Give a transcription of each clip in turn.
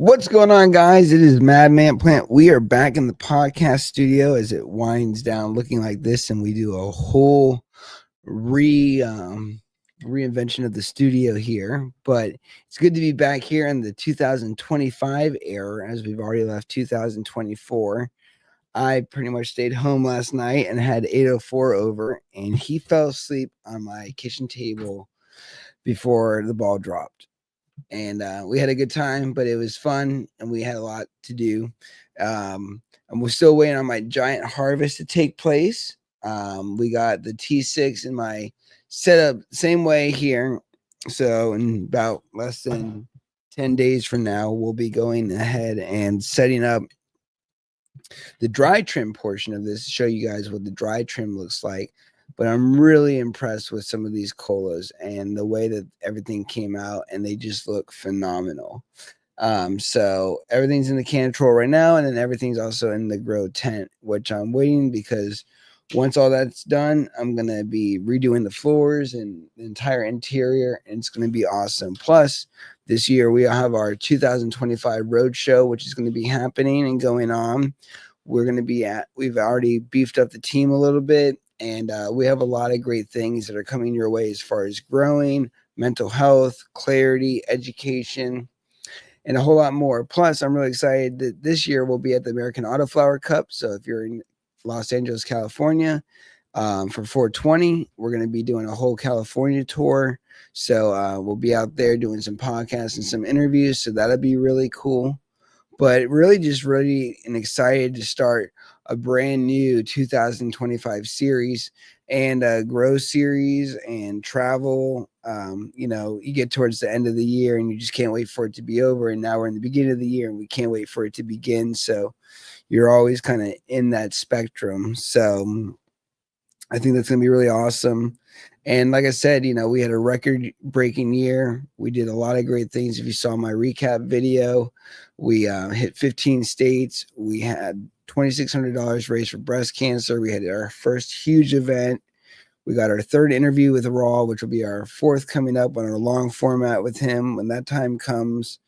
What's going on, guys? It is Madman Plant. We are back in the podcast studio as it winds down looking like this, and we do a whole reinvention of the studio here. But it's good to be back here in the 2025 era, as we've already left 2024. I pretty much stayed home last night and had 804 over, and he fell asleep on my kitchen table before the ball dropped. And we had a good time, but it was fun, and we had a lot to do. And we're still waiting on my giant harvest to take place. We got the T6 in my setup same way here. So in about less than 10 days from now, we'll be going ahead and setting up the dry trim portion of this to show you guys what the dry trim looks like. But I'm really impressed with some of these colas and the way that everything came out, and they just look phenomenal. So everything's in the can control right now, and then everything's also in the grow tent, which I'm waiting because once all that's done, I'm going to be redoing the floors and the entire interior, and it's going to be awesome. Plus, this year we have our 2025 road show, which is going to be happening and going on. We've already beefed up the team a little bit, and we have a lot of great things that are coming your way as far as growing, mental health, clarity, education, and a whole lot more. Plus, I'm really excited that this year we'll be at the American Autoflower Cup. So if you're in Los Angeles, California, for 420, we're going to be doing a whole California tour. So we'll be out there doing some podcasts and some interviews. So that'll be really cool. But really just ready and excited to start a brand new 2025 series and a grow series and travel. You get towards the end of the year and you just can't wait for it to be over. And now we're in the beginning of the year and we can't wait for it to begin. So you're always kind of in that spectrum. So I think that's going to be really awesome. And like I said, we had a record-breaking year. We did a lot of great things. If you saw my recap video, we hit 15 states. We had $2,600 raised for breast cancer. We had our first huge event. We got our third interview with Raw, which will be our fourth coming up on our long format with him when that time comes.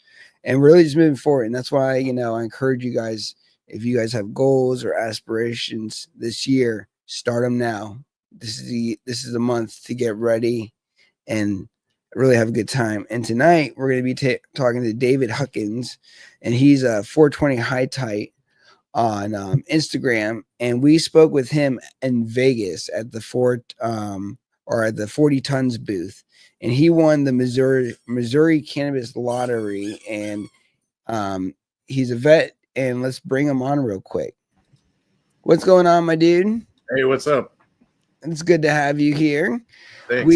And really just moving forward. And that's why, I encourage you guys, if you guys have goals or aspirations this year, start them now. This is the month to get ready and really have a good time. And tonight we're going to be talking to David Huckins, and he's a 420 high tight on Instagram. And we spoke with him in Vegas at the 40 tons booth, and he won the Missouri Cannabis Lottery. And he's a vet. And let's bring him on real quick. What's going on, my dude? Hey, what's up? It's good to have you here. Thanks.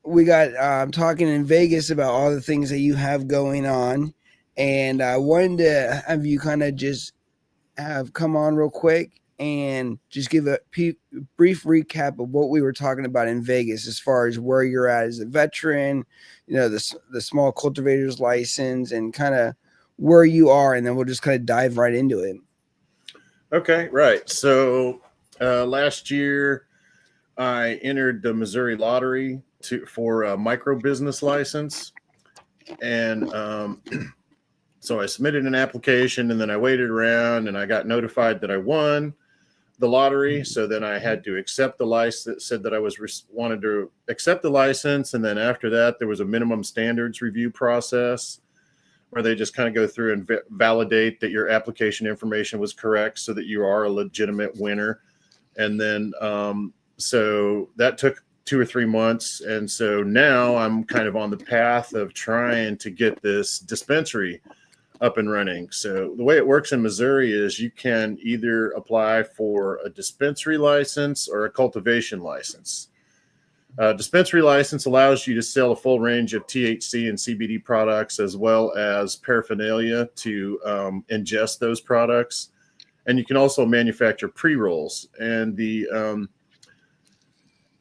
We got talking in Vegas about all the things that you have going on, and I wanted to have you kind of just have come on real quick and just give a brief recap of what we were talking about in Vegas as far as where you're at as a veteran, the small cultivators license, and kind of where you are, and then we'll just kind of dive right into it. Okay, right. So last year I entered the Missouri lottery for a micro business license, and so I submitted an application, and then I waited around, and I got notified that I won the lottery. So then I had to accept the license. Said that I wanted to accept the license, and then after that there was a minimum standards review process where they just kind of go through and validate that your application information was correct so that you are a legitimate winner. And then so that took 2 or 3 months. And so now I'm kind of on the path of trying to get this dispensary up and running. So the way it works in Missouri is you can either apply for a dispensary license or a cultivation license. Dispensary license allows you to sell a full range of THC and CBD products, as well as paraphernalia to ingest those products. And you can also manufacture pre-rolls. And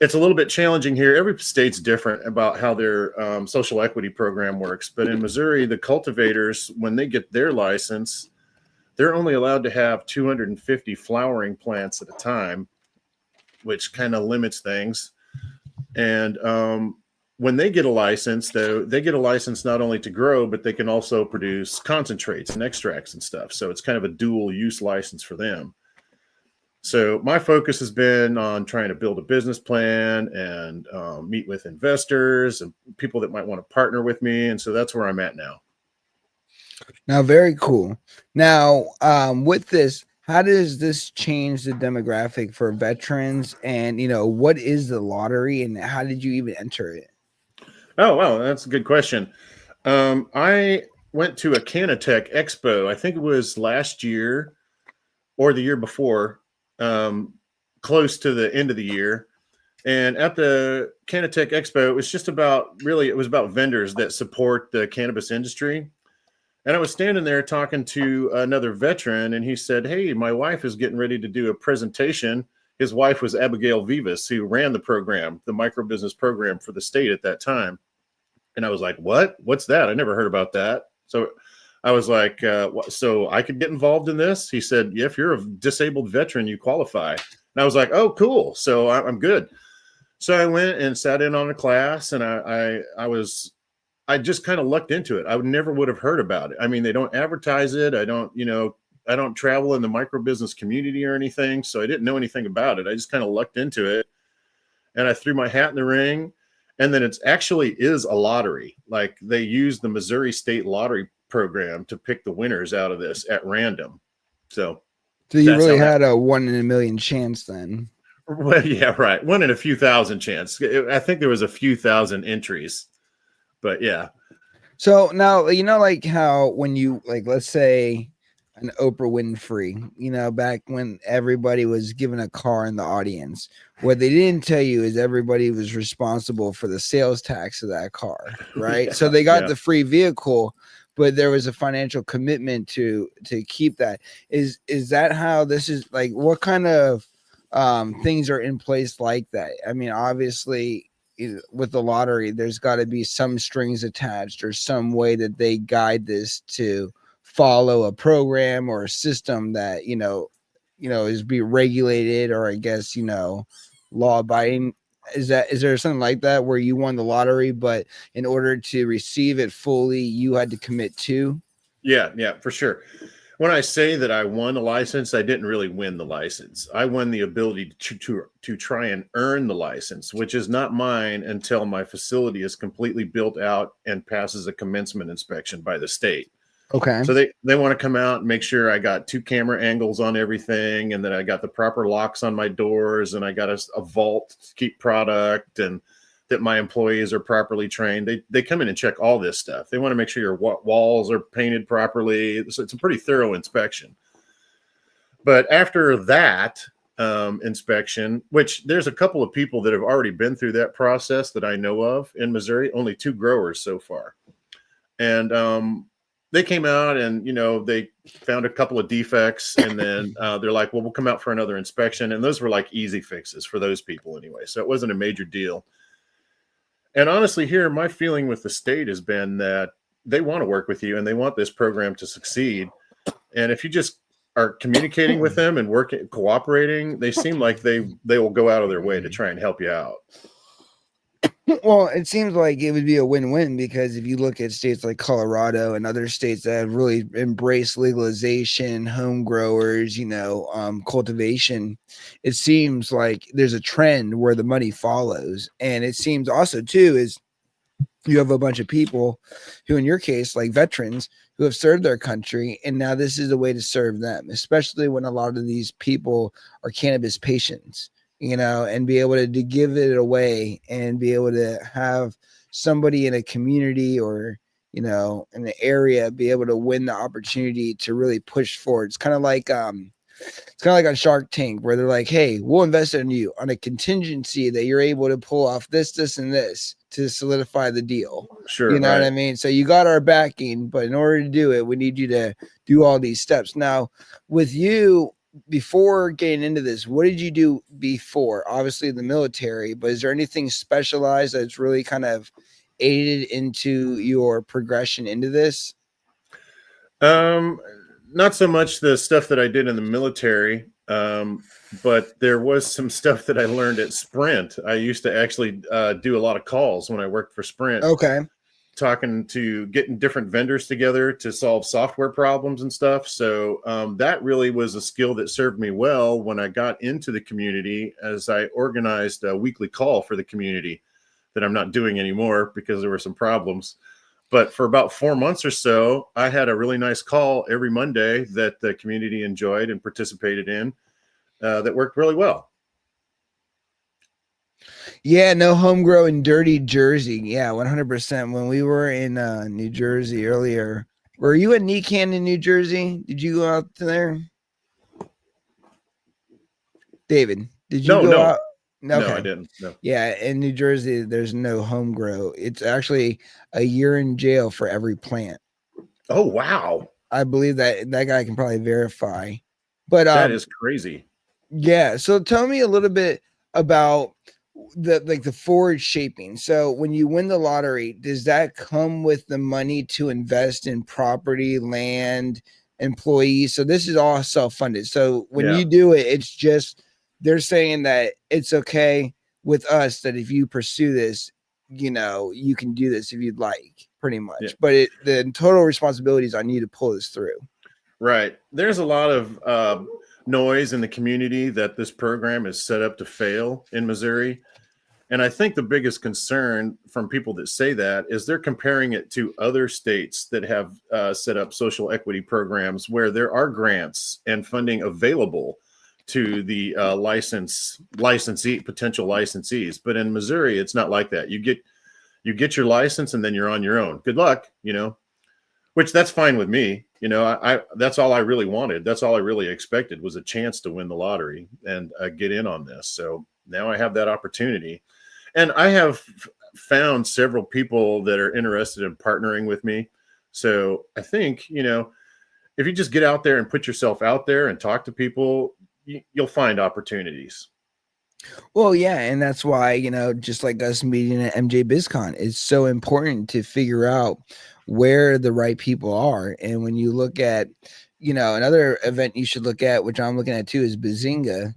it's a little bit challenging here. Every state's different about how their social equity program works. But in Missouri, the cultivators, when they get their license, they're only allowed to have 250 flowering plants at a time, which kind of limits things. And when they get a license, though, they get a license not only to grow, but they can also produce concentrates and extracts and stuff. So it's kind of a dual use license for them. So my focus has been on trying to build a business plan and meet with investors and people that might want to partner with me. And so that's where I'm at now. Now, very cool. Now, with this, how does this change the demographic for veterans? And what is the lottery, and how did you even enter it? Oh, wow. That's a good question. I went to a Canatech Expo. I think it was last year or the year before, close to the end of the year. And at the Canatech Expo, it was about vendors that support the cannabis industry. And I was standing there talking to another veteran, and he said, "Hey, my wife is getting ready to do a presentation." His wife was Abigail Vivas, who ran the program, the micro business program for the state at that time. And I was like, "What? What's that? I never heard about that." So I was like, "So I could get involved in this?" He said, "Yeah, if you're a disabled veteran, you qualify." And I was like, "Oh, cool. So I'm good." So I went and sat in on a class, and I just kind of lucked into it. I would have heard about it. I mean, they don't advertise it. I don't travel in the micro business community or anything, so I didn't know anything about it. I just kind of lucked into it, and I threw my hat in the ring. And then it's actually is a lottery. Like they use the Missouri State Lottery program to pick the winners out of this at random. So you that's really how that. had a 1 in a million chance then. Well, yeah, right. 1 in a few thousand chance. I think there was a few thousand entries, but yeah. So now, like how when you, like, let's say an Oprah Winfrey, back when everybody was given a car in the audience, what they didn't tell you is everybody was responsible for the sales tax of that car, right? Yeah, So they got yeah. the free vehicle, but there was a financial commitment to keep that. Is that how this is? Like, what kind of things are in place like that? I mean, obviously, with the lottery, there's got to be some strings attached or some way that they guide this to follow a program or a system that is be regulated, or I guess law abiding. Is there something like that where you won the lottery, but in order to receive it fully, you had to commit to? Yeah, for sure. When I say that I won a license, I didn't really win the license. I won the ability to try and earn the license, which is not mine until my facility is completely built out and passes a commencement inspection by the state. Okay. So they want to come out and make sure I got 2 camera angles on everything, and that I got the proper locks on my doors, and I got a vault to keep product, and that my employees are properly trained. They come in and check all this stuff. They want to make sure your walls are painted properly. So it's a pretty thorough inspection. But after that inspection, which there's a couple of people that have already been through that process that I know of in Missouri, only 2 growers so far. And they came out and, they found a couple of defects, and then they're like, well, we'll come out for another inspection. And those were like easy fixes for those people anyway. So it wasn't a major deal. And honestly, here, my feeling with the state has been that they want to work with you and they want this program to succeed. And if you just are communicating with them and cooperating, they seem like they will go out of their way to try and help you out. Well, it seems like it would be a win-win, because if you look at states like Colorado and other states that have really embraced legalization, home growers, cultivation, it seems like there's a trend where the money follows. And it seems also too is you have a bunch of people who, in your case, like veterans, who have served their country, and now this is a way to serve them, especially when a lot of these people are cannabis patients, and be able to give it away and be able to have somebody in a community or in the area be able to win the opportunity to really push forward. It's kind of like on Shark Tank, where they're like, hey, we'll invest in you on a contingency that you're able to pull off this and this to solidify the deal. Sure. You know right. what I mean? So you got our backing, but in order to do it, we need you to do all these steps. Now, with you, before getting into this, what did you do before? Obviously the military, but is there anything specialized that's really kind of aided into your progression into this? Not so much the stuff that I did in the military. But there was some stuff that I learned at Sprint. I used to actually do a lot of calls when I worked for Sprint, Okay. getting different vendors together to solve software problems and stuff. So that really was a skill that served me well when I got into the community, as I organized a weekly call for the community that I'm not doing anymore because there were some problems. But for about 4 months or so, I had a really nice call every Monday that the community enjoyed and participated in, that worked really well. Yeah, no homegrown dirty Jersey. Yeah, 100%. When we were in New Jersey earlier, were you at Necan in New Jersey? Did you go out to there? David, did you No, go no, out? no, I Okay. didn't. No. Yeah, in New Jersey, there's no home grow. It's actually a year in jail for every plant. Oh, wow. I believe that guy can probably verify. But That is crazy. yeah, so tell me a little bit about the forward shaping. So when you win the lottery, does that come with the money to invest in property, land, employees? So this is all self-funded. So when Yeah. you do it, it's just they're saying that it's okay with us that if you pursue this, you can do this if you'd like, pretty much. Yeah. But the total responsibility is on you to pull this through. Right. There's a lot of noise in the community that this program is set up to fail in Missouri. And I think the biggest concern from people that say that is they're comparing it to other states that have set up social equity programs where there are grants and funding available to the potential licensees. But in Missouri, it's not like that. You get your license and then you're on your own. Good luck, which that's fine with me. I that's all I really wanted. That's all I really expected was a chance to win the lottery and get in on this. So now I have that opportunity. And I have found several people that are interested in partnering with me. So I think, if you just get out there and put yourself out there and talk to people, you'll find opportunities. Well, yeah, and that's why, just like us meeting at MJ BizCon, it's so important to figure out where the right people are. And when you look at, another event you should look at, which I'm looking at too, is Bazinga.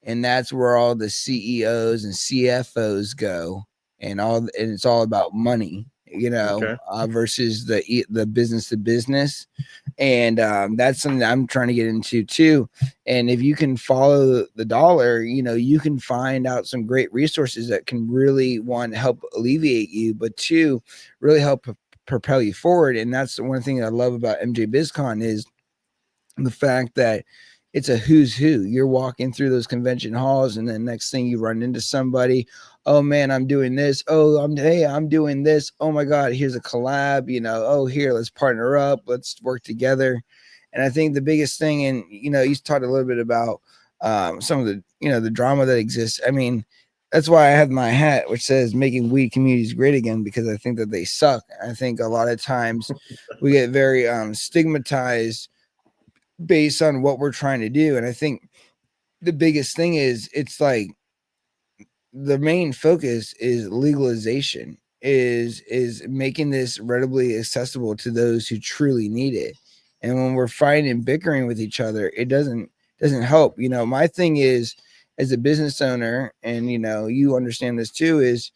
And that's where all the CEOs and CFOs go, and it's all about money, Okay. versus the business to business. And that's something that I'm trying to get into too. And if you can follow the dollar, you can find out some great resources that can really, one, help alleviate you, but two, really help propel you forward. And that's the one thing I love about MJ BizCon is the fact that it's a who's who. You're walking through those convention halls, and then next thing you run into somebody. Oh man, I'm doing this. Oh, I'm doing this. Oh my God, here's a collab. Oh, here, let's partner up. Let's work together. And I think the biggest thing, and you talked a little bit about some of the the drama that exists. I mean, that's why I have my hat, which says "Making weed communities great again," because I think that they suck. I think a lot of times we get very stigmatized based on what we're trying to do. And I think the biggest thing is it's like the main focus is legalization, is making this readily accessible to those who truly need it. And when we're fighting and bickering with each other, it doesn't help. My thing is, as a business owner, and you understand this too, is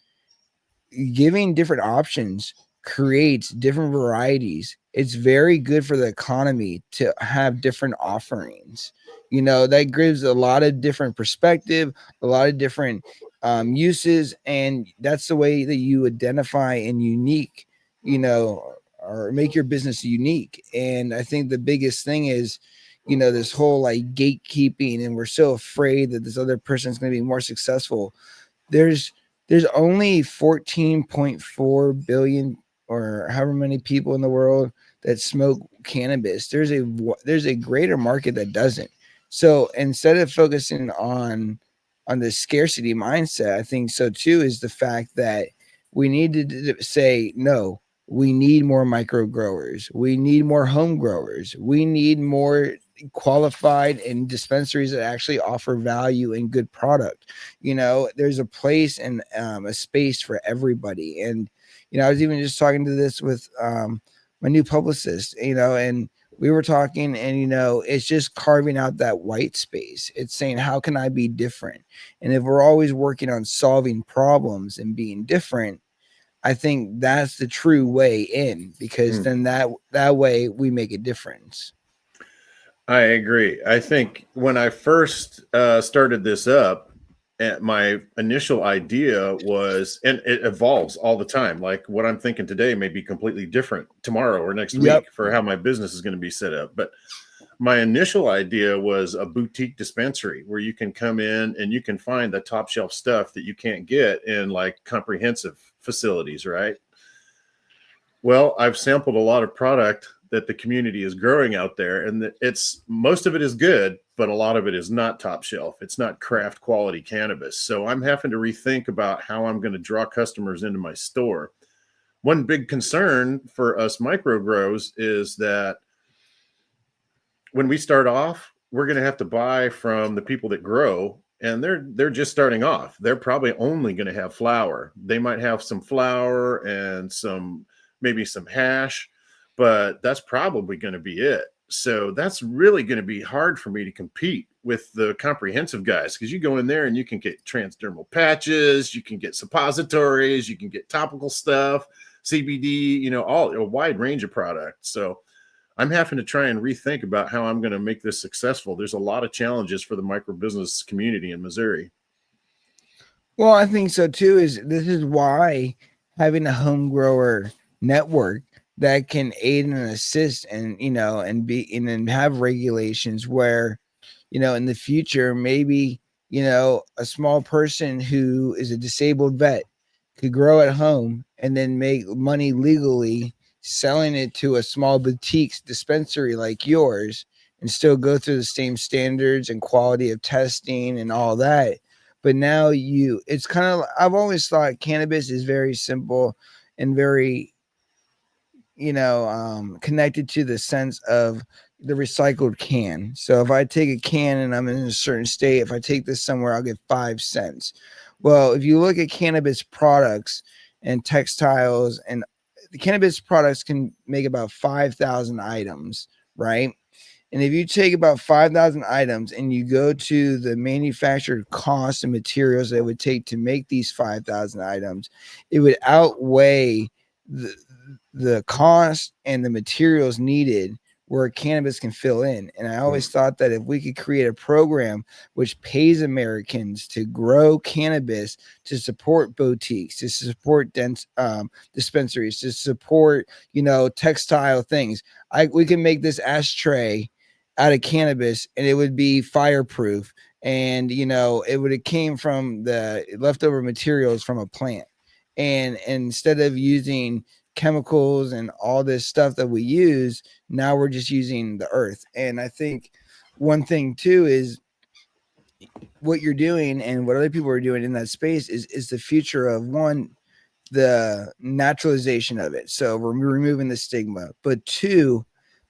giving different options creates different varieties. It's very good for the economy to have different offerings. That gives a lot of different perspective, a lot of different uses, and that's the way that you identify and unique, or make your business unique. And I think the biggest thing is, this whole like gatekeeping, and we're so afraid that this other person is going to be more successful. There's only 14.4 billion or however many people in the world that smoke cannabis. There's a greater market that doesn't. So instead of focusing on the scarcity mindset, I think so too is the fact that we need to say no. We need more micro growers. We need more home growers. We need more qualified and dispensaries that actually offer value and good product. There's a place and a space for everybody. And I was even just talking to this with my new publicist, and we were talking, and it's just carving out that white space. It's saying, how can I be different? And if we're always working on solving problems and being different, I think that's the true way in, because then that way we make a difference. I agree. I think when I first started this up, my initial idea was, and it evolves all the time. Like what I'm thinking today may be completely different tomorrow or next Yep. week for how my business is going to be set up. But my initial idea was a boutique dispensary where you can come in and you can find the top shelf stuff that you can't get in like comprehensive facilities, right? Well, I've sampled a lot of product that the community is growing out there, and it's most of it is good, but a lot of it is not top shelf. It's not craft quality cannabis. So I'm having to rethink about how I'm going to draw customers into my store. One big concern for us micro grows is that when we start off, we're going to have to buy from the people that grow, and they're just starting off. They're probably only going to have flower. They might have some flower and maybe some hash, but that's probably going to be it. So that's really going to be hard for me to compete with the comprehensive guys, because you go in there and you can get transdermal patches, you can get suppositories, you can get topical stuff, CBD, all a wide range of products. So I'm having to try and rethink about how I'm going to make this successful. There's a lot of challenges for the micro business community in Missouri. Well, I think so too. This is why having a home grower network that can aid and assist, and and then have regulations where, in the future, maybe, a small person who is a disabled vet could grow at home and then make money legally selling it to a small boutique dispensary like yours, and still go through the same standards and quality of testing and all that. But now it's kind of, I've always thought cannabis is very simple and very, connected to the sense of the recycled can. So if I take a can and I'm in a certain state, if I take this somewhere, I'll get 5 cents. Well, if you look at cannabis products and textiles, and the cannabis products can make about 5,000 items, right? And if you take about 5,000 items and you go to the manufactured costs and materials that it would take to make these 5,000 items, it would outweigh the cost and the materials needed where cannabis can fill in. And I always thought that if we could create a program which pays Americans to grow cannabis, to support boutiques, to support dispensaries, to support, textile things, we can make this ashtray out of cannabis and it would be fireproof. And, it would have came from the leftover materials from a plant. And instead of using chemicals and all this stuff that we use, now we're just using the earth. And I think one thing too is what you're doing and what other people are doing in that space is the future of, one, the naturalization of it. So we're removing the stigma. But two,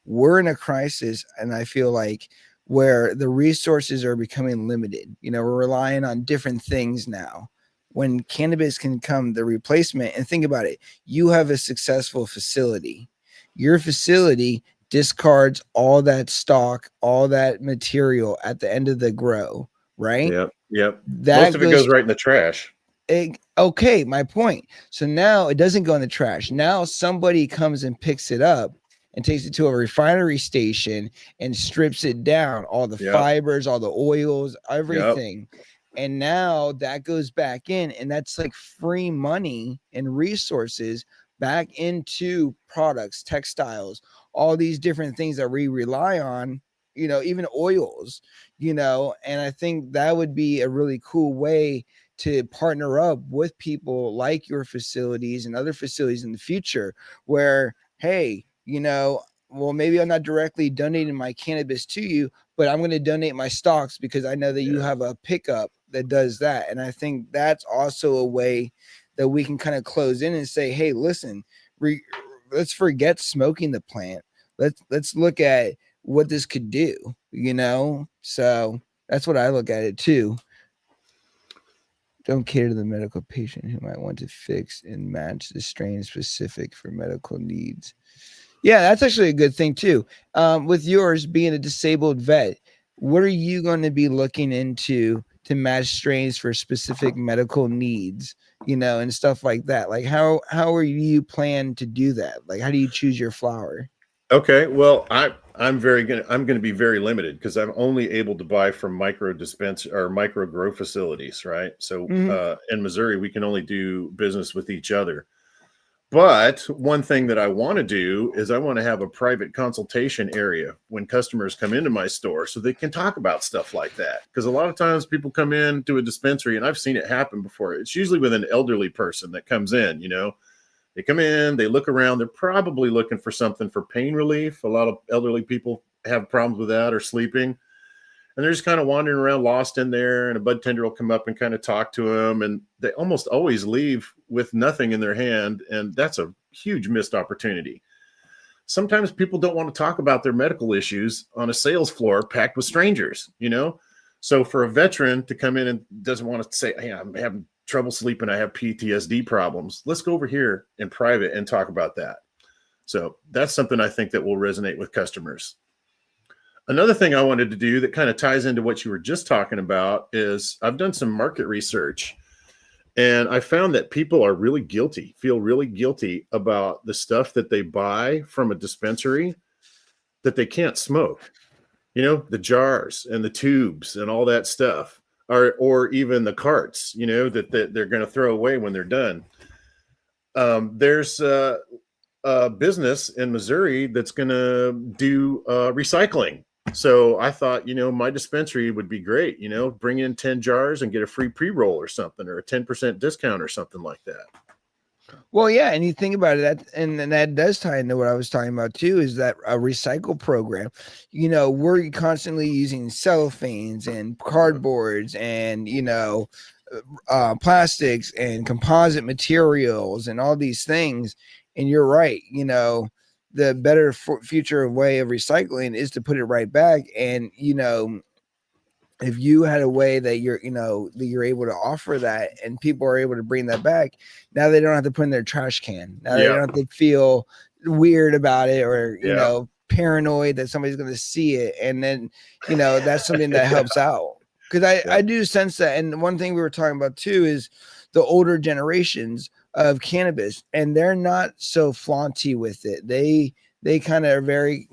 we're in a crisis, and I feel like, where the resources are becoming limited. We're relying on different things now, when cannabis can come the replacement. And think about it. You have a successful facility. Your facility discards all that stock, all that material at the end of the grow, right? Yep. That Most of it goes right in the trash. Okay, my point. So now it doesn't go in the trash. Now somebody comes and picks it up and takes it to a refinery station and strips it down, all the fibers, all the oils, everything. And now that goes back in, and that's like free money and resources back into products, textiles, all these different things that we rely on, even oils, and I think that would be a really cool way to partner up with people like your facilities and other facilities in the future, where, hey, well, maybe I'm not directly donating my cannabis to you, but I'm going to donate my stocks because I know that you have a pickup that does that. And I think that's also a way that we can kind of close in and say, hey, listen, let's forget smoking the plant. Let's look at what this could do, So that's what I look at it too. Don't cater to the medical patient who might want to fix and match the strain specific for medical needs. Yeah, that's actually a good thing too. With yours being a disabled vet, what are you going to be looking into to match strains for specific medical needs, and stuff like that? Like how are you plan to do that? Like how do you choose your flower? Okay, well, I'm gonna be very limited because I'm only able to buy from micro dispense or micro grow facilities, right? So Mhm. in Missouri, we can only do business with each other. But one thing that I want to do is I want to have a private consultation area when customers come into my store so they can talk about stuff like that. Because a lot of times people come in to a dispensary, and I've seen it happen before. It's usually with an elderly person that comes in, they come in, they look around, they're probably looking for something for pain relief. A lot of elderly people have problems with that or sleeping. And they're just kind of wandering around lost in there. And a bud tender will come up and kind of talk to them. And they almost always leave with nothing in their hand. And that's a huge missed opportunity. Sometimes people don't want to talk about their medical issues on a sales floor packed with strangers. So for a veteran to come in and doesn't want to say, hey, I'm having trouble sleeping, I have PTSD problems, let's go over here in private and talk about that. So that's something I think that will resonate with customers. Another thing I wanted to do that kind of ties into what you were just talking about is I've done some market research, and I found that people are feel really guilty about the stuff that they buy from a dispensary that they can't smoke. The jars and the tubes and all that stuff, or even the carts, that they're going to throw away when they're done. There's a business in Missouri that's going to do recycling. So I thought, my dispensary would be great, bring in 10 jars and get a free pre-roll or something, or a 10% discount or something like that. Well, yeah, and you think about it, and that does tie into what I was talking about too, is that a recycle program. We're constantly using cellophanes and cardboards and plastics and composite materials and all these things. And you're right. The better future way of recycling is to put it right back. And if you had a way that you're able to offer that and people are able to bring that back, now they don't have to put in their trash can. Now they don't have to feel weird about it or paranoid that somebody's going to see it. And then that's something that helps out, because I do sense that. And one thing we were talking about too is the older generations of cannabis, and they're not so flaunty with it. They kind of are very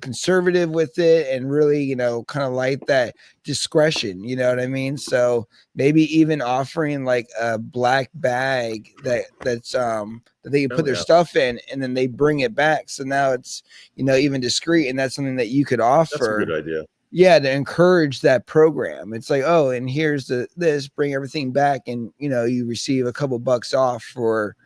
conservative with it, and really kind of like that discretion, you know what I mean? So maybe even offering like a black bag that's that they can put their stuff in, and then they bring it back, so now it's even discreet, and that's something that you could offer. That's a good idea. Yeah, to encourage that program. It's like, oh, and here's this, bring everything back, and you receive a couple bucks off for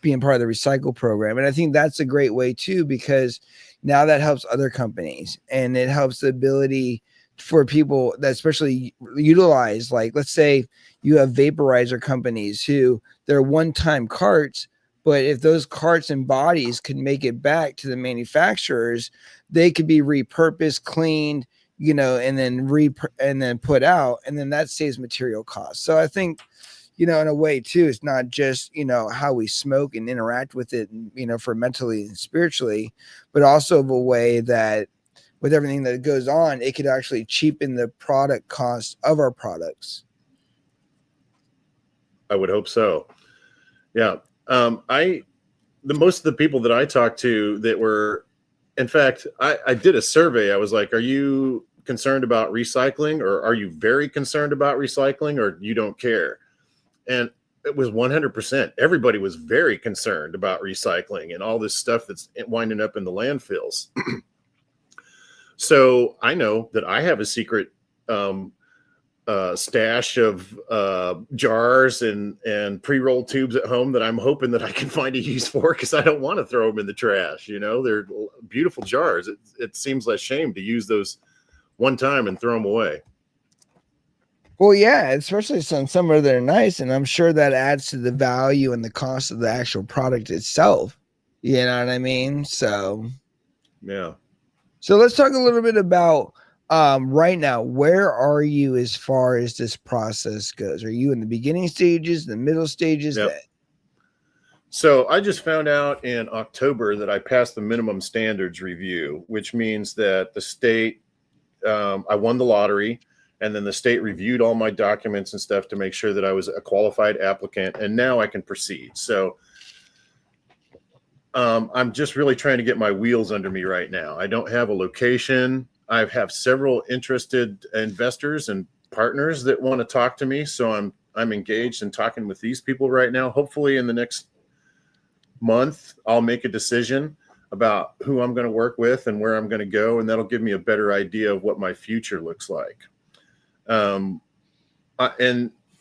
being part of the recycle program. And I think that's a great way too, because now that helps other companies, and it helps the ability for people that especially utilize, like, let's say you have vaporizer companies who they're one-time carts, but if those carts and bodies could make it back to the manufacturers, they could be repurposed, cleaned, and then put out, and then that saves material costs. So I think in a way too, it's not just how we smoke and interact with it, for mentally and spiritually, but also of a way that with everything that goes on, it could actually cheapen the product cost of our products. I would hope so. Yeah. Most of the people that I talked to that were, in fact, I did a survey. I was like, are you concerned about recycling, or are you very concerned about recycling, or you don't care? And it was 100%. Everybody was very concerned about recycling and all this stuff that's winding up in the landfills. So I know that I have a secret stash of jars and pre-rolled tubes at home that I'm hoping that I can find a use for, because I don't want to throw them in the trash. They're beautiful jars. It seems like shame to use those one time and throw them away. Well, yeah, especially some of them are nice, and I'm sure that adds to the value and the cost of the actual product itself. You know what I mean? So, yeah. So let's talk a little bit about right now. Where are you as far as this process goes? Are you in the beginning stages, the middle stages? Yep. So I just found out in October that I passed the minimum standards review, which means that the state, I won the lottery, and then the state reviewed all my documents and stuff to make sure that I was a qualified applicant, and now I can proceed. So I'm just really trying to get my wheels under me right now. I don't have a location. I have several interested investors and partners that want to talk to me, so I'm engaged in talking with these people right now. Hopefully, in the next month, I'll make a decision about who I'm going to work with and where I'm going to go, and that'll give me a better idea of what my future looks like. And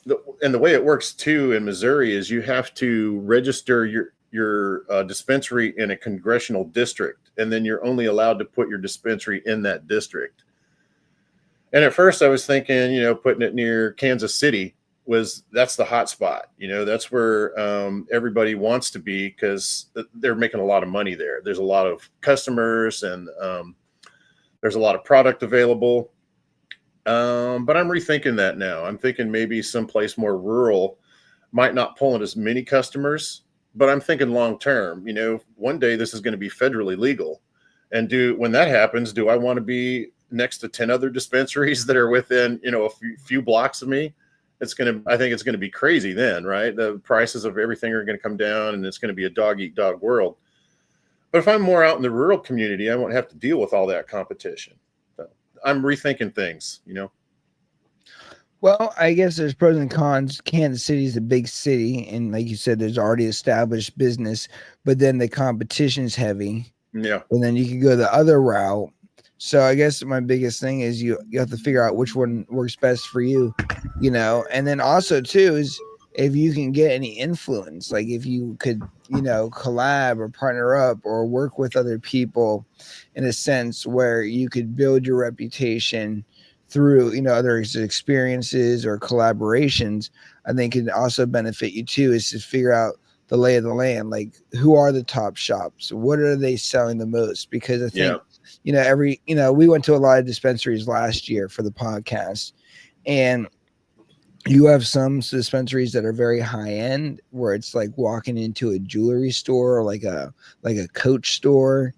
the way it works too in Missouri is you have to register your dispensary in a congressional district, and then you're only allowed to put your dispensary in that district. And at first I was thinking, putting it near Kansas City that's the hot spot. That's where everybody wants to be because they're making a lot of money there. There's a lot of customers, and there's a lot of product available. But I'm rethinking that now. I'm thinking maybe someplace more rural might not pull in as many customers, but I'm thinking long term. One day this is going to be federally legal, and when that happens, do I want to be next to 10 other dispensaries that are within a few blocks of me? I think it's going to be crazy then, right? The prices of everything are going to come down, and it's going to be a dog eat dog world. But if I'm more out in the rural community, I won't have to deal with all that competition. So I'm rethinking things. Well, I guess there's pros and cons. Kansas City is a big city, and like you said, there's already established business, but then the competition's heavy. Yeah. And then you can go the other route. So I guess my biggest thing is you have to figure out which one works best for you, and then also too is if you can get any influence, like if you could, collab or partner up or work with other people in a sense where you could build your reputation through, other experiences or collaborations, I think can also benefit you too, is to figure out the lay of the land, like who are the top shops, what are they selling the most? Because I think we went to a lot of dispensaries last year for the podcast, and you have some dispensaries that are very high end where it's like walking into a jewelry store or like a Coach store,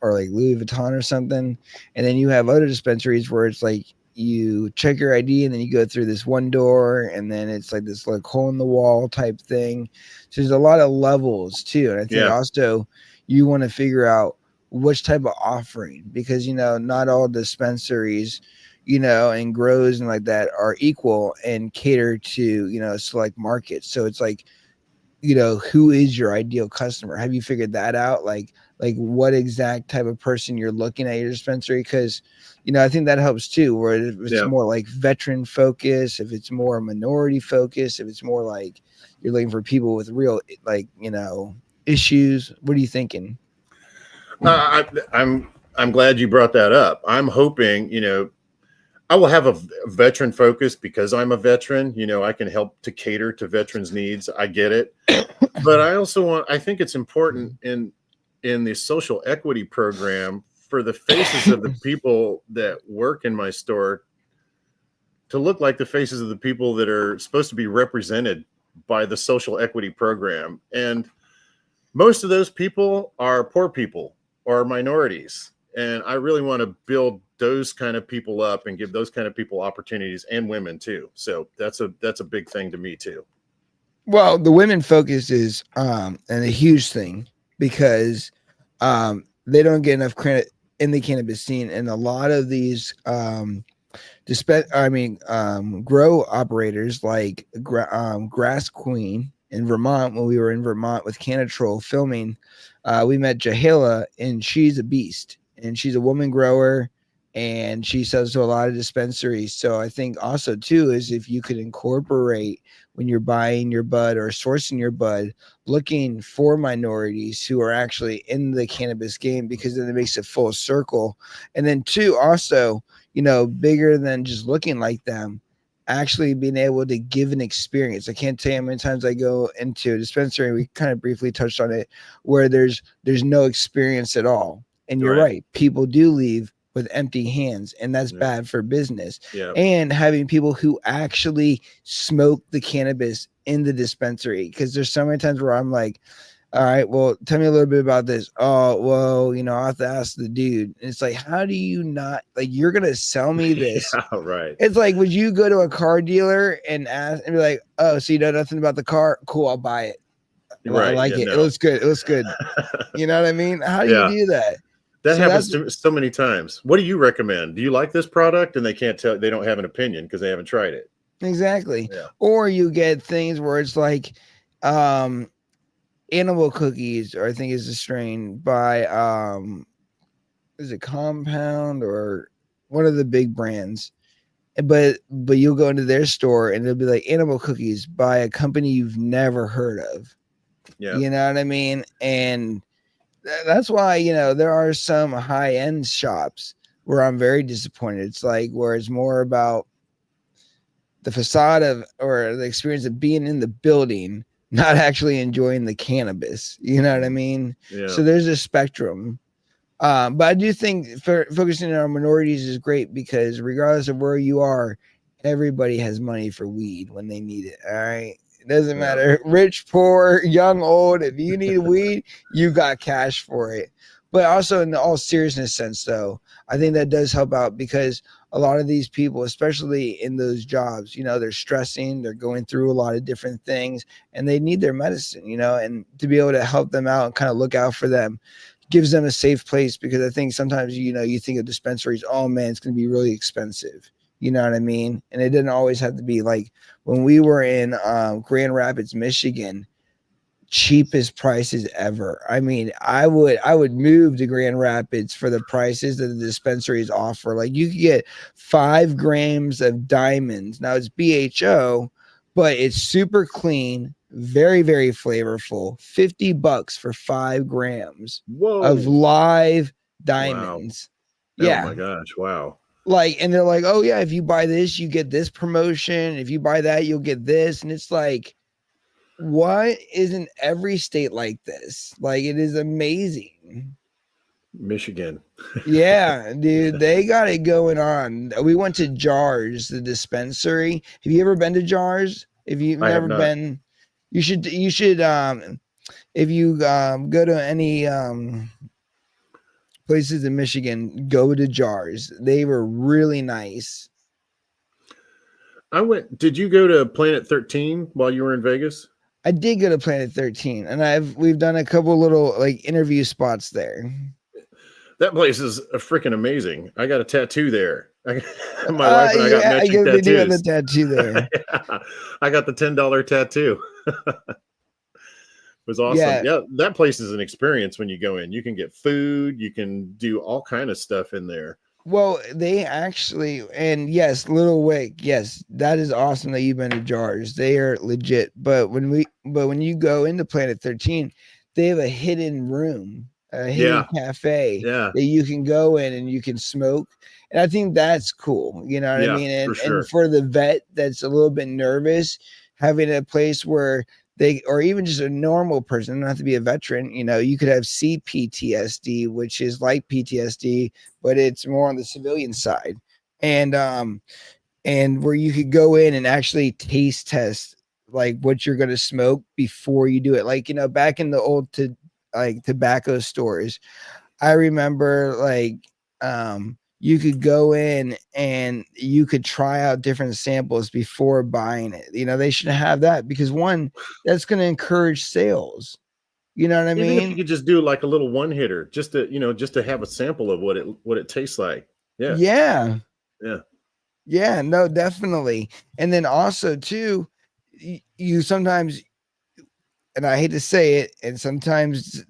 or like Louis Vuitton or something. And then you have other dispensaries where it's like you check your ID and then you go through this one door, and then it's like this like hole in the wall type thing. So there's a lot of levels too. And I think also you want to figure out which type of offering, because not all dispensaries and grows and like that are equal and cater to select markets. So it's like, who is your ideal customer? Have you figured that out? Like what exact type of person you're looking at your dispensary? Because I think that helps too, where if it's more like veteran focus, if it's more minority focus, if it's more like you're looking for people with real issues. What are you thinking? I'm glad you brought that up. I'm hoping I will have a veteran focus because I'm a veteran. I can help to cater to veterans' needs. I get it. But I think it's important in the social equity program for the faces of the people that work in my store to look like the faces of the people that are supposed to be represented by the social equity program. And most of those people are poor people or minorities. And I really want to build those kind of people up and give those kind of people opportunities, and women too. So that's a big thing to me too. Well, the women focus is and a huge thing because they don't get enough credit in the cannabis scene, and a lot of these grow operators like Grass Queen in Vermont. When we were in Vermont with Canatrol filming, we met Jahila, and she's a beast, and she's a woman grower, and she sells to a lot of dispensaries. So I think also too is if you could incorporate, when you're buying your bud or sourcing your bud, looking for minorities who are actually in the cannabis game, because then it makes it full circle. And then two, also, bigger than just looking like them, actually being able to give an experience. I can't tell you how many times I go into a dispensary, we kind of briefly touched on it, where there's no experience at all. And you're right. People do leave with empty hands, and that's bad for business. And having people who actually smoke the cannabis in the dispensary, because there's so many times where I'm like, all right, well, tell me a little bit about this. Oh, well, I have to ask the dude. And it's like, how do you not, like, you're gonna sell me this? Yeah, right. It's like, would you go to a car dealer and ask and be like, oh, so you know nothing about the car? Cool, I'll buy it. I Right. like Yeah, it. It no. looks good. It looks good. You know what I mean? How do you Yeah. do that? That So happens that's to so many times. What do you recommend? Do you like this product? And they can't tell, they don't have an opinion because they haven't tried it. exactly. Yeah. Or you get things where it's like, um, animal cookies, or I think is a strain by is it Compound or one of the big brands. But you'll go into their store and it'll be like animal cookies by a company you've never heard of. Yeah. You know what I mean? And that's why, there are some high end shops where I'm very disappointed. It's like where it's more about the facade of, or the experience of being in the building, not actually enjoying the cannabis. You know what I mean? Yeah. So there's a spectrum. But I do think focusing on minorities is great, because regardless of where you are, everybody has money for weed when they need it. All right. It doesn't Yeah. matter, rich, poor, young, old. If you need weed, you got cash for it. But also, in the all seriousness sense, though, I think that does help out, because a lot of these people, especially in those jobs, they're stressing, they're going through a lot of different things, and they need their medicine, and to be able to help them out and kind of look out for them gives them a safe place. Because I think sometimes, you think of dispensaries, oh man, it's going to be really expensive. You know what I mean? And it didn't always have to be. Like when we were in Grand Rapids, Michigan, cheapest prices ever. I mean, I would move to Grand Rapids for the prices that the dispensaries offer. Like you could get 5 grams of diamonds. Now it's BHO, but it's super clean, very, very flavorful. $50 for 5 grams of Whoa. live Wow. diamonds. Oh Yeah. my gosh. Wow. Like, and they're like, oh yeah, if you buy this, you get this promotion. If you buy that, you'll get this. And it's like, why isn't every state like this? Like, it is amazing. Michigan. Yeah, dude, they got it going on. We went to Jars, the dispensary. Have you ever been to Jars? If you've I have never not. been, you should if you go to any places in Michigan, go to Jars. They were really nice. Did you go to Planet 13 while you were in Vegas? I did go to Planet 13, and we've done a couple little like interview spots there. That place is freaking amazing. I got a tattoo there. My wife and I got Yeah, I matching guess they do have the tattoos. tattoo there. Yeah, I got the $10 tattoo. It was awesome. Yeah. Yeah, that place is an experience when you go in. You can get food, you can do all kind of stuff in there. Well, they actually, and yes, Little Wick, yes, that is awesome that you've been to Jars. They are legit. But when you go into Planet 13, they have a hidden room, a hidden Yeah, cafe yeah, that you can go in and you can smoke. And I think that's cool. You know what I yeah, mean? for And sure. for the vet that's a little bit nervous, having a place where they, or even just a normal person, not have to be a veteran, you could have CPTSD, which is like PTSD, but it's more on the civilian side. And where you could go in and actually taste test like what you're going to smoke before you do it. Like, back in the old like tobacco stores, I remember like you could go in and you could try out different samples before buying it. They should have that, because one, that's going to encourage sales. You know what I Even if you mean? could just do like a little one hitter, just to have a sample of what it tastes like. Yeah, Yeah. yeah, Yeah, no, definitely. And then also too, you sometimes, and I hate to say it, and sometimes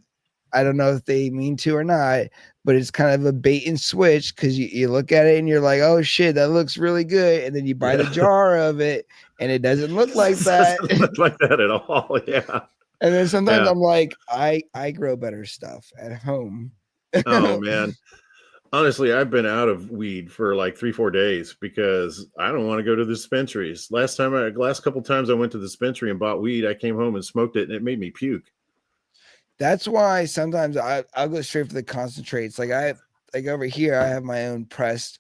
I don't know if they mean to or not, but it's kind of a bait and switch, because you look at it and you're like, oh shit, that looks really good. And then you buy yeah. the jar of it and it doesn't look like It that. doesn't look like that at all. Yeah, And then sometimes yeah. I'm like, I grow better stuff at home. Oh man. Honestly, I've been out of weed for like 3-4 days because I don't want to go to the dispensaries. Last couple times I went to the dispensary and bought weed, I came home and smoked it and it made me puke. That's why sometimes I'll go straight for the concentrates. Like over here, I have my own pressed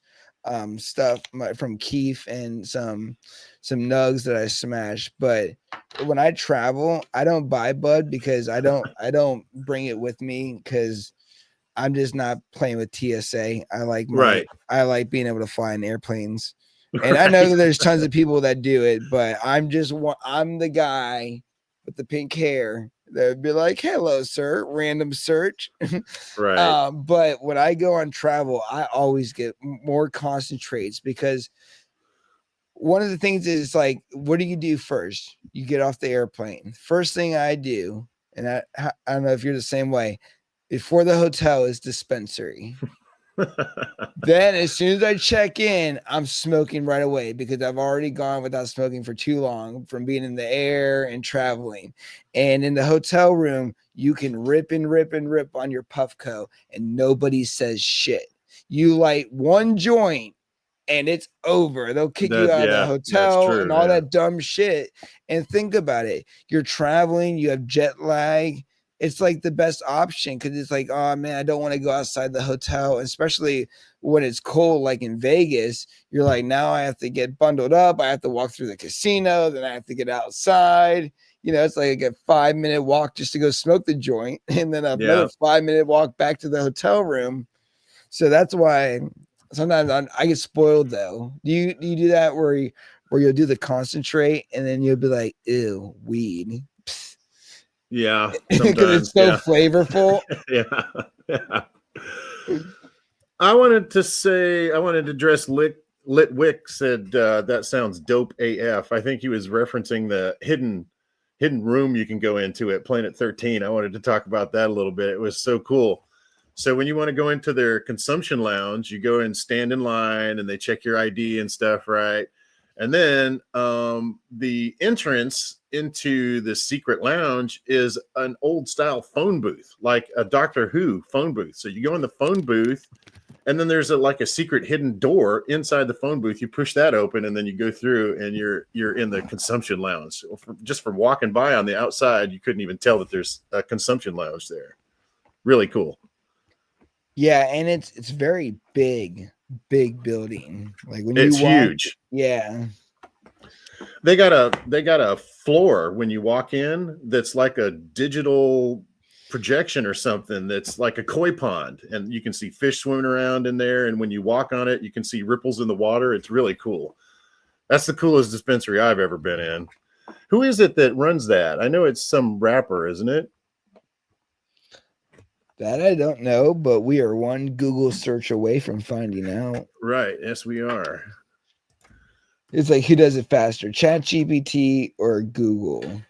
stuff from Keef and some nugs that I smashed. But when I travel, I don't buy bud because I don't bring it with me because I'm just not playing with TSA. Right. I like being able to fly in airplanes. And I know that there's tons of people that do it, but I'm the guy with the pink hair that would be like, "Hello, sir," random search. Right. But when I go on travel, I always get more concentrates because one of the things is like, what do you do first? You get off the airplane. First thing I do, and I don't know if you're the same way, before the hotel is dispensary. Then as soon as I check in, I'm smoking right away because I've already gone without smoking for too long from being in the air and traveling. And in the hotel room, you can rip and rip and rip on your Puffco and nobody says shit. You light one joint and it's over. They'll kick you out of the that's hotel and true. all Yeah. that dumb shit. And think about it. You're traveling, you have jet lag. It's like the best option because it's like, oh man, I don't want to go outside the hotel, especially when it's cold, like in Vegas. You're like, now I have to get bundled up. I have to walk through the casino, then I have to get outside. It's like a 5-minute walk just to go smoke the joint, and then another 5-minute walk back to the hotel room. So that's why sometimes I get spoiled though. Do you do that where you'll do the concentrate and then you'll be like, ew, weed. Psst. Yeah. Because it's so flavorful. Yeah. I wanted to address Litwick said that sounds dope AF. I think he was referencing the hidden room you can go into at Planet 13. I wanted to talk about that a little bit. It was so cool. So when you want to go into their consumption lounge, you go and stand in line and they check your ID and stuff, right? And then the entrance into the secret lounge is an old style phone booth, like a Doctor Who phone booth. So you go in the phone booth and then there's a secret hidden door inside the phone booth. You push that open and then you go through and you're in the consumption lounge. So just from walking by on the outside, you couldn't even tell that there's a consumption lounge there. Really cool. Yeah, and it's very big building. Like when it's you walk, huge. Yeah. They got a floor when you walk in that's like a digital projection or something that's like a koi pond, and you can see fish swimming around in there, and when you walk on it, you can see ripples in the water. It's really cool. That's the coolest dispensary I've ever been in. Who is it that runs that? I know it's some rapper, isn't it? That I don't know, but we are one Google search away from finding out. Right. Yes, we are. It's like, who does it faster, ChatGPT or Google?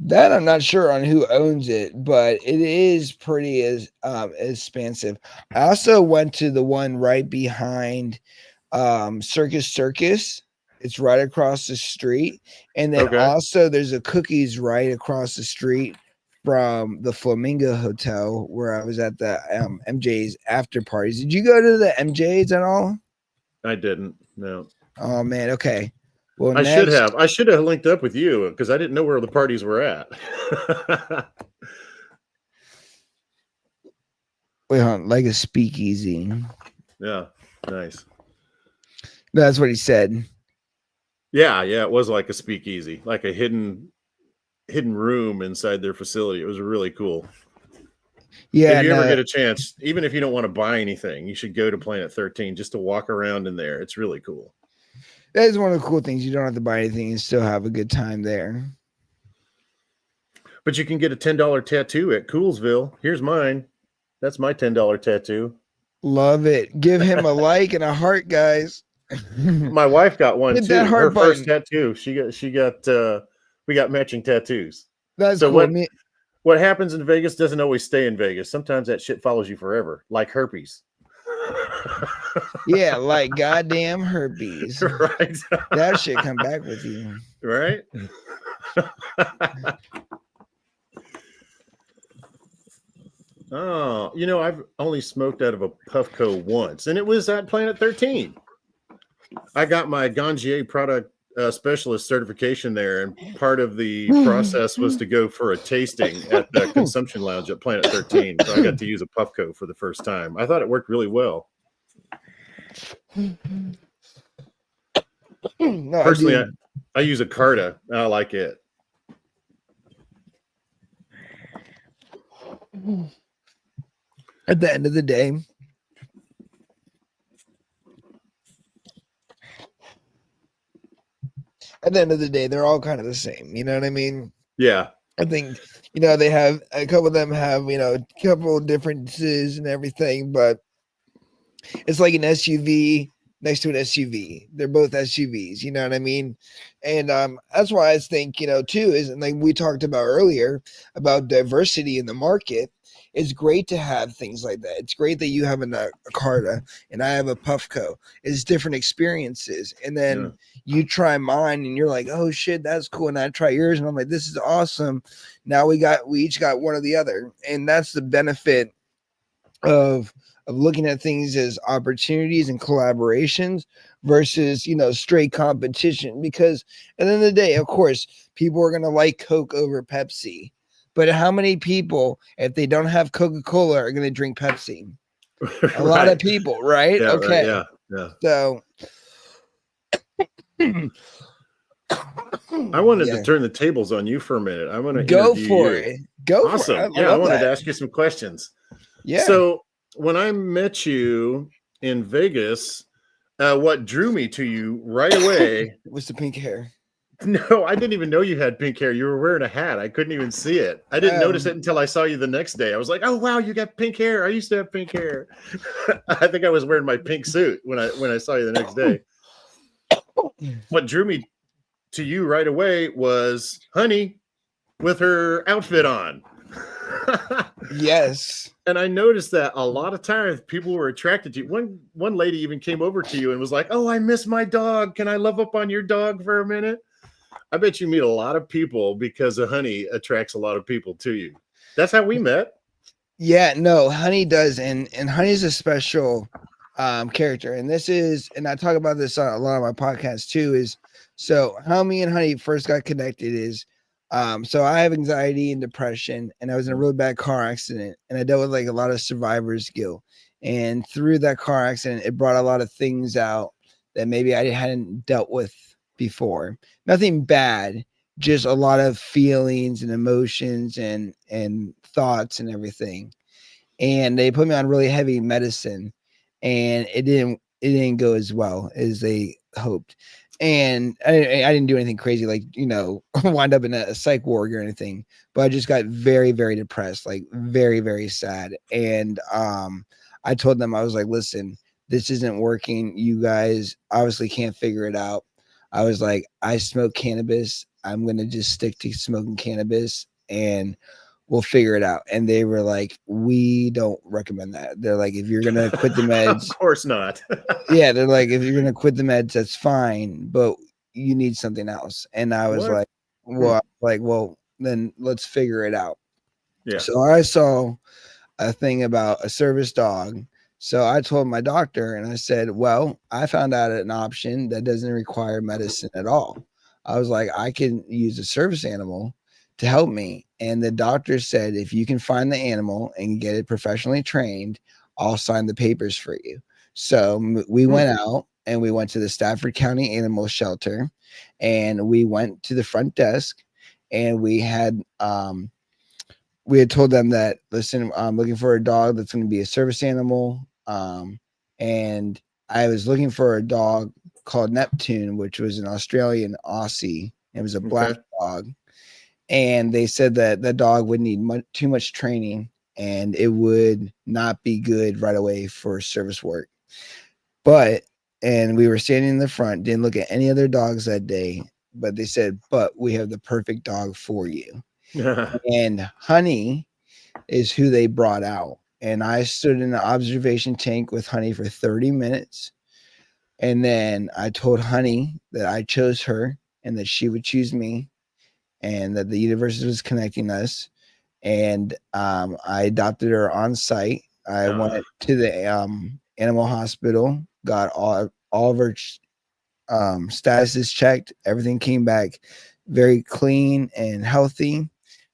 That I'm not sure on who owns it, but it is pretty expansive. I also went to the one right behind Circus. It's right across the street. And then also there's a Cookies right across the street from the Flamingo Hotel where I was at the MJ's after parties. Did you go to the MJ's at all? I didn't. No. Oh man. Okay. Well, I should have linked up with you because I didn't know where the parties were at. Wait, hold on, like a speakeasy. Yeah, nice. That's what he said. Yeah, it was like a speakeasy, like a hidden room inside their facility. It was really cool. Yeah, if you ever get a chance, even if you don't want to buy anything, you should go to Planet 13 just to walk around in there. It's really cool. That is one of the cool things. You don't have to buy anything and still have a good time there. But you can get a $10 tattoo at Coolsville. Here's mine. That's my $10 tattoo. Love it. Give him a like and a heart, guys. My wife got one too. That heart Her button. first tattoo. We got matching tattoos. That's so cool. What happens in Vegas doesn't always stay in Vegas. Sometimes that shit follows you forever, like herpes. Yeah, like goddamn herpes. Right. That shit come back with you. Right. Oh, I've only smoked out of a Puffco once, and it was at Planet 13. I got my Ganjier product specialist certification there, and part of the process was to go for a tasting at the consumption lounge at Planet 13. So I got to use a Puffco for the first time. I thought it worked really well. No, Personally, I use a Carta. I like it. At the end of the day, they're all kind of the same. You know what I mean? Yeah. I think, they have a couple of them have, a couple of differences and everything, but it's like an SUV next to an SUV. They're both SUVs, you know what I mean? And that's why I think, too, is like we talked about earlier about diversity in the market. It's great to have things like that. It's great that you have a Carta and I have a Puffco. It's different experiences. And then you try mine and you're like, oh shit, that's cool. And I try yours and I'm like, this is awesome. Now we each got one or the other. And that's the benefit of looking at things as opportunities and collaborations versus straight competition, because at the end of the day, of course, people are going to like Coke over Pepsi, but how many people, if they don't have Coca-Cola, are going to drink Pepsi? A lot of people, right? Yeah, okay, right, yeah. So I wanted to turn the tables on you for a minute. I want to go interview for you. it. Go Awesome. for it. I wanted to ask you some questions. Yeah. So when I met you in Vegas, what drew me to you right away was the pink hair. No, I didn't even know you had pink hair. You were wearing a hat. I couldn't even see it. I didn't notice it until I saw you the next day. I was like, "Oh wow, you got pink hair. I used to have pink hair." I think I was wearing my pink suit when I saw you the next day. What drew me to you right away was Honey with her outfit on. Yes. And I noticed that a lot of times people were attracted to you. One lady even came over to you and was like, "Oh, I miss my dog. Can I love up on your dog for a minute?" I bet you meet a lot of people because of Honey attracts a lot of people to you. That's how we met. Yeah, no, Honey does, and Honey's a special character, and I talk about this on a lot of my podcasts too. Is so how me and Honey first got connected is, so I have anxiety and depression, and I was in a really bad car accident, and I dealt with like a lot of survivor's guilt, and through that car accident, it brought a lot of things out that maybe I hadn't dealt with before. Nothing bad, just a lot of feelings and emotions and thoughts and everything. And they put me on really heavy medicine, and it didn't go as well as they hoped. And I didn't do anything crazy, like wind up in a psych ward or anything, but I just got very, very depressed, like very, very sad. And I told them, I was like, listen, this isn't working. You guys obviously can't figure it out. I was like, I smoke cannabis. I'm going to just stick to smoking cannabis and we'll figure it out. And they were like, we don't recommend that. They're like, if you're going to quit the meds. Of course not. Yeah. They're like, if you're going to quit the meds, that's fine, but you need something else. And I was like, well, then let's figure it out. Yeah. So I saw a thing about a service dog. So I told my doctor and I said, well, I found out an option that doesn't require medicine at all. I was like, I can use a service animal to help me. And the doctor said, if you can find the animal and get it professionally trained, I'll sign the papers for you. So we went out and we went to the Stafford County Animal Shelter and we went to the front desk and we had told them that, listen, I'm looking for a dog that's going to be a service animal. And I was looking for a dog called Neptune, which was an Australian Aussie. It was a black dog. And they said that the dog would need too much training and it would not be good right away for service work. And we were standing in the front, didn't look at any other dogs that day, but they said, but we have the perfect dog for you. And Honey is who they brought out. And I stood in the observation tank with Honey for 30 minutes. And then I told Honey that I chose her and that she would choose me and that the universe was connecting us. And I adopted her on site. I went to the animal hospital, got all of her statuses checked. Everything came back very clean and healthy.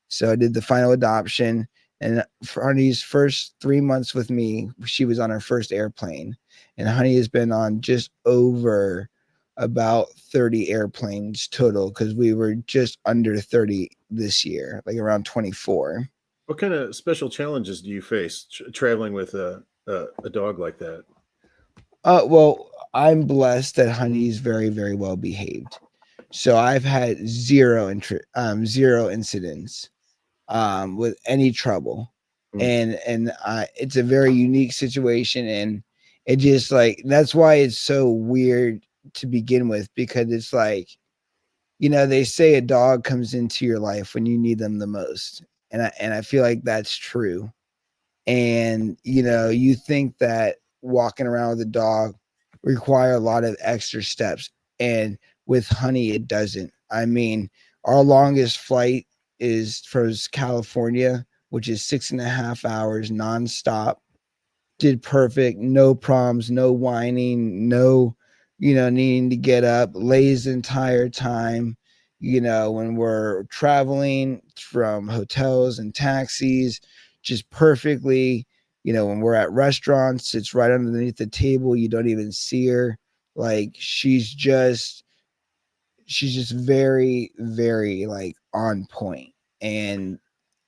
So I did the final adoption. And for Honey's first 3 months with me, she was on her first airplane. and Honey has been on just over about 30 airplanes total because we were just under 30 this year, like around 24. What kind of special challenges do you face traveling with a dog like that? Well, I'm blessed that Honey's very, very well behaved. So I've had zero incidents with any trouble, Mm. and it's a very unique situation, and it just like that's why it's so weird to begin with because it's like they say a dog comes into your life when you need them the most, and I feel like that's true. And you think that walking around with a dog require a lot of extra steps, and with Honey it doesn't. I mean, our longest flight is from California, which is 6.5 hours nonstop. Did perfect, no problems, no whining, no needing to get up, lays the entire time. When we're traveling from hotels and taxis, just perfectly. When we're at restaurants, it's right underneath the table, you don't even see her. Like she's just very, very like on point, and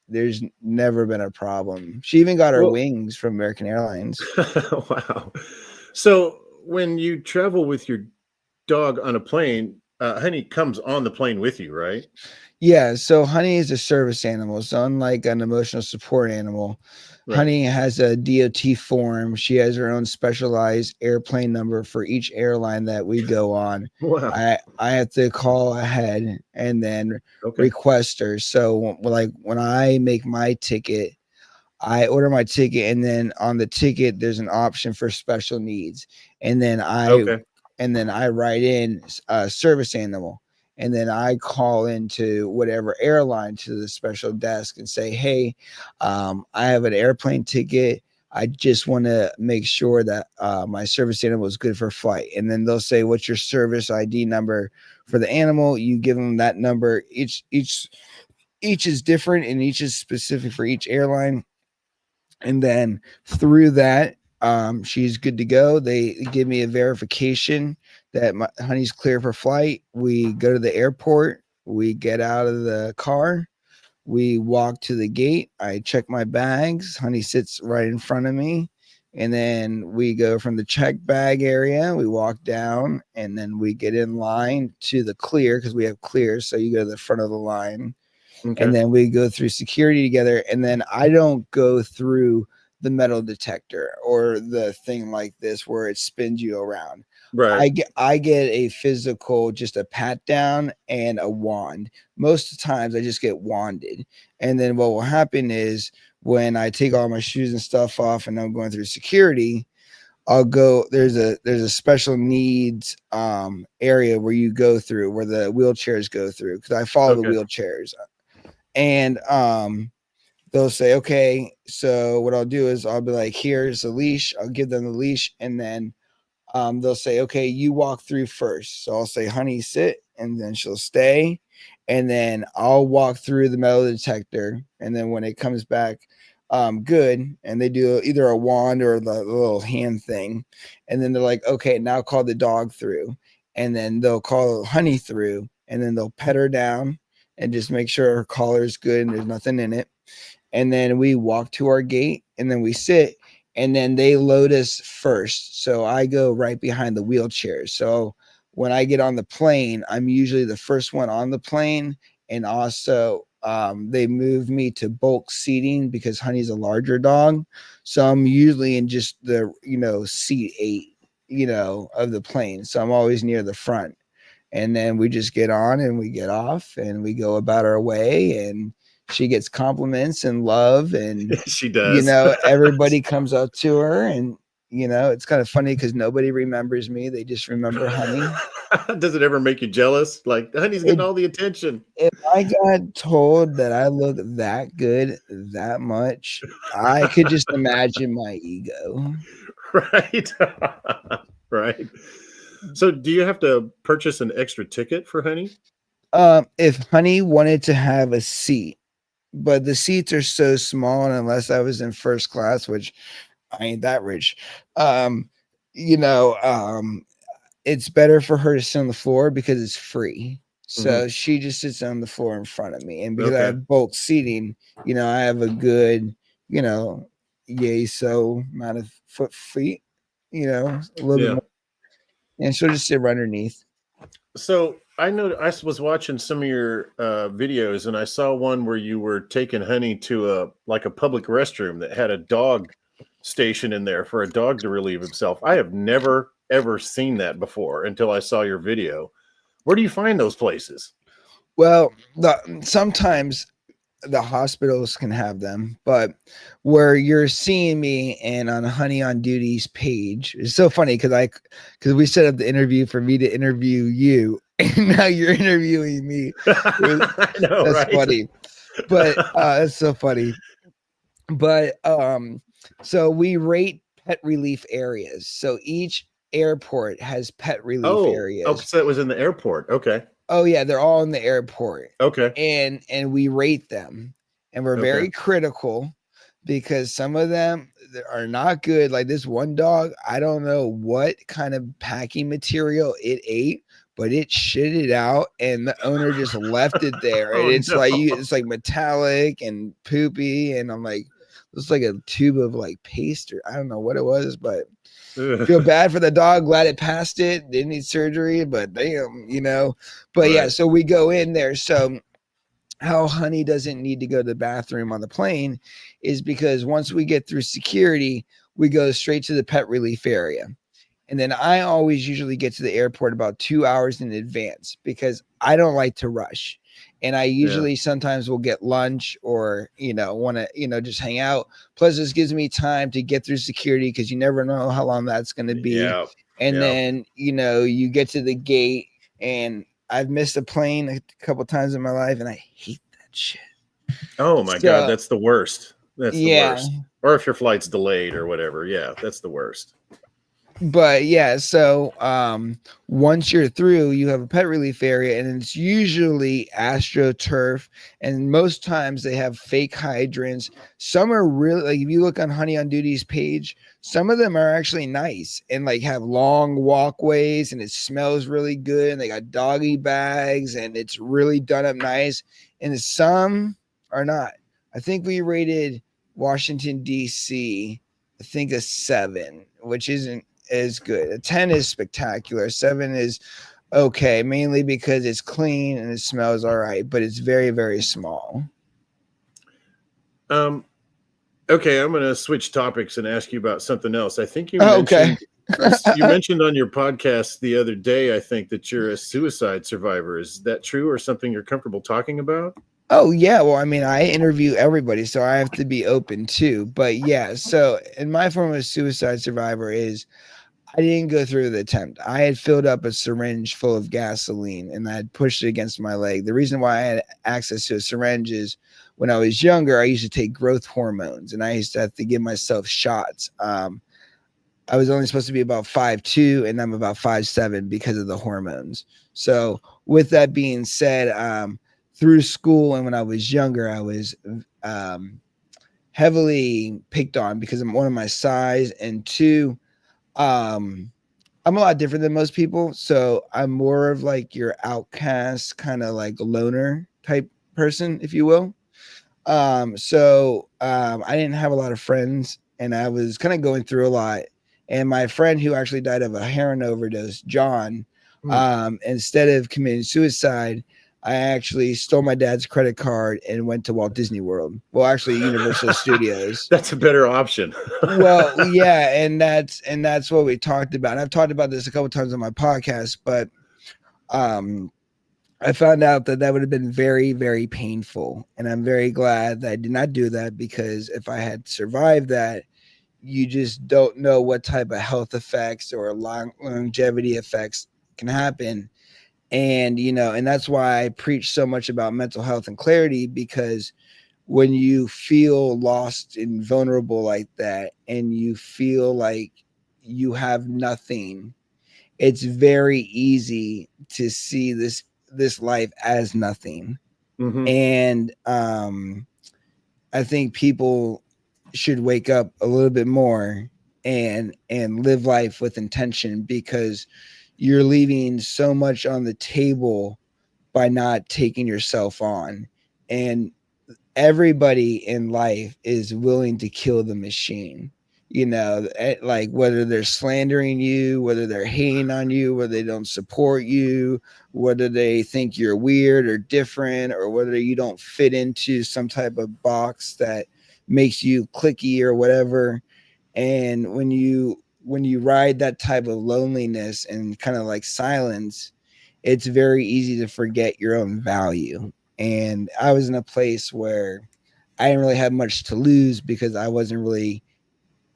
there's never been a problem. She even got her Well, wings from American Airlines. wow. So when you travel with your dog on a plane, Honey comes on the plane with you, right? Yeah, so Honey is a service animal. So unlike an emotional support animal, Right. Honey has a DOT form. She has her own specialized airplane number for each airline that we go on. Wow. I have to call ahead and then Okay. request her. So like when I make my ticket, I order my ticket, and then on the ticket there's an option for special needs, and then Okay. I write in a service animal, and then I call into whatever airline to the special desk and say, hey, I have an airplane ticket. I just want to make sure that my service animal is good for flight. And then they'll say, what's your service ID number for the animal? You give them that number. Each is different, and each is specific for each airline. And then through that, she's good to go. They give me a verification that my Honey's clear for flight. We go to the airport, we get out of the car, we walk to the gate, I check my bags, Honey sits right in front of me, and then we go from the check bag area, we walk down, and then we get in line to the clear because we have clear, so you go to the front of the line, and Okay. then we go through security together, and then I don't go through the metal detector or the thing like this where it spins you around. Right. I get a physical, just a pat down and a wand. Most of the times I just get wanded, and then what will happen is when I take all my shoes and stuff off and I'm going through security, I'll go there's a special needs area where you go through where the wheelchairs go through because I follow the Okay. wheelchairs. And they'll say, okay, so what I'll do is I'll be like, here's a leash. I'll give them the leash, and then they'll say, okay, you walk through first. So I'll say, Honey, sit, and then she'll stay, and then I'll walk through the metal detector, and then when it comes back good, and they do either a wand or the little hand thing, and then they're like, okay, now call the dog through, and then they'll call Honey through, and then they'll pet her down and just make sure her collar is good and there's nothing in it, and then we walk to our gate, and then we sit, and then they load us first. So I go right behind the wheelchairs. So when I get on the plane, I'm usually the first one on the plane, and also they move me to bulk seating because Honey's a larger dog, so I'm usually in just the seat 8 of the plane, so I'm always near the front, and then we just get on and we get off and we go about our way, and she gets compliments and love, and She does. everybody comes up to her, and it's kind of funny because nobody remembers me, they just remember Honey. Does it ever make you jealous? Like, Honey's getting it, all the attention. if I got told that I look that good that much, I could just imagine my ego. Right. Right. So, do you have to purchase an extra ticket for Honey? If Honey wanted to have a seat, but the seats are so small, and unless I was in first class, which I ain't that rich. Um, you know, it's better for her to sit on the floor because it's free. So she just sits on the floor in front of me. And because I Okay. have bulk seating, I have a good, yay so amount of feet, a little bit Yeah. more. And she'll just sit right underneath. So I know I was watching some of your videos, and I saw one where you were taking Honey to a public restroom that had a dog station in there for a dog to relieve himself. I have never ever seen that before until I saw your video. Where do you find those places? Well, sometimes the hospitals can have them, but where you're seeing me and on Honey on Duty's page, it's so funny because we set up the interview for me to interview you, and now you're interviewing me. I know, That's right? funny, but that's so funny. But so we rate pet relief areas. So each airport has pet relief Oh, areas. so that was in the airport. Okay. Oh yeah, they're all in the airport. Okay. And we rate them. And we're Okay. very critical because some of them are not good. Like this one dog, I don't know what kind of packing material it ate, but it shit it out and the owner just left it there. And Oh no. it's like metallic and poopy. And I'm like, it's like a tube of like paste or I don't know what it was, but feel bad for the dog. Glad it passed it. Didn't need surgery, but damn. But yeah, Right. so we go in there. So how Honey doesn't need to go to the bathroom on the plane is because once we get through security, we go straight to the pet relief area. And then I always usually get to the airport about 2 hours in advance because I don't like to rush. And I usually sometimes will get lunch or, want to, just hang out. Plus, this gives me time to get through security because you never know how long that's going to be. Yeah. And Yeah. then, you get to the gate and I've missed a plane a couple times in my life and I hate that shit. Oh my God, that's the worst. That's the worst. Or if your flight's delayed or whatever. Yeah, that's the worst. But yeah, so once you're through, you have a pet relief area, and it's usually AstroTurf, and most times they have fake hydrants. Some are really like if you look on Honey on Duty's page, some of them are actually nice and like have long walkways, and it smells really good, and they got doggy bags, and it's really done up nice. And some are not. I think we rated Washington D.C. I think a 7, which isn't is good. A 10 is spectacular. 7 is okay, mainly because it's clean and it smells all right, but it's very, very small. Okay, I'm going to switch topics and ask you about something else. I think you mentioned you mentioned on your podcast the other day, I think, that you're a suicide survivor. Is that true or something you're comfortable talking about? Oh yeah, well, I mean, I interview everybody, so I have to be open too. But yeah, so in my form of suicide survivor is I didn't go through the attempt. I had filled up a syringe full of gasoline and I had pushed it against my leg. The reason why I had access to a syringe is when I was younger, I used to take growth hormones and I used to have to give myself shots. I was only supposed to be about 5'2" and I'm about 5'7" because of the hormones. So with that being said, through school and when I was younger, I was heavily picked on because I'm one of my size and two, I'm a lot different than most people. So I'm more of like your outcast, kind of like loner type person, if you will. I didn't have a lot of friends and I was kind of going through a lot. And my friend who actually died of a heroin overdose, John, instead of committing suicide, I actually stole my dad's credit card and went to Walt Disney World. Well, actually Universal Studios. That's a better option. Well, yeah, and that's what we talked about. And I've talked about this a couple times on my podcast, but I found out that would have been very, very painful. And I'm very glad that I did not do that because if I had survived that, you just don't know what type of health effects or longevity effects can happen. And, and that's why I preach so much about mental health and clarity because when you feel lost and vulnerable like that and you feel like you have nothing, it's very easy to see this life as nothing. And I think people should wake up a little bit more and live life with intention, because you're leaving so much on the table by not taking yourself on. And everybody in life is willing to kill the machine. Like whether they're slandering you, whether they're hating on you, whether they don't support you, whether they think you're weird or different, or whether you don't fit into some type of box that makes you clicky or whatever. And when you ride that type of loneliness and kind of like silence, it's very easy to forget your own value. And I was in a place where I didn't really have much to lose, because I wasn't really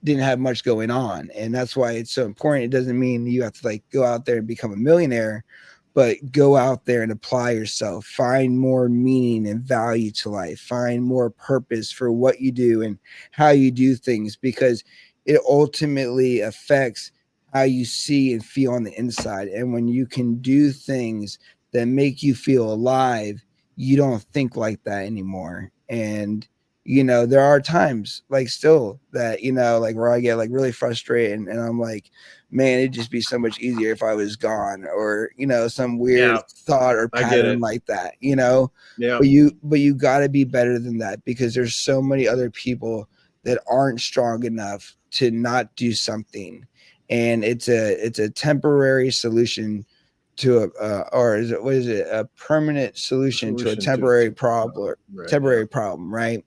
didn't have much going on. And that's why it's so important. It doesn't mean you have to like go out there and become a millionaire, but go out there and apply yourself, find more meaning and value to life, find more purpose for what you do and how you do things, because it ultimately affects how you see and feel on the inside. And when you can do things that make you feel alive, you don't think like that anymore. And there are times like still that, like where I get like really frustrated, and I'm like, man, it'd just be so much easier if I was gone, or, some weird Yeah, thought or I get pattern it. like that, Yeah. but you got to be better than that, because there's so many other people that aren't strong enough to not do something. And it's a temporary solution to or is it, what is it, a permanent solution to a Solution to right. Yeah. temporary problem, right?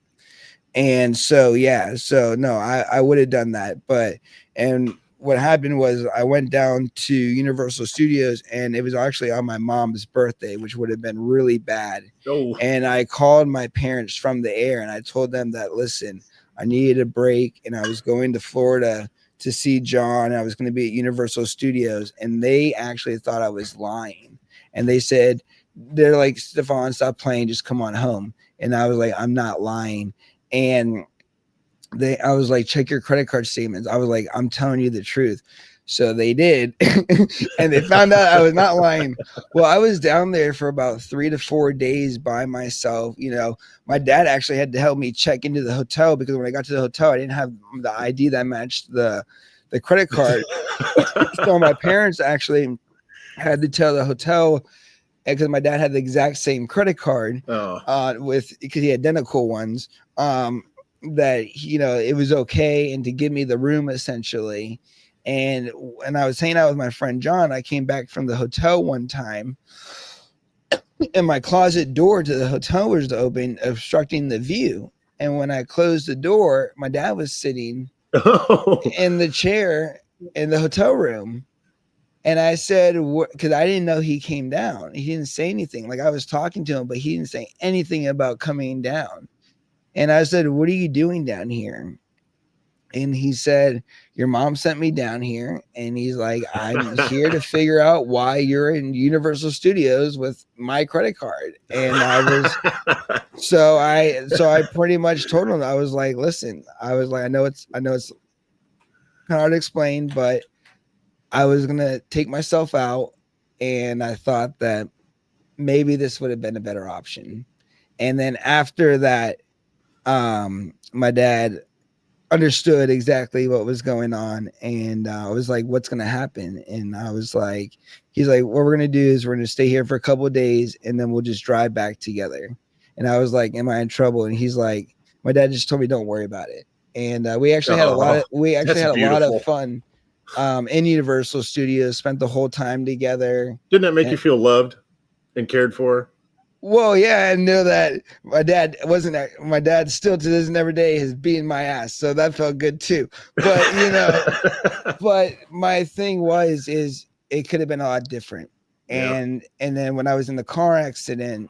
And so, yeah, so no, I would have done that. But and what happened was I went down to Universal Studios, and it was actually on my mom's birthday, which would have been really bad. Oh. And I called my parents from the air, and I told them that, listen, I needed a break, and I was going to Florida to see John. I was going to be at Universal Studios, and they actually thought I was lying. And they're like, Stefan, stop playing, just come on home. And I was like, I'm not lying. And I was like, check your credit card statements. I was like, I'm telling you the truth. So they did. And they found out I was not lying. Well, I was down there for about 3 to 4 days by myself. My dad actually had to help me check into the hotel, because when I got to the hotel, I didn't have the ID that matched the credit card. So my parents actually had to tell the hotel, because my dad had the exact same credit card, because he had identical ones, that it was okay, and to give me the room essentially. And when I was hanging out with my friend John, I came back from the hotel one time, and my closet door to the hotel was open, obstructing the view. And when I closed the door, my dad was sitting in the chair in the hotel room. And I said, because I didn't know he came down. He didn't say anything. Like, I was talking to him, but he didn't say anything about coming down. And I said, what are you doing down here? And he said, your mom sent me down here. And he's like, I'm here to figure out why you're in Universal Studios with my credit card. And so I pretty much told him, I was like, listen, I was like, I know it's kind of hard to explain, but I was going to take myself out, and I thought that maybe this would have been a better option. And then after that, my dad understood exactly what was going on, and I was like, what's going to happen? And I was like, he's like, what we're going to do is we're going to stay here for a couple of days, and then we'll just drive back together. And I was like, am I in trouble? And he's like, my dad just told me, don't worry about it. And we actually had a lot of fun in Universal Studios, spent the whole time together. Didn't that make you feel loved and cared for? Well, yeah, I know that my dad still to this never day is beating my ass. So that felt good too. But, but my thing is it could have been a lot different. And then when I was in the car accident,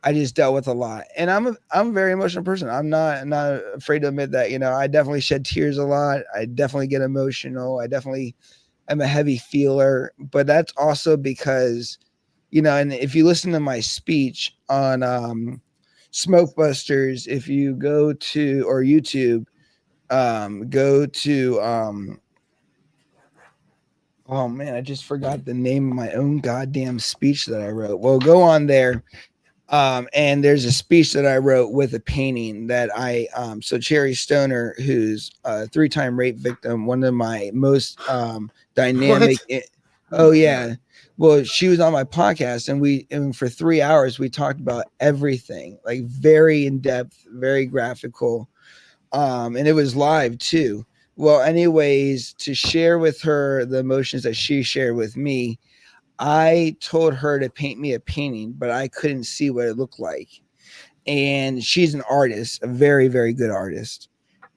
I just dealt with a lot. And I'm a very emotional person. I'm not afraid to admit that, I definitely shed tears a lot. I definitely get emotional. I'm a heavy feeler, but that's also because, and if you listen to my speech on SmokeBusters, if you go to, or YouTube, go to, oh man, I just forgot the name of my own goddamn speech that I wrote. Well, go on there. And there's a speech that I wrote with a painting that so Cherry Stoner, who's a 3-time rape victim, one of my most dynamic. What? Oh yeah. Well, she was on my podcast, and for 3 hours we talked about everything, like very in depth, very graphical, and it was live too. Well, anyways, to share with her the emotions that she shared with me, I told her to paint me a painting, but I couldn't see what it looked like. And she's an artist, a very, very good artist.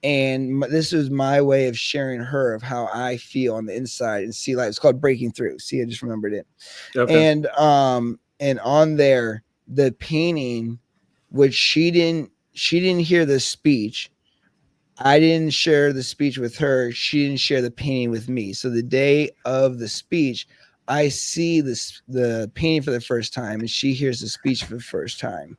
And this was my way of sharing her of how I feel on the inside and see life. It's called Breaking Through. See, I just remembered it. Okay. And on there, the painting, which she didn't hear the speech. I didn't share the speech with her. She didn't share the painting with me. So the day of the speech, I see the painting for the first time, and she hears the speech for the first time.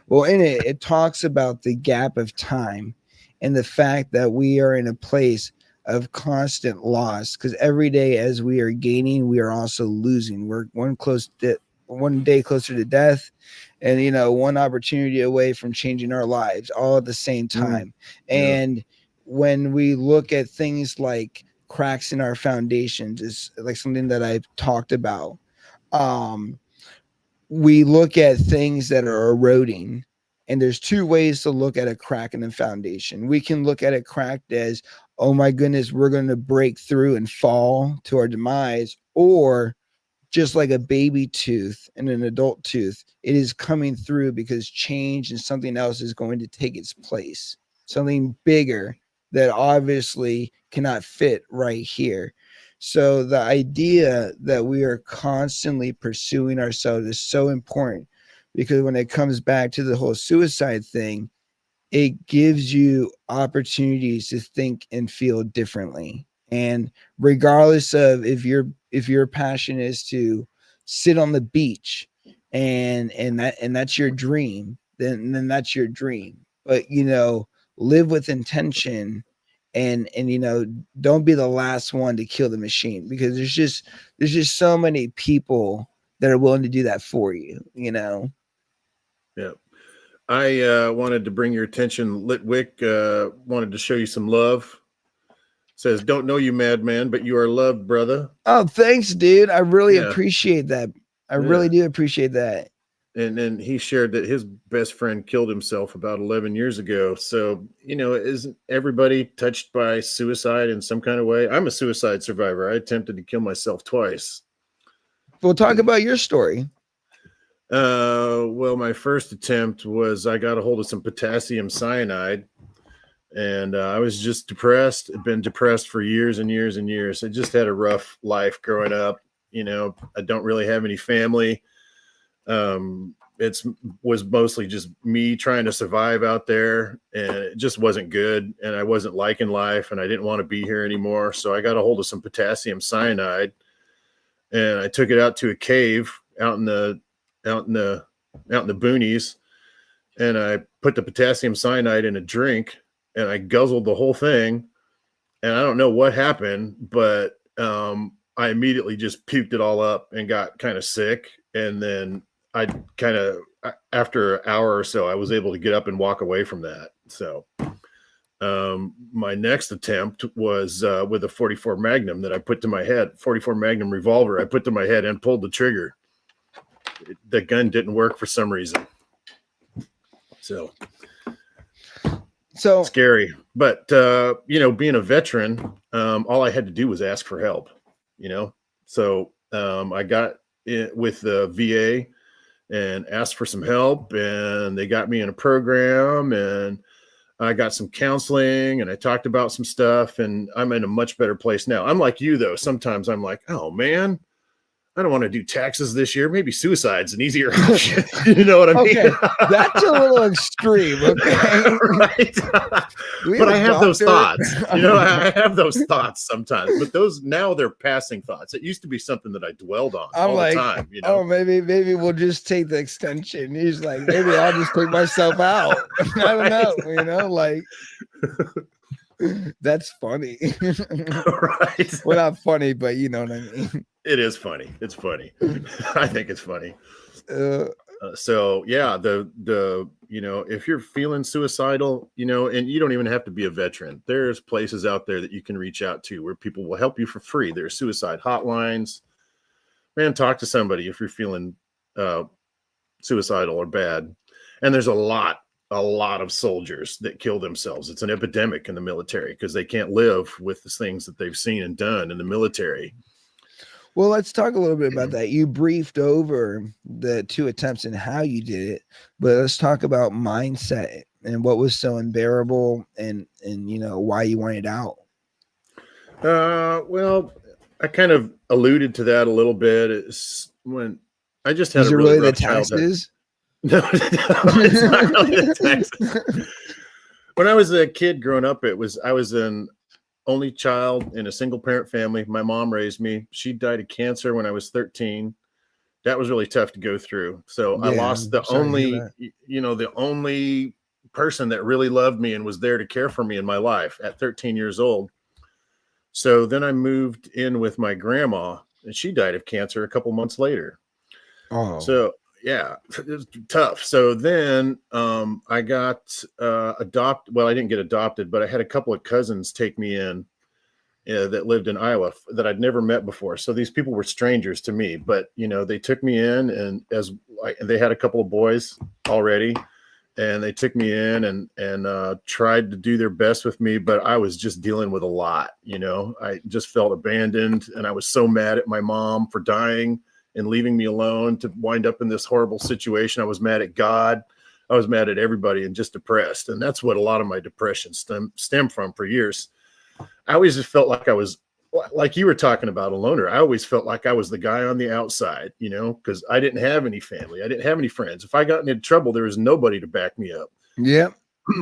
Well, in it, it talks about the gap of time and the fact that we are in a place of constant loss, because every day as we are gaining, we are also losing. We're one day closer to death, and one opportunity away from changing our lives, all at the same time. Yeah. And when we look at things like cracks in our foundations, is like something that I've talked about. Um, we look at things that are eroding, and there's two ways to look at a crack in the foundation. We can look at it cracked as, oh my goodness, we're going to break through and fall to our demise, or just like a baby tooth and an adult tooth, it is coming through because change and something else is going to take its place, something bigger that obviously cannot fit right here. So the idea that we are constantly pursuing ourselves is so important, because when it comes back to the whole suicide thing, it gives you opportunities to think and feel differently. And regardless of if your passion is to sit on the beach, and that's your dream, then that's your dream. But live with intention, and don't be the last one to kill the machine, because there's just so many people that are willing to do that for you. Yeah. I wanted to bring your attention. Litwick wanted to show you some love. Says, "Don't know you, madman, but you are loved, brother." Oh, thanks, dude. I really Yeah. appreciate that. I really Yeah. do appreciate that. And then he shared that his best friend killed himself about 11 years ago. So, isn't everybody touched by suicide in some kind of way? I'm a suicide survivor. I attempted to kill myself twice. We'll talk about your story. Well, my first attempt was I got a hold of some potassium cyanide, and I was just depressed. I'd been depressed for years and years and years. I just had a rough life growing up. I don't really have any family. It was mostly just me trying to survive out there, and it just wasn't good. And I wasn't liking life, and I didn't want to be here anymore. So I got a hold of some potassium cyanide, and I took it out to a cave out in the boonies, and I put the potassium cyanide in a drink, and I guzzled the whole thing. And I don't know what happened, but I immediately just puked it all up and got kind of sick. And then I kind of, after an hour or so, I was able to get up and walk away from that. So my next attempt was with a 44 Magnum that I put to my head, 44 Magnum revolver. I put to my head and pulled the trigger. The gun didn't work for some reason. So scary. But, being a veteran, all I had to do was ask for help, So I got with the VA and asked for some help, and they got me in a program, and I got some counseling, and I talked about some stuff, and I'm in a much better place now. I'm like you, though. Sometimes I'm like, oh, man, I don't want to do taxes this year. Maybe suicide's an easier option. You know what I mean? Okay, that's a little extreme. Okay, right. But I have those thoughts. I have those thoughts sometimes. But those now they're passing thoughts. It used to be something that I dwelled on all the time. Oh, maybe we'll just take the extension. He's like, maybe I'll just take myself out. I don't know. Like. That's funny. Right. Well, not funny, but you know what I mean. It is funny. It's funny. I think it's funny. So yeah, the if you're feeling suicidal, and you don't even have to be a veteran. There's places out there that you can reach out to where people will help you for free. There's suicide hotlines. Man, talk to somebody if you're feeling uh, suicidal or bad. And there's a lot of soldiers that kill themselves. It's an epidemic in the military because they can't live with the things that they've seen and done in the military. Well, let's talk a little bit about that. You briefed over the 2 attempts and how you did it, but let's talk about mindset and what was so unbearable and why you wanted out. Well, I kind of alluded to that a little bit. It's when I just had Was a it really really the rough childhood. taxes? No, it's not really the taxes. When I was a kid growing up, I was an only child in a single parent family. My mom raised me. She died of cancer when I was 13. That was really tough to go through. So I Yeah, lost the sorry to hear only, that. the only person that really loved me and was there to care for me in my life at 13 years old. So then I moved in with my grandma, and she died of cancer a couple months later. Oh, So yeah, it was tough. So then I got adopted. Well, I didn't get adopted, but I had a couple of cousins take me in that lived in Iowa that I'd never met before. So these people were strangers to me, but they took me in, and they had a couple of boys already, and they took me in and tried to do their best with me, but I was just dealing with a lot. I just felt abandoned, and I was so mad at my mom for dying and leaving me alone to wind up in this horrible situation. I was mad at God. I was mad at everybody and just depressed. And that's what a lot of my depression stemmed from for years. I always just felt like I was, like you were talking about, a loner. I always felt like I was the guy on the outside, because I didn't have any family. I didn't have any friends. If I got into trouble, there was nobody to back me up. yeah.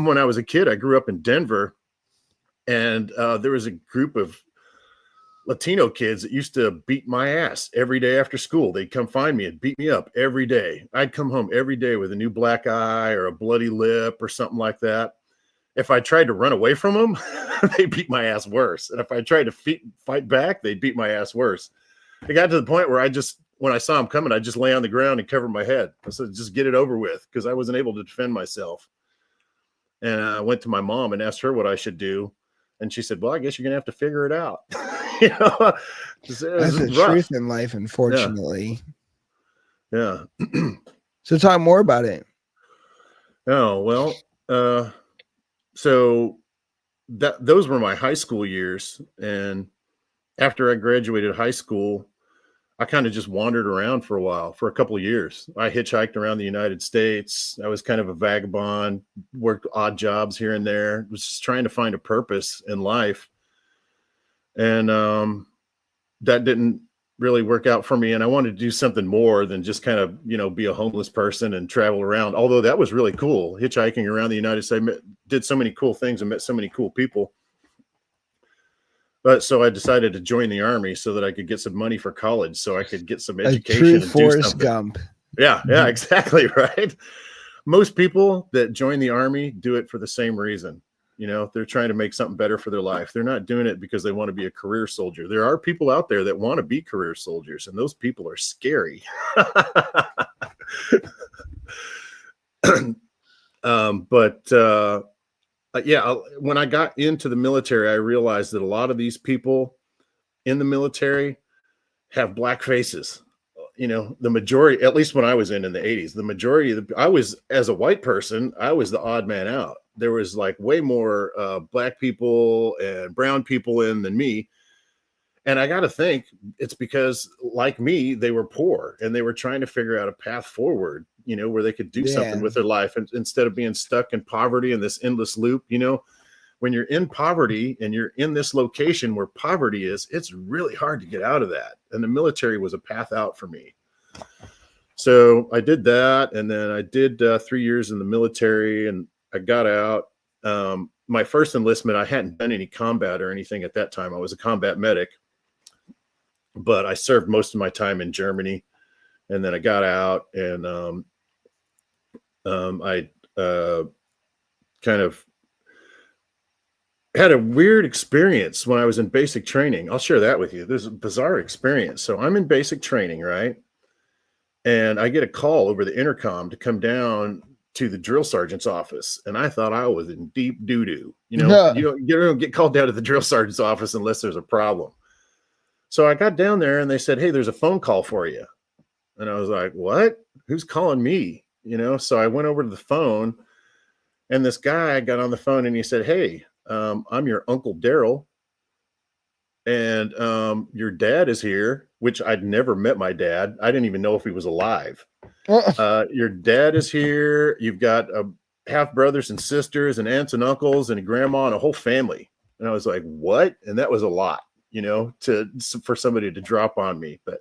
When I was a kid, I grew up in Denver, and there was a group of Latino kids that used to beat my ass every day after school. They'd come find me and beat me up every day. I'd come home every day with a new black eye or a bloody lip or something like that. If I tried to run away from them, they beat my ass worse. And if I tried to fight back, they'd beat my ass worse. It got to the point where when I saw them coming, I just lay on the ground and cover my head. I said, just get it over with, because I wasn't able to defend myself. And I went to my mom and asked her what I should do. And she said, well, I guess you're going to have to figure it out. That's the rough. truth in life, unfortunately. Yeah. So talk more about it. Oh, well, so those were my high school years. And after I graduated high school, I kind of just wandered around for a while, for a couple of years. I hitchhiked around the United States. I was kind of a vagabond, worked odd jobs here and there, was just trying to find a purpose in life. And that didn't really work out for me. And I wanted to do something more than just kind of, be a homeless person and travel around. Although that was really cool. Hitchhiking around the United States, did so many cool things and met so many cool people. But so I decided to join the Army so that I could get some money for college, so I could get some education. A true and Forrest Gump. Yeah, exactly. Right. Most people that join the Army do it for the same reason. They're trying to make something better for their life. They're not doing it because they want to be a career soldier. There are people out there that want to be career soldiers, and those people are scary. Yeah, when I got into the military, I realized that a lot of these people in the military have black faces. The majority, at least when I was in the 80s, the majority of as a white person, I was the odd man out. There was like way more black people and brown people in than me. And I got to think it's because, like me, they were poor and they were trying to figure out a path forward, where they could do something with their life, and instead of being stuck in poverty and this endless loop. When you're in poverty and you're in this location where poverty is, it's really hard to get out of that. And the military was a path out for me. So I did that. And then I did 3 years in the military, and I got out. My first enlistment, I hadn't done any combat or anything at that time. I was a combat medic, but I served most of my time in Germany. And then I got out, and I kind of had a weird experience when I was in basic training. I'll share that with you. There's a bizarre experience. So I'm in basic training, right? And I get a call over the intercom to come down to the drill sergeant's office. And I thought I was in deep doo-doo. You don't get called down to the drill sergeant's office unless there's a problem. So I got down there and they said, "Hey, there's a phone call for you." And I was like, "What? Who's calling me?" So I went over to the phone, and this guy got on the phone and he said, "Hey, I'm your Uncle Daryl, and your dad is here," which I'd never met my dad. I didn't even know if he was alive. Your dad is here. You've got half brothers and sisters and aunts and uncles and a grandma and a whole family. And I was like, "What?" And that was a lot, for somebody to drop on me. But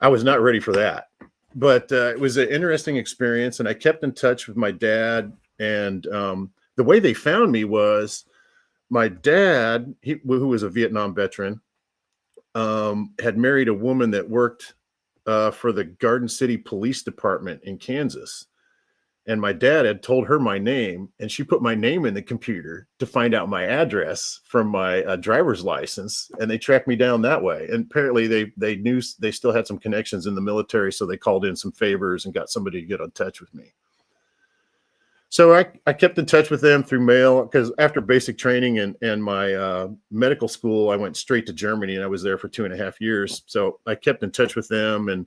I was not ready for that. But it was an interesting experience. And I kept in touch with my dad. And the way they found me was my dad, who was a Vietnam veteran, had married a woman that worked for the Garden City Police Department in Kansas. And my dad had told her my name, and she put my name in the computer to find out my address from my driver's license, and they tracked me down that way. And apparently they knew they still had some connections in the military, so they called in some favors and got somebody to get in touch with me. So I kept in touch with them through mail, because after basic training and my medical school, I went straight to Germany, and I was there for 2.5 years. So I kept in touch with them, and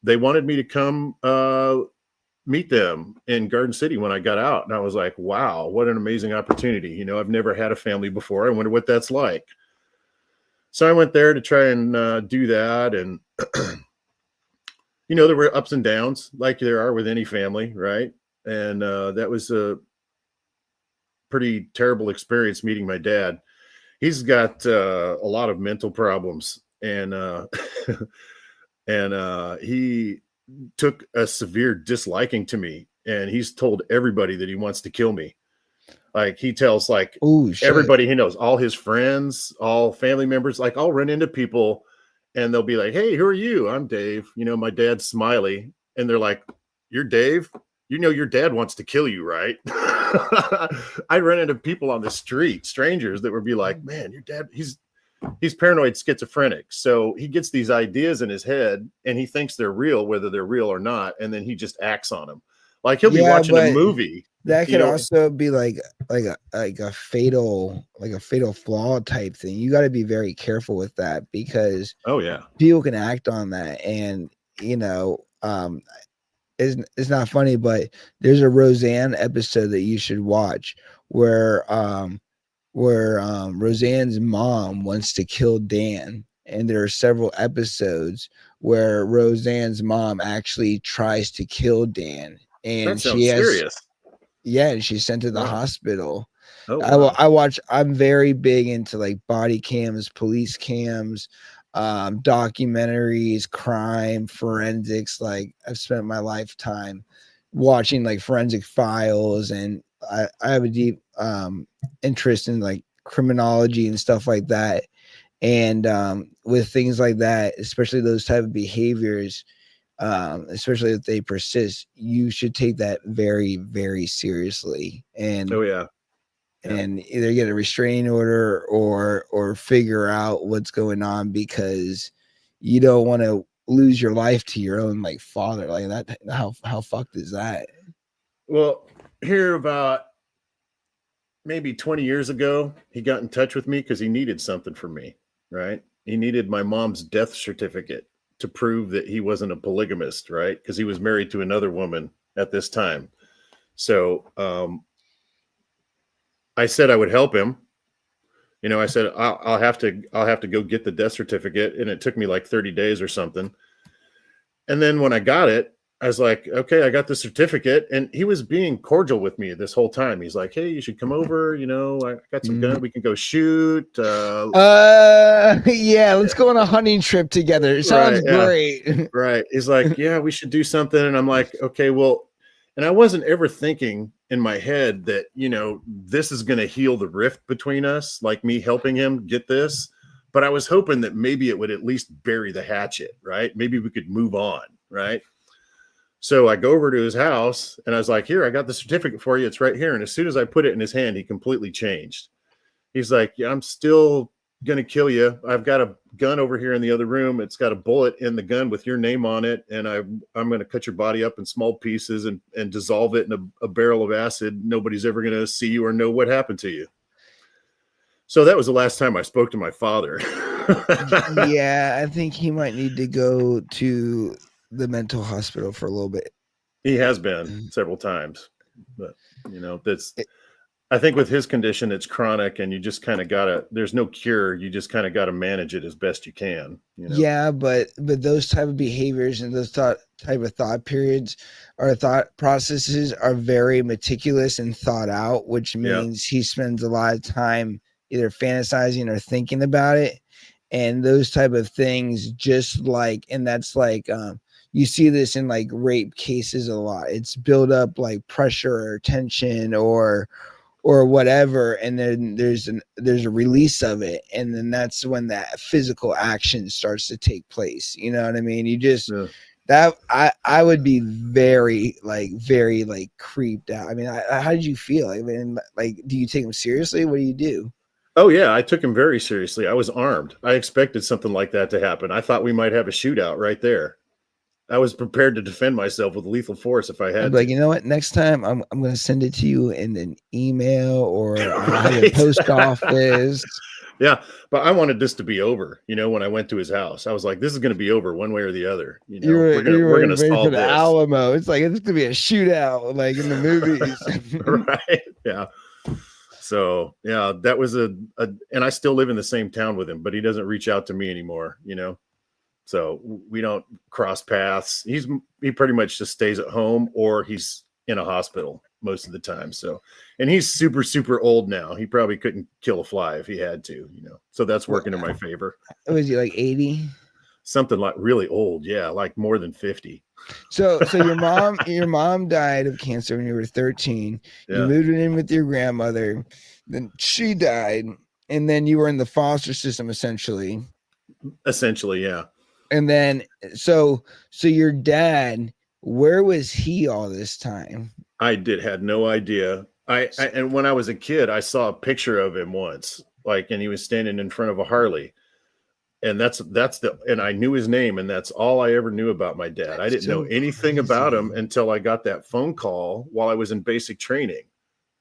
they wanted me to come meet them in Garden City when I got out. And I was like, wow, what an amazing opportunity. I've never had a family before. I wonder what that's like. So I went there to try and do that. And, there were ups and downs like there are with any family, right? And that was a pretty terrible experience meeting my dad. He's got a lot of mental problems, and he took a severe disliking to me, and he's told everybody that he wants to kill me. Like, he tells everybody he knows, all his friends, all family members. Like, I'll run into people and they'll be like, "Hey, who are you?" "I'm Dave." My dad's Smiley. And they're like, "You're Dave? Your dad wants to kill you, right?" I run into people on the street, strangers, that would be like, "Man, your dad, he's paranoid schizophrenic." So he gets these ideas in his head and he thinks they're real, whether they're real or not. And then he just acts on them. Like, he'll be watching a movie. That could also be like a fatal flaw type thing. You got to be very careful with that, because people can act on that. And it's not funny, but there's a Roseanne episode that you should watch where Roseanne's mom wants to kill Dan. And there are several episodes where Roseanne's mom actually tries to kill Dan. And that sounds serious. Yeah, and she's sent to the hospital. Oh, wow. I'm very big into like body cams, police cams, documentaries, crime, forensics. Like, I've spent my lifetime watching like forensic files, and I have a deep interest in like criminology and stuff like that. And with things like that, especially those type of behaviors, especially if they persist, you should take that very, very seriously. And and either get a restraining order or figure out what's going on, because you don't want to lose your life to your own like father like that. How fucked is that? Well, here about maybe 20 years ago, he got in touch with me because he needed something from me, right? He needed my mom's death certificate to prove that he wasn't a polygamist, right? Because he was married to another woman at this time. So I said I would help him. I said, I'll have to go get the death certificate. And it took me like 30 days or something. And then when I got it, I was like, okay, I got the certificate. And he was being cordial with me this whole time. He's like, "Hey, you should come over. I got some gun. We can go shoot. Yeah, let's go on a hunting trip together. It sounds great." Right. He's like, "Yeah, we should do something." And I'm like, okay, well, and I wasn't ever thinking in my head that, this is going to heal the rift between us, like me helping him get this. But I was hoping that maybe it would at least bury the hatchet, right? Maybe we could move on, right? So I go over to his house and I was like, "Here, I got the certificate for you. It's right here." And as soon as I put it in his hand, he completely changed. He's like, "Yeah, I'm still going to kill you. I've got a gun over here in the other room. It's got a bullet in the gun with your name on it. And I'm going to cut your body up in small pieces and dissolve it in a barrel of acid. Nobody's ever going to see you or know what happened to you. So that was the last time I spoke to my father. Yeah, I think he might need to go to the mental hospital for a little bit. He has been several times, but I think with his condition, it's chronic, and you just kind of there's no cure. You just kind of got to manage it as best you can. Yeah, but those type of behaviors and those type of thought periods or thought processes are very meticulous and thought out, which means he spends a lot of time either fantasizing or thinking about it. And those type of things and that's like, you see this in like rape cases a lot. It's build up like pressure or tension or whatever, and then there's a release of it, and then that's when that physical action starts to take place. You know what I mean? You just that I would be very creeped out. I mean, how did you feel? I mean, like, do you take him seriously? What do you do? Oh yeah, I took him very seriously. I was armed. I expected something like that to happen. I thought we might have a shootout right there. I was prepared to defend myself with lethal force if I had. Like, you know what? Next time, I'm going to send it to you in an email or a post office. Yeah, but I wanted this to be over. When I went to his house, I was like, "This is going to be over one way or the other." We're going to solve this. Alamo. It's like it's going to be a shootout, like in the movies. Right? Yeah. So yeah, that was and I still live in the same town with him, but he doesn't reach out to me anymore. So we don't cross paths. He pretty much just stays at home, or he's in a hospital most of the time. So, and he's super, super old now. He probably couldn't kill a fly if he had to, so that's working in my favor. Was he like 80? Something like really old. Yeah. Like more than 50. So your mom died of cancer when you were 13. Yeah. You moved in with your grandmother, then she died, and then you were in the foster system essentially. Yeah. And then, so your dad, where was he all this time? I had no idea. And when I was a kid, I saw a picture of him once, and he was standing in front of a Harley, and and I knew his name, and that's all I ever knew about my dad. I didn't know anything about him until I got that phone call while I was in basic training.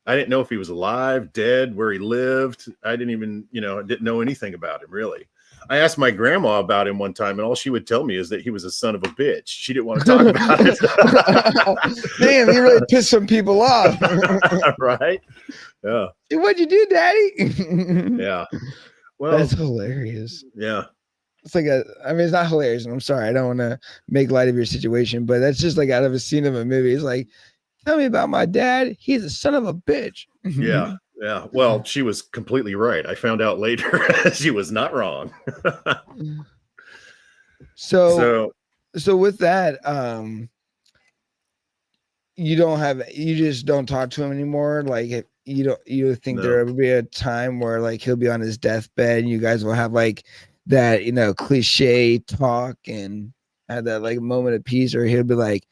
I didn't know if he was alive, dead, where he lived. I didn't even, didn't know anything about him really. I asked my grandma about him one time, and all she would tell me is that he was a son of a bitch. She didn't want to talk about it. Damn, you really pissed some people off. Right? Yeah. What'd you do, Daddy? Yeah. Well, that's hilarious. Yeah. It's like it's not hilarious, and I'm sorry, I don't want to make light of your situation, but that's just like out of a scene of a movie. It's like, tell me about my dad. He's a son of a bitch. Yeah. Yeah. Well, she was completely right. I found out later she was not wrong. So with that, you just don't talk to him anymore. Like you think there will be a time where like he'll be on his deathbed and you guys will have like that, cliche talk and have that like moment of peace, or he'll be like,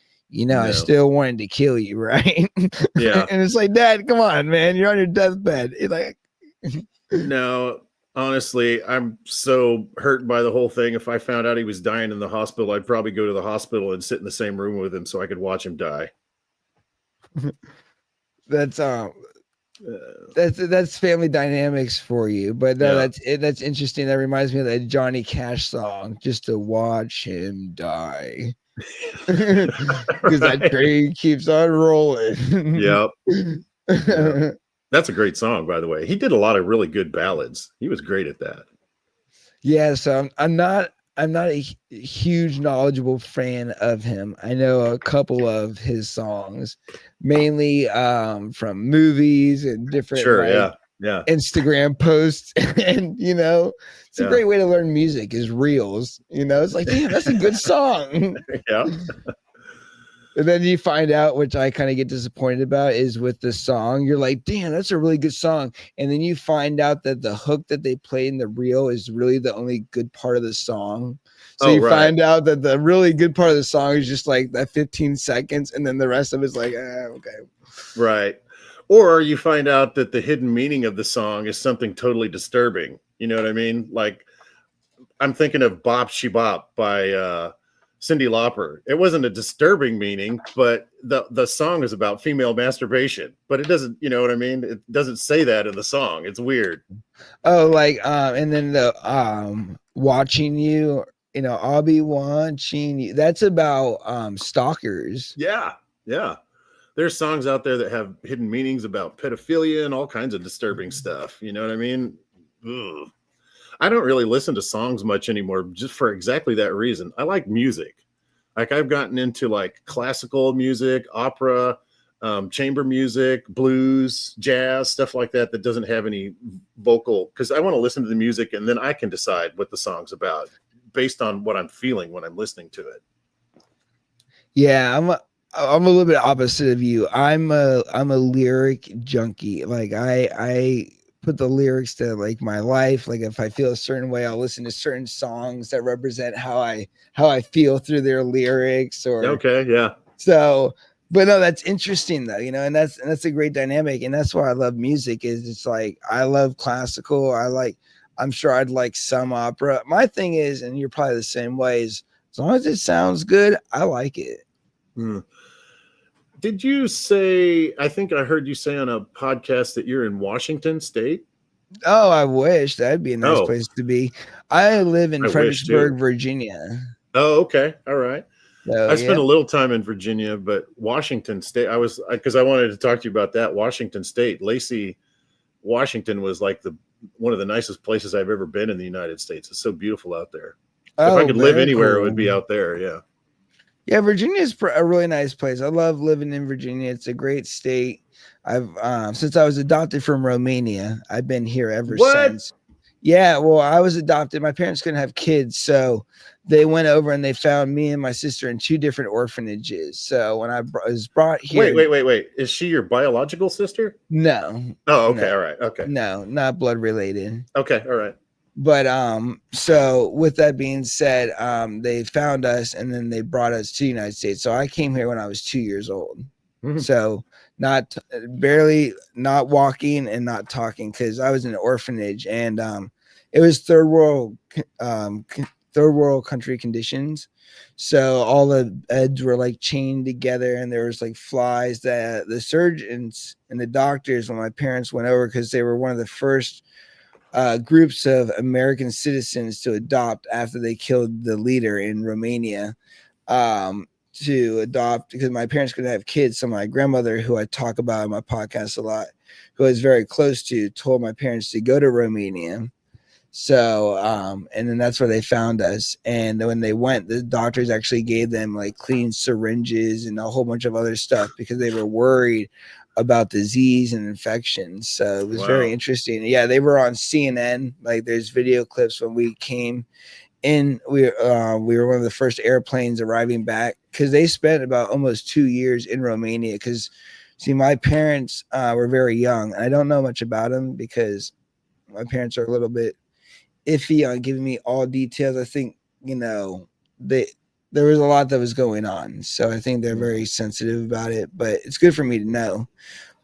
I still wanted to kill you, right? Yeah. And it's like, Dad, come on, man. You're on your deathbed. It's like, no, honestly, I'm so hurt by the whole thing. If I found out he was dying in the hospital, I'd probably go to the hospital and sit in the same room with him so I could watch him die. That's family dynamics for you, but that's interesting. That reminds me of that Johnny Cash song, "Just to Watch Him Die." Because that train keeps on rolling. Yep. That's a great song, by the way. He did a lot of really good ballads. He was great at that. Yeah, so I'm not a huge knowledgeable fan of him. I know a couple of his songs, mainly from movies and different Instagram posts. And it's a great way to learn music is reels. It's like, damn, that's a good song. Yeah. And then you find out, which I kind of get disappointed about, is with the song, you're like, damn, that's a really good song. And then you find out that the hook that they play in the reel is really the only good part of the song. So find out that the really good part of the song is just like that 15 seconds. And then the rest of it's like, okay. Right. Or you find out that the hidden meaning of the song is something totally disturbing. You know what I mean? Like I'm thinking of Bop She Bop by Cyndi Lauper. It wasn't a disturbing meaning, but the song is about female masturbation. But it doesn't, you know what I mean? It doesn't say that in the song. It's weird. Oh, like and then the watching you, I'll be watching you. That's about stalkers. Yeah, yeah. There's songs out there that have hidden meanings about pedophilia and all kinds of disturbing stuff. You know what I mean? Ugh. I don't really listen to songs much anymore, just for exactly that reason. I like music. Like I've gotten into like classical music, opera, chamber music, blues, jazz, stuff like that that doesn't have any vocal, because I want to listen to the music and then I can decide what the song's about based on what I'm feeling when I'm listening to it. Yeah, I'm a little bit opposite of you. I'm a lyric junkie. Like I put the lyrics to like my life. Like if I feel a certain way, I'll listen to certain songs that represent how I feel through their lyrics. Or Okay, yeah. so, but no, that's interesting though, and that's a great dynamic, and that's why I love music. Is it's like I love classical. I'm sure I'd like some opera. My thing is, and you're probably the same way, is as long as it sounds good, I like it. Hmm. Did you say, I think I heard you say on a podcast that you're in Washington State? Oh, I wish that'd be a nice Oh, place to be. I live in I wish too. Fredericksburg, Virginia. Oh, okay. All right. So I spent yeah. a little time in Virginia, but Washington State, because I wanted to talk to you about that. Washington State, Lacey, Washington was like one of the nicest places I've ever been in the United States. It's so beautiful out there. If I Oh, could live very anywhere, it would cool. be out there. Yeah. Yeah, Virginia is a really nice place. I love living in Virginia. It's a great state. I've since I was adopted from Romania, I've been here ever What? since. Yeah, well, I was adopted. My parents couldn't have kids, so they went over and they found me and my sister in two different orphanages. So when I was brought here, Wait. Is she your biological sister? no, Oh, okay. no, All right. Okay. no, not blood related. Okay. All right. But so with that being said, they found us and then they brought us to the United States. So I came here when I was 2 years old. Mhm. So barely not walking and not talking, because I was in an orphanage, and it was third world country conditions. So all the beds were like chained together, and there was like flies. That the surgeons and the doctors, when my parents went over, because they were one of the first groups of American citizens to adopt after they killed the leader in Romania, to adopt, because my parents couldn't have kids. So my grandmother, who I talk about in my podcast a lot, who I was very close to, told my parents to go to Romania. So and then that's where they found us. And when they went, the doctors actually gave them like clean syringes and a whole bunch of other stuff, because they were worried about disease and infections. So it was very interesting. Yeah, they were on CNN. Like there's video clips when we came in. We were one of the first airplanes arriving back, because they spent about almost 2 years in Romania. Because see, my parents were very young, and I don't know much about them because my parents are a little bit iffy on giving me all details. I think there was a lot that was going on, so I think they're very sensitive about it. But it's good for me to know.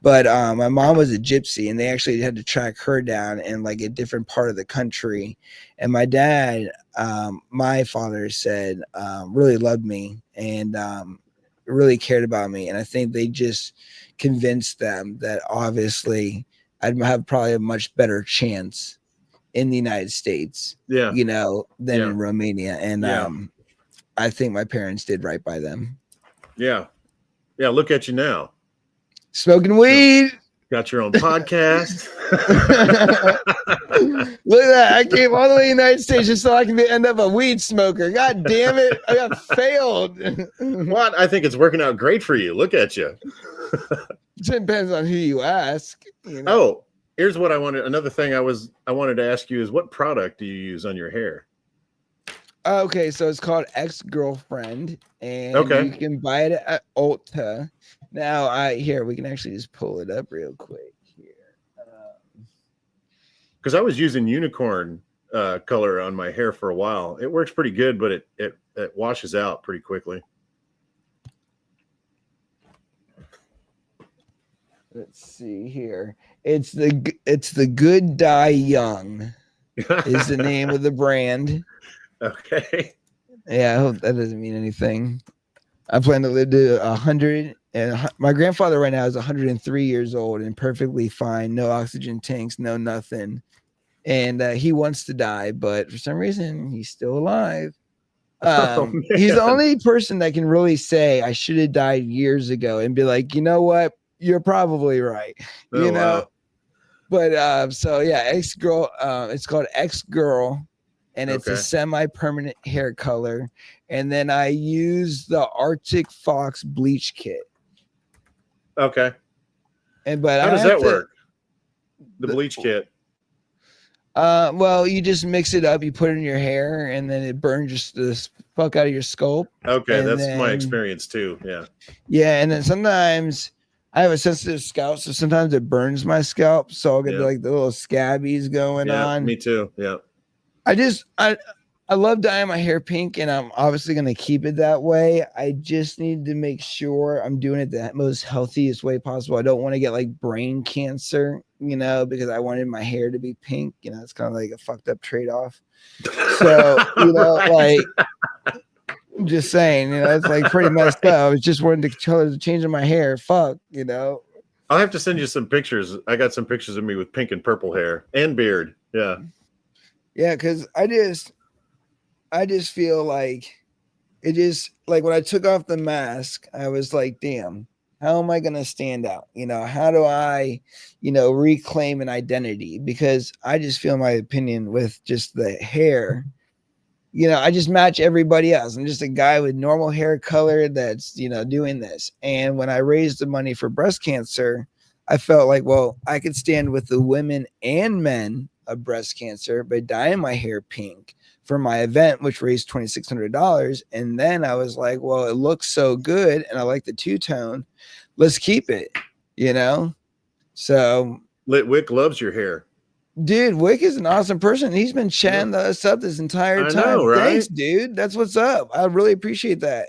But my mom was a gypsy, and they actually had to track her down in like a different part of the country. And my dad, my father said, really loved me and really cared about me. And I think they just convinced them that obviously I'd have probably a much better chance in the United States, Yeah. than in Romania. And Yeah. I think my parents did right by them. Yeah. Yeah. Look at you now. Smoking weed. Got your own podcast. Look at that. I came all the way to the United States just so I can end up a weed smoker. God damn it. I got failed. What? I think it's working out great for you. Look at you. It depends on who you ask. Oh, here's what I wanted. Another thing I wanted to ask you is, what product do you use on your hair? Okay, so it's called Ex-Girlfriend, and Okay. you can buy it at Ulta. Now, here we can actually just pull it up real quick here. Because I was using unicorn color on my hair for a while. It works pretty good, but it washes out pretty quickly. Let's see here. It's the Good Die Young is the name of the brand. Okay. Yeah, I hope that doesn't mean anything. I plan to live to 100, and my grandfather right now is 103 years old and perfectly fine. No oxygen tanks, no nothing. And he wants to die, but for some reason he's still alive. Oh He's the man. only person that can really say I should have died years ago and be like, you know what, you're probably right. Oh You know, wow. but so yeah, X Girl. It's called X Girl, and it's a Okay. semi-permanent hair color. And then I use the Arctic Fox bleach kit. Okay. And but How I does have that to. work? The bleach kit. Well, you just mix it up. You put it in your hair, and then it burns just the fuck out of your scalp. Okay, And that's my then experience too. Yeah. yeah, and then sometimes I have a sensitive scalp, so sometimes it burns my scalp. So I'll get Yeah. like the little scabbies going Yeah. on. Me too. Yeah. I love dyeing my hair pink, and I'm obviously gonna keep it that way. I just need to make sure I'm doing it the most healthiest way possible. I don't want to get like brain cancer, because I wanted my hair to be pink. It's kind of like a fucked up trade-off. So, Right. like I'm just saying, it's like pretty messed up. I was just wanting the color to change in my hair. Fuck. I'll have to send you some pictures. I got some pictures of me with pink and purple hair and beard. Yeah. Yeah, because I just feel like it is like when I took off the mask, I was like, damn, how am I going to stand out? How do I, reclaim an identity? Because I just feel my opinion with just the hair. I just match everybody else. I'm just a guy with normal hair color that's, doing this. And when I raised the money for breast cancer, I felt like, well, I could stand with the women and men of breast cancer by dyeing my hair pink for my event, which raised $2,600. And then I was like, well, it looks so good and I like the two-tone. Let's keep it, So Litwick loves your hair. dude, Wick is an awesome person. He's been chatting us up this entire I time. know, right? Thanks, dude. That's what's up. I really appreciate that.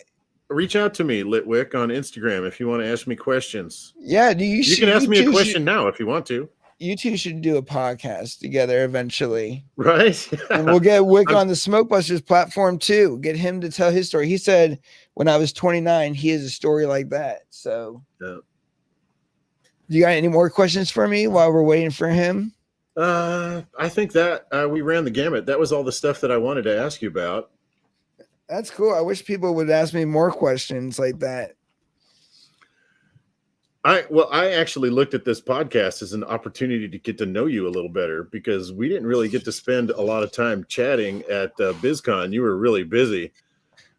Reach out to me, Litwick, on Instagram if you want to ask me questions. Yeah, You can ask me a question now if you want to. You two should do a podcast together eventually. Right? And we'll get Wick on the SmokeBusters platform too. Get him to tell his story. He said when I was 29, he has a story like that. So, yeah. You got any more questions for me while we're waiting for him? I think that we ran the gamut. That was all the stuff that I wanted to ask you about. That's cool. I wish people would ask me more questions like that. I actually looked at this podcast as an opportunity to get to know you a little better because we didn't really get to spend a lot of time chatting at BizCon. You were really busy.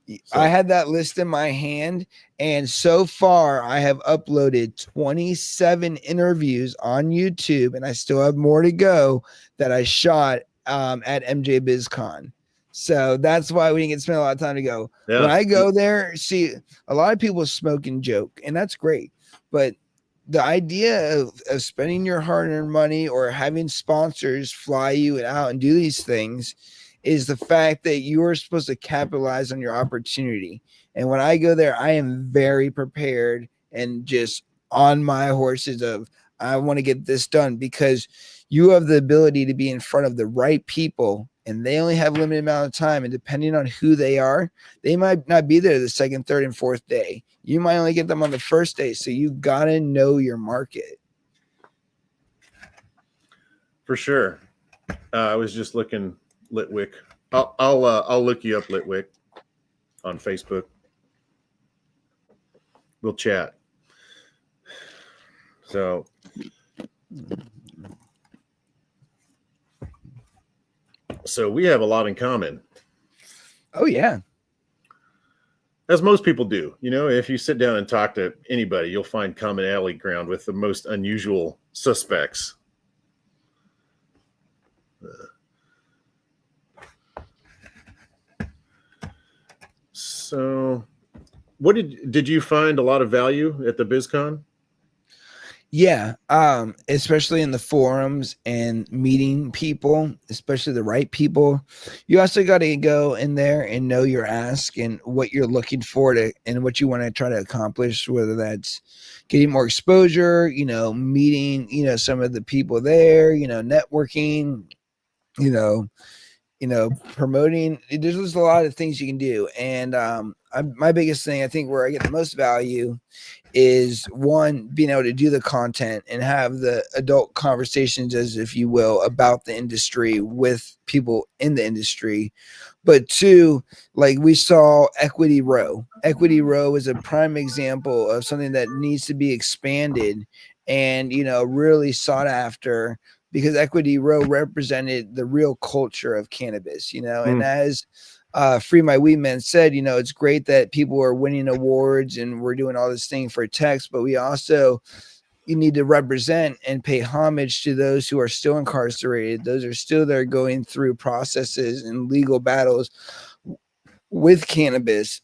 So. I had that list in my hand, and so far I have uploaded 27 interviews on YouTube, and I still have more to go that I shot at MJ BizCon. So that's why we didn't get to spend a lot of time to go. Yeah. When I go there, see, a lot of people smoke and joke, and that's great. But the idea of spending your hard-earned money or having sponsors fly you out and do these things is the fact that you are supposed to capitalize on your opportunity. And when I go there, I am very prepared and just on my horses of, I want to get this done because you have the ability to be in front of the right people and they only have a limited amount of time. And depending on who they are, they might not be there the second, third, and fourth day. You might only get them on the first day. So you got to know your market. For sure. I was just looking Litwick. I'll look you up, Litwick, on Facebook. We'll chat. So we have a lot in common. Oh yeah. As most people do. If you sit down and talk to anybody, you'll find commonality ground with the most unusual suspects. So, what did you find a lot of value at the BizCon? Yeah, especially in the forums and meeting people, especially the right people. You also got to go in there and know your ask and what you're looking for to and what you want to try to accomplish, whether that's getting more exposure, meeting, some of the people there, networking, you know, promoting. There's just a lot of things you can do. And my biggest thing, I think, where I get the most value is one, being able to do the content and have the adult conversations, as if you will, about the industry with people in the industry. But two, like we saw Equity Row. Equity Row is a prime example of something that needs to be expanded and, really sought after, because Equity Row represented the real culture of cannabis, and as Free My Weed Man said, it's great that people are winning awards and we're doing all this thing for text, but we also, you need to represent and pay homage to those who are still incarcerated. Those are still there going through processes and legal battles with cannabis,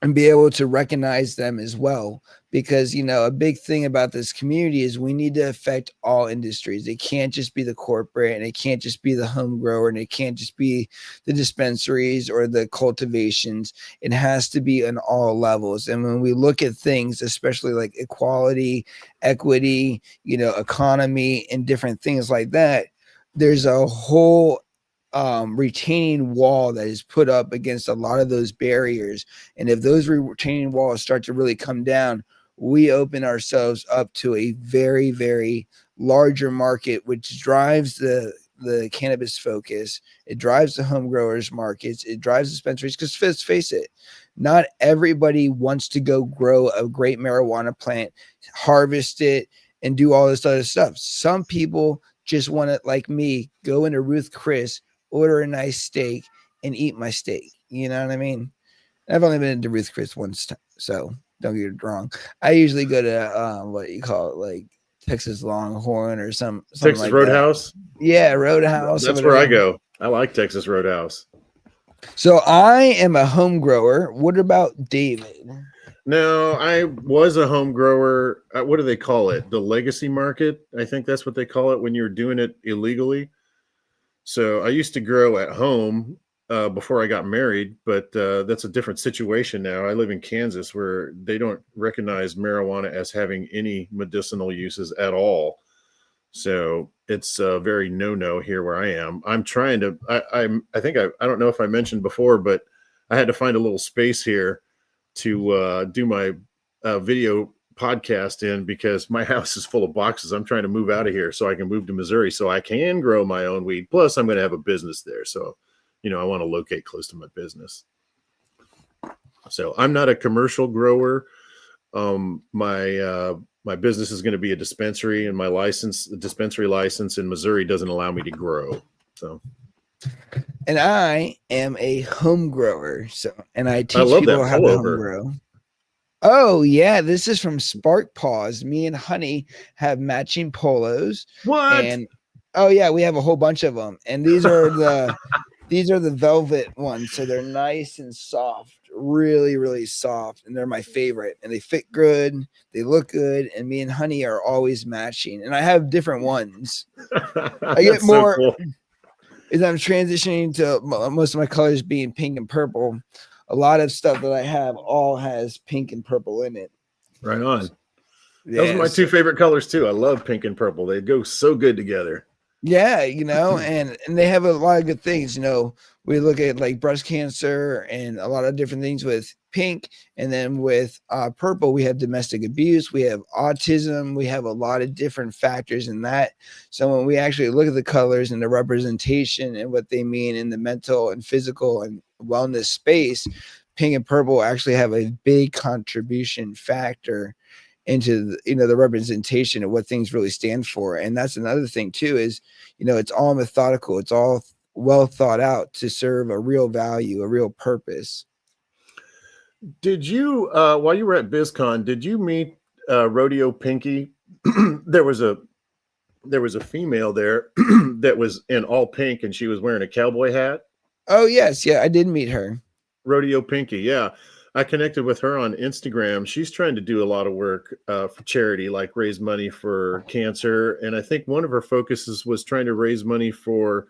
and be able to recognize them as well. Because, a big thing about this community is we need to affect all industries. It can't just be the corporate, and it can't just be the home grower, and it can't just be the dispensaries or the cultivations. It has to be on all levels. And when we look at things, especially like equality, equity, economy, and different things like that, there's a whole retaining wall that is put up against a lot of those barriers. And if those retaining walls start to really come down, we open ourselves up to a very, very larger market, which drives the cannabis focus. It drives the home growers markets. It drives dispensaries, because let's face it, not everybody wants to go grow a great marijuana plant, harvest it, and do all this other stuff. Some people just want to, like me, go into Ruth Chris, order a nice steak, and eat my steak. You know what I mean? I've only been to Ruth Chris once, so don't get it wrong. I usually go to what you call it, like Texas Longhorn or something Texas like Roadhouse. that. Yeah, Roadhouse. That's where I go. I like Texas Roadhouse. So I am a home grower. What about David? No, I was a home grower. What do they call it? The legacy market. I think that's what they call it when you're doing it illegally. So I used to grow at home before I got married, but that's a different situation now. I live in Kansas, where they don't recognize marijuana as having any medicinal uses at all. So it's very no here where I am. I'm trying to. I think I don't know if I mentioned before, but I had to find a little space here to do my video podcast in, because my house is full of boxes. I'm trying to move out of here so I can move to Missouri so I can grow my own weed. Plus, I'm going to have a business there. So, I want to locate close to my business. So I'm not a commercial grower. My business is going to be a dispensary, and the dispensary license in Missouri doesn't allow me to grow. So, and I am a home grower. So, and I teach people how to home grow. Oh yeah, this is from Spark Paws. Me and Honey have matching polos. What? And oh yeah, we have a whole bunch of them. And these are the velvet ones, so they're nice and soft, really, really soft, and they're my favorite. And they fit good, they look good, and me and Honey are always matching. And I have different ones. I get more. So cool. As I'm transitioning to most of my colors being pink and purple, a lot of stuff that I have all has pink and purple in it. Right on. Yeah, those are my two favorite colors too. I love pink and purple. They go so good together. Yeah, and they have a lot of good things. We look at like breast cancer and a lot of different things with pink, and then with purple, we have domestic abuse, we have autism, we have a lot of different factors in that. So when we actually look at the colors and the representation and what they mean in the mental and physical and wellness space, pink and purple actually have a big contribution factor into the representation of what things really stand for. And that's another thing too, is it's all methodical, it's all well thought out to serve a real value, a real purpose. Did you while you were at BizCon, did you meet Rodeo Pinky? there was a female there that was in all pink, and she was wearing a cowboy hat. Oh yes, yeah, I did meet her. Rodeo Pinky, yeah. I connected with her on Instagram. She's trying to do a lot of work for charity, like raise money for cancer. And I think one of her focuses was trying to raise money for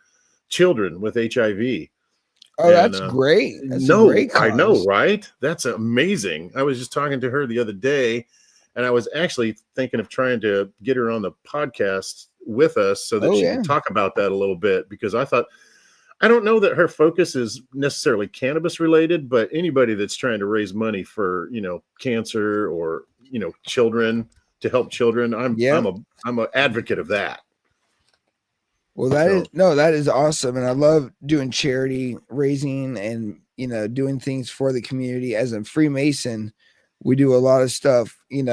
children with HIV. Oh, And that's great. That's a no, great I know, cause. right? That's amazing. I was just talking to her the other day, and I was actually thinking of trying to get her on the podcast with us so that Oh she yeah. could talk about that a little bit, because I thought, I don't know that her focus is necessarily cannabis related, but anybody that's trying to raise money for, cancer or, children, to help children, Yep. I'm an advocate of that. Well, So that is awesome, and I love doing charity, raising, and doing things for the community. As a Freemason, we do a lot of stuff, and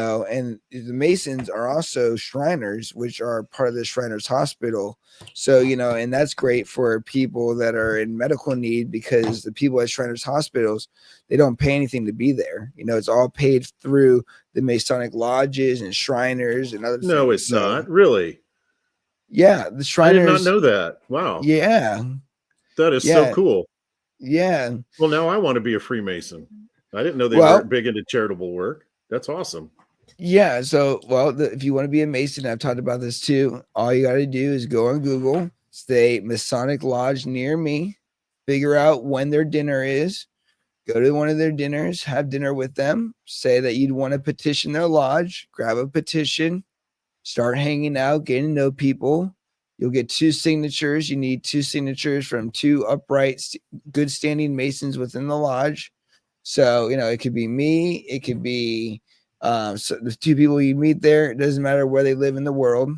the Masons are also Shriners, which are part of the Shriners Hospital. So, and that's great for people that are in medical need, because the people at Shriners Hospitals, they don't pay anything to be there. It's all paid through the Masonic lodges and Shriners and other no, things. it's So, not really. yeah, the I did not Shriners, know that. Wow. yeah, That is so yeah, cool. yeah. Well, now I want to be a Freemason. I didn't know they were Well, big into charitable work. That's awesome. yeah. So, if you want to be a Mason, I've talked about this too. All you got to do is go on Google, say Masonic Lodge near me, figure out when their dinner is, go to one of their dinners, have dinner with them, say that you'd want to petition their lodge, grab a petition, start hanging out, getting to know people. You'll get two signatures. You need two signatures from two upright, good standing Masons within the lodge. So, it could be me, it could be so the two people you meet there. It doesn't matter where they live in the world.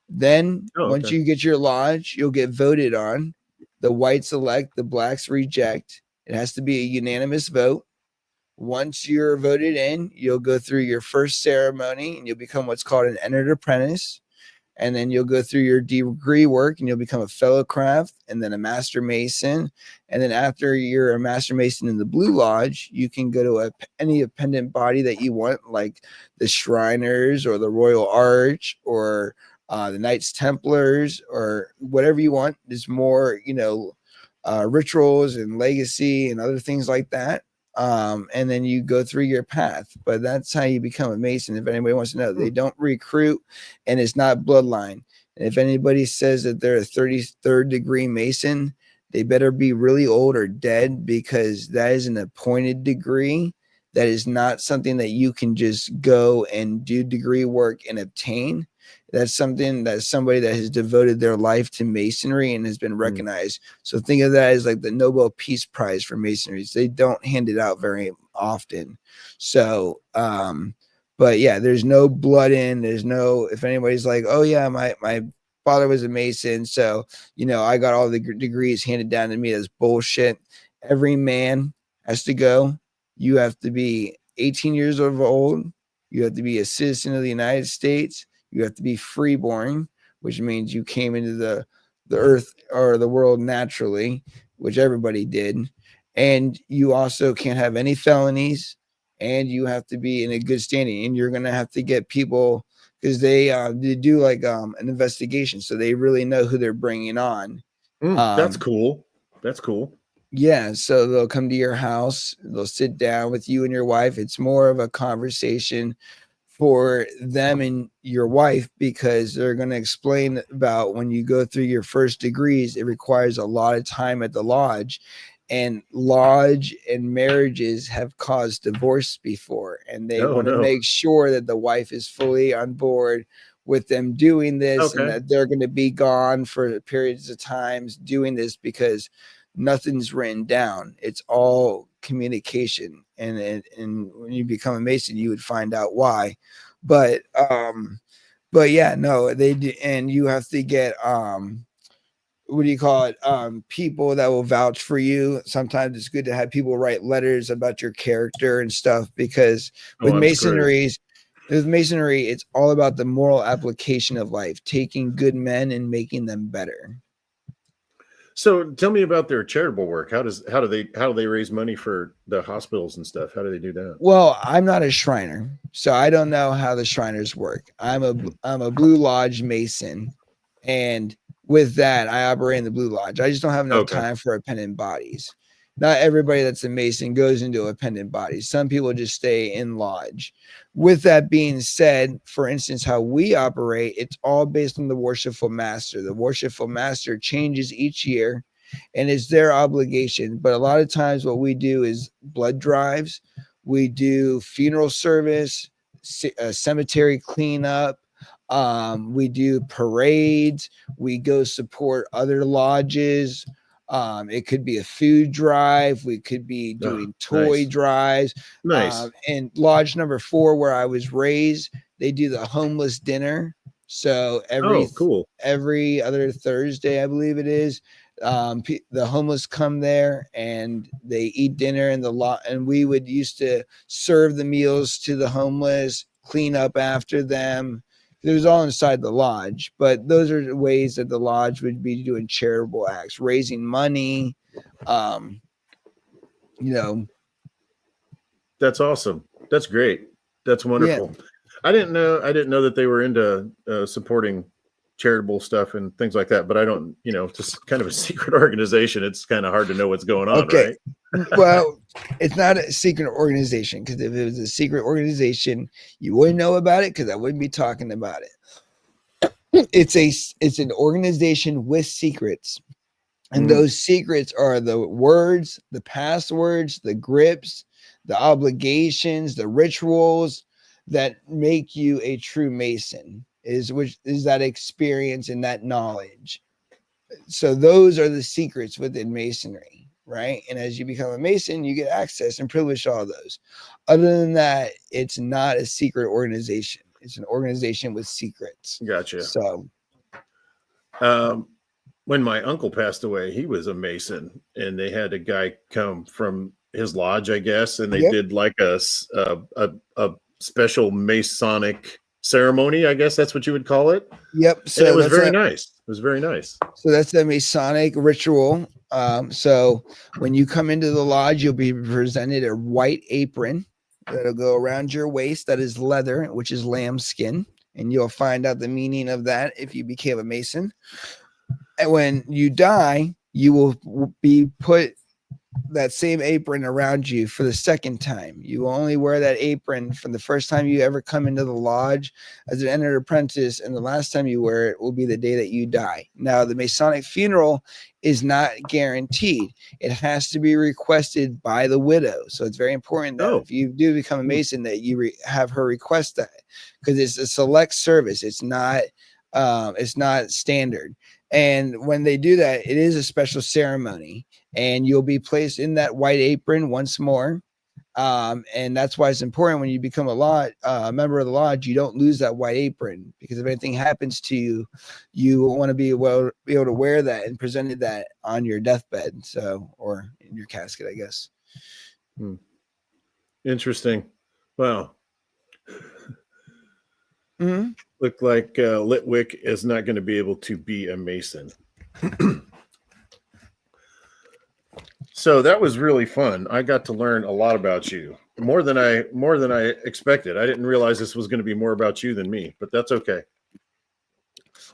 Then, Oh, once okay. you get your lodge, you'll get voted on. The whites elect, the blacks reject. It has to be a unanimous vote. Once you're voted in, you'll go through your first ceremony and you'll become what's called an entered apprentice. And then you'll go through your degree work and you'll become a fellow craft and then a master mason. And then after you're a master mason in the Blue Lodge, you can go to any appendant body that you want, like the Shriners or the Royal Arch or the Knights Templars or whatever you want. There's more, rituals and legacy and other things like that. And then you go through your path. But that's how you become a Mason. If anybody wants to know, they don't recruit, and it's not bloodline. And if anybody says that they're a 33rd degree Mason, they better be really old or dead, because that is an appointed degree. That is not something that you can just go and do degree work and obtain. That's something that somebody that has devoted their life to masonry and has been recognized. So think of that as like the Nobel Peace Prize for masonry. They don't hand it out very often. So, but yeah, there's no blood in. There's no, if anybody's like, oh yeah, my father was a Mason, so I got all the degrees handed down to me. That's bullshit. Every man has to go. You have to be 18 years old. You have to be a citizen of the United States. You have to be freeborn, which means you came into the earth or the world naturally, which everybody did. And you also can't have any felonies, and you have to be in a good standing. And you're gonna have to get people, because they do like an investigation, so they really know who they're bringing on. That's Um, cool. That's cool. yeah, so they'll come to your house, they'll sit down with you and your wife. It's more of a conversation for them and your wife, because they're going to explain about when you go through your first degrees, it requires a lot of time at the lodge, and lodge and marriages have caused divorce before, and they Oh want to no. make sure that the wife is fully on board with them doing this, and Okay. that they're going to be gone for periods of times doing this, because nothing's written down. It's all communication. And when you become a Mason, you would find out why. But yeah, no, they do, and you have to get what do you call it? People that will vouch for you. Sometimes it's good to have people write letters about your character and stuff, because Oh, with that's great. masonry, it's all about the moral application of life, taking good men and making them better. So tell me about their charitable work. How do they raise money for the hospitals and stuff? How do they do that? Well, I'm not a Shriner, so I don't know how the Shriners work. I'm a Blue Lodge Mason, and with that, I operate in the Blue Lodge. I just don't have enough Okay. time for appendant bodies. not everybody that's a Mason goes into a pendant body. Some people just stay in lodge. With that being said, for instance, how we operate, it's all based on the worshipful master. The worshipful master changes each year, and it's their obligation. But a lot of times what we do is blood drives, we do funeral service, cemetery cleanup, we do parades, we go support other lodges. It could be a food drive, we could be doing toy drives. Nice. And lodge number 4, where I was raised, they do the homeless dinner. So Cool. every other Thursday, I believe it is, the homeless come there and they eat dinner in the lot, and we would used to serve the meals to the homeless, clean up after them. It was all inside the lodge, but those are ways that the lodge would be doing charitable acts, raising money. You know, That's awesome. That's great. That's wonderful. Yeah. I didn't know that they were into supporting charitable stuff and things like that, but I don't, it's just kind of a secret organization. It's kind of hard to know what's going on, right? Well, it's not a secret organization, because if it was a secret organization, you wouldn't know about it, because I wouldn't be talking about it. It's an organization with secrets. And those secrets are the words, the passwords, the grips, the obligations, the rituals that make you a true Mason, which is that experience and that knowledge. So those are the secrets within Masonry, right? And as you become a Mason, you get access and privilege to all those. Other than that, it's not a secret organization. It's an organization with secrets. Gotcha. So, when my uncle passed away, he was a Mason, and they had a guy come from his lodge, I guess, and they did like a special Masonic ceremony. I guess that's what you would call it. Yep. So and it was very nice. It was very nice. So that's the Masonic ritual. So when you come into the lodge, you'll be presented a white apron that'll go around your waist. That is leather, which is lambskin. And you'll find out the meaning of that if you became a Mason. And when you die, you will be put that same apron around you for the second time. You will only wear that apron from the first time you ever come into the lodge as an entered apprentice, and the last time you wear it will be the day that you die. Now, the Masonic funeral is not guaranteed. It has to be requested by the widow. So it's very important that if you do become a Mason, that you have her request that, because it's a select service. It's not standard. And when they do that, it is a special ceremony, and you'll be placed in that white apron once more. And that's why it's important when you become a member of the lodge, you don't lose that white apron, because if anything happens to you, you want to be able to wear that and presented that on your deathbed. So, or in your casket, I guess. Interesting. Wow. Mm-hmm. Look like Litwick is not going to be able to be a Mason. So that was really fun. I got to learn a lot about you, more than I expected. I didn't realize this was going to be more about you than me, but that's okay.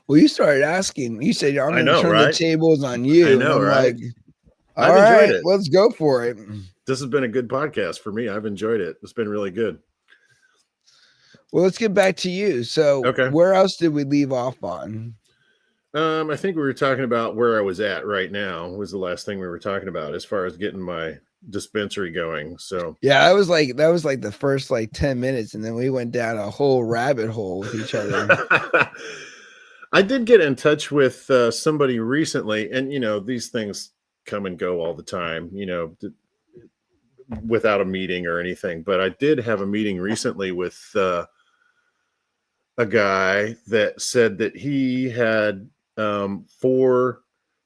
Well, you started asking. You said, I'm going to turn the tables on you. I know, right? Like, I've enjoyed it. Let's go for it. This has been a good podcast for me. I've enjoyed it. It's been really good. Well, let's get back to you. So where else did we leave off on? I think we were talking about where I was at right now was the last thing we were talking about as far as getting my dispensary going. So yeah, that was like the first 10 minutes, and then we went down a whole rabbit hole with each other. I did get in touch with somebody recently, and these things come and go all the time, without a meeting or anything. But I did have a meeting recently with a guy that said that he had 4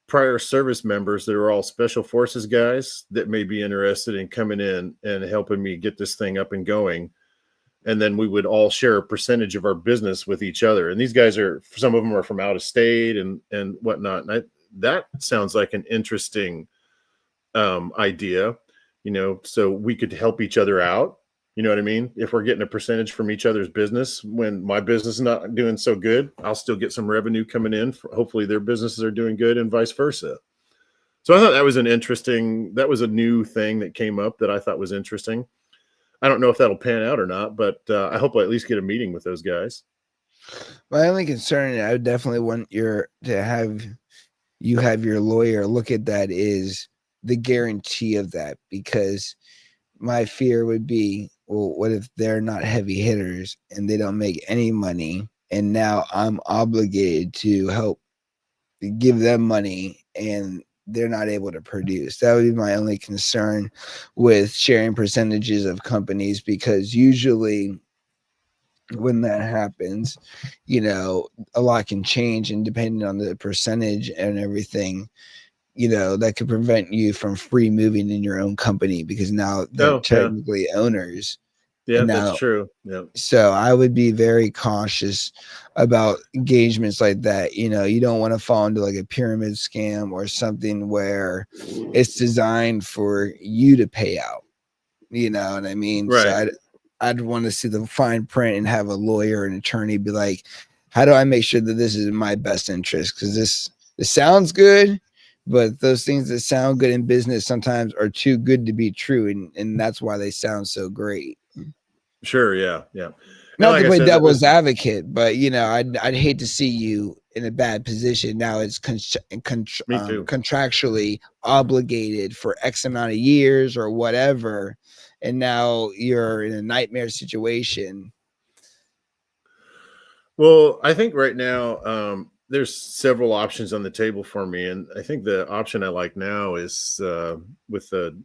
prior service members that are all special forces guys that may be interested in coming in and helping me get this thing up and going. And then we would all share a percentage of our business with each other. And these guys some of them are from out of state and whatnot. And that sounds like an interesting idea, so we could help each other out. You know what I mean? If we're getting a percentage from each other's business, when my business is not doing so good, I'll still get some revenue coming in. Hopefully their businesses are doing good and vice versa. So I thought that was that was a new thing that came up that I thought was interesting. I don't know if that'll pan out or not, but I hope I at least get a meeting with those guys. My only concern, I would definitely want to have you have your lawyer look at that, is the guarantee of that, because my fear would be, well, what if they're not heavy hitters and they don't make any money, and now I'm obligated to help give them money and they're not able to produce? That would be my only concern with sharing percentages of companies, because usually when that happens, a lot can change, and depending on the percentage and everything, that could prevent you from free moving in your own company, because now they're Oh, yeah. technically owners. Yeah, And that's now, true. Yeah. so I would be very cautious about engagements like that. You don't want to fall into like a pyramid scam or something where it's designed for you to pay out. You know what I mean? So Right. I'd want to see the fine print and have a lawyer and attorney be like, how do I make sure that this is in my best interest? Because this sounds good, but those things that sound good in business sometimes are too good to be true, and that's why they sound so great. Sure. Yeah. Yeah. And Not like to I play said, that devil's was advocate, but I'd hate to see you in a bad position. Now it's me too. contractually obligated for X amount of years or whatever, and now you're in a nightmare situation. Well, I think right now there's several options on the table for me, and I think the option I like now is with the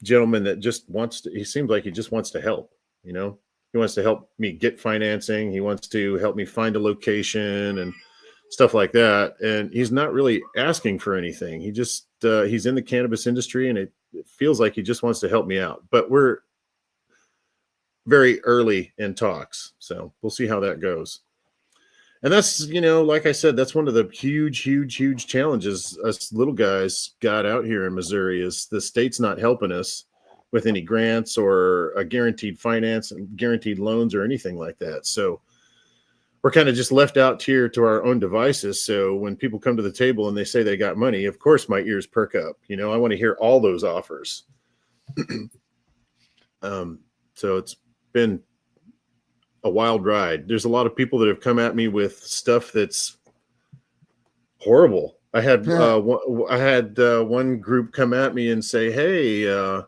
gentleman that just wants to. He seems like he just wants to help. You know, he wants to help me get financing. He wants to help me find a location and stuff like that. And he's not really asking for anything. He's in the cannabis industry, and it feels like he just wants to help me out. But we're very early in talks, so we'll see how that goes. And that's, like I said, that's one of the huge, huge, huge challenges us little guys got out here in Missouri, is the state's not helping us with any grants or a guaranteed finance and guaranteed loans or anything like that. So we're kind of just left out here to our own devices. So when people come to the table and they say they got money, of course my ears perk up. I want to hear all those offers. So it's been a wild ride. There's a lot of people that have come at me with stuff that's horrible. I had one group come at me and say, "Hey,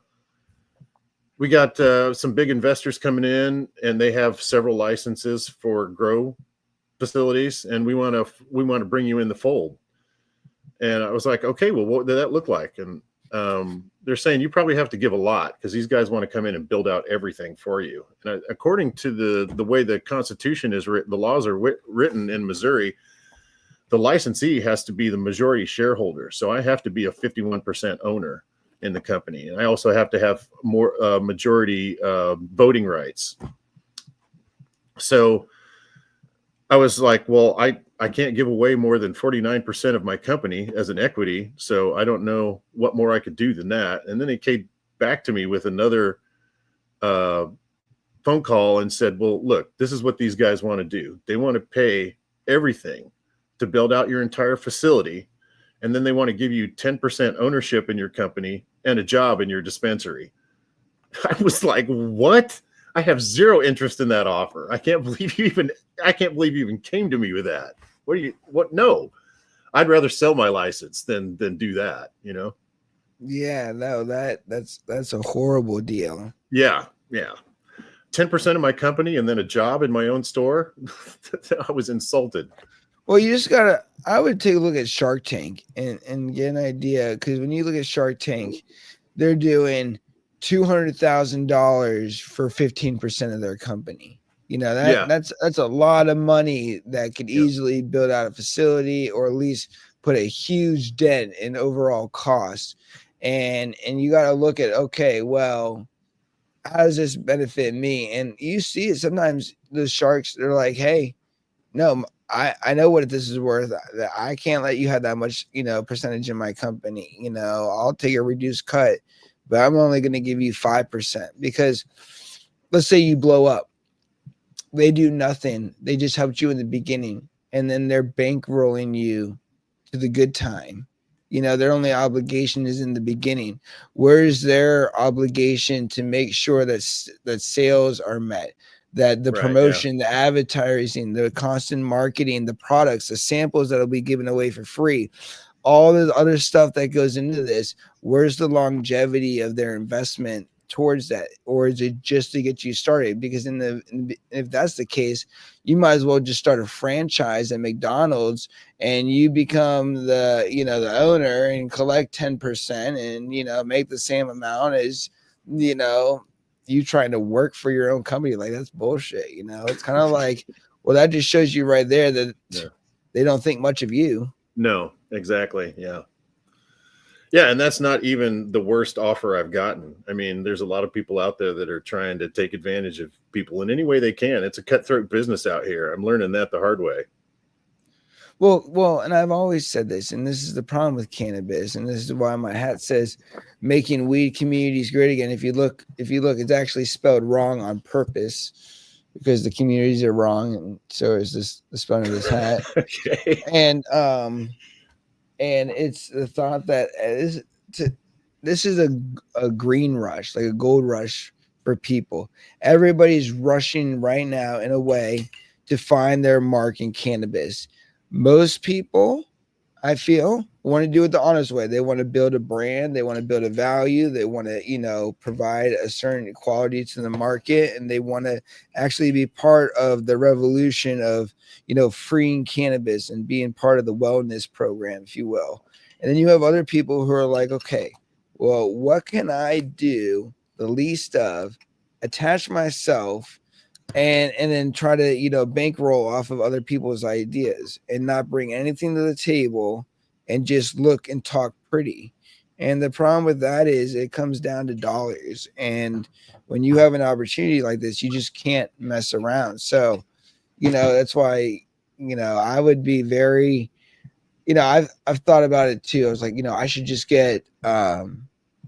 we got some big investors coming in, and they have several licenses for grow facilities, and we want to bring you in the fold." And I was like, "Okay, well, what did that look like?" And they're saying you probably have to give a lot, because these guys want to come in and build out everything for you. And according to the way the Constitution is written, the laws are written in Missouri, the licensee has to be the majority shareholder. So I have to be a 51% owner in the company, and I also have to have more majority voting rights. So I was like, well, I can't give away more than 49% of my company as an equity. So I don't know what more I could do than that. And then they came back to me with another phone call and said, well, look, this is what these guys want to do. They want to pay everything to build out your entire facility. And then they want to give you 10% ownership in your company and a job in your dispensary. I was like, what? I have zero interest in that offer. I can't believe you even came to me with that. No, I'd rather sell my license than do that, Yeah, no, that's a horrible deal. Yeah. 10% of my company and then a job in my own store. I was insulted. Well, I would take a look at Shark Tank and get an idea, because when you look at Shark Tank, they're doing $200,000 for 15% of their company. Yeah. That's a lot of money that could Yeah. easily build out a facility, or at least put a huge dent in overall cost. And you got to look at, okay, well, how does this benefit me? And you see it sometimes, the sharks, they're like, hey, no, I know what this is worth. I can't let you have that much, percentage in my company. I'll take a reduced cut, but I'm only going to give you 5%, because let's say you blow up. They do nothing. They just helped you in the beginning, and then they're bankrolling you to the good time. Their only obligation is in the beginning. Where's their obligation to make sure that sales are met, that the Right. Yeah. promotion, the advertising, the constant marketing, the products, the samples that'll be given away for free, all the other stuff that goes into this? Where's the longevity of their investment towards that? Or is it just to get you started? Because if that's the case, you might as well just start a franchise at McDonald's, and you become the owner and collect 10%, and make the same amount as you trying to work for your own company. Like, that's bullshit. It's kind of like, well, that just shows you right there that Yeah. they don't think much of you. No, exactly. Yeah. Yeah, and that's not even the worst offer I've gotten. I mean, there's a lot of people out there that are trying to take advantage of people in any way they can. It's a cutthroat business out here. I'm learning that the hard way. Well, and I've always said this, and this is the problem with cannabis, and this is why my hat says making weed communities great again. If you look, it's actually spelled wrong on purpose, because the communities are wrong, and so is the spelling of this hat. Okay. And it's the thought that this is a green rush, like a gold rush for people. Everybody's rushing right now in a way to find their mark in cannabis. Most people, I feel, want to do it the honest way. They want to build a brand, they want to build a value, they want to, provide a certain quality to the market, and they want to actually be part of the revolution of, freeing cannabis and being part of the wellness program, if you will. And then you have other people who are like, okay, well, what can I do the least of, attach myself, and then try to bankroll off of other people's ideas and not bring anything to the table and just look and talk pretty. And the problem with that is it comes down to dollars, and when you have an opportunity like this, you just can't mess around. So that's why I would be very, I've thought about it too. I was like, I should just get a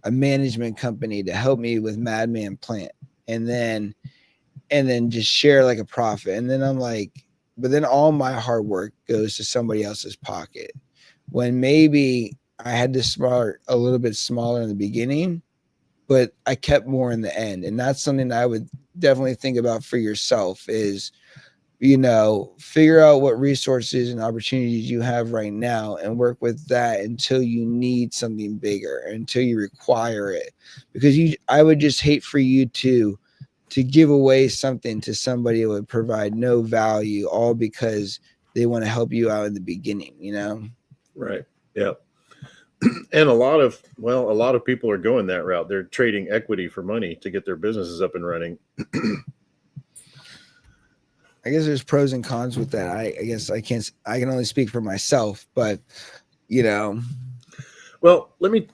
management company to help me with Madman Plant, and then just share like a profit. And then I'm like, but then all my hard work goes to somebody else's pocket, when maybe I had to start a little bit smaller in the beginning, but I kept more in the end. And that's something that I would definitely think about for yourself is, figure out what resources and opportunities you have right now and work with that until you need something bigger, until you require it. Because I would just hate for you to give away something to somebody that would provide no value, all because they want to help you out in the beginning, Right. Yeah. And a lot of people are going that route. They're trading equity for money to get their businesses up and running. I guess there's pros and cons with that. I guess I can only speak for myself, but Well, let me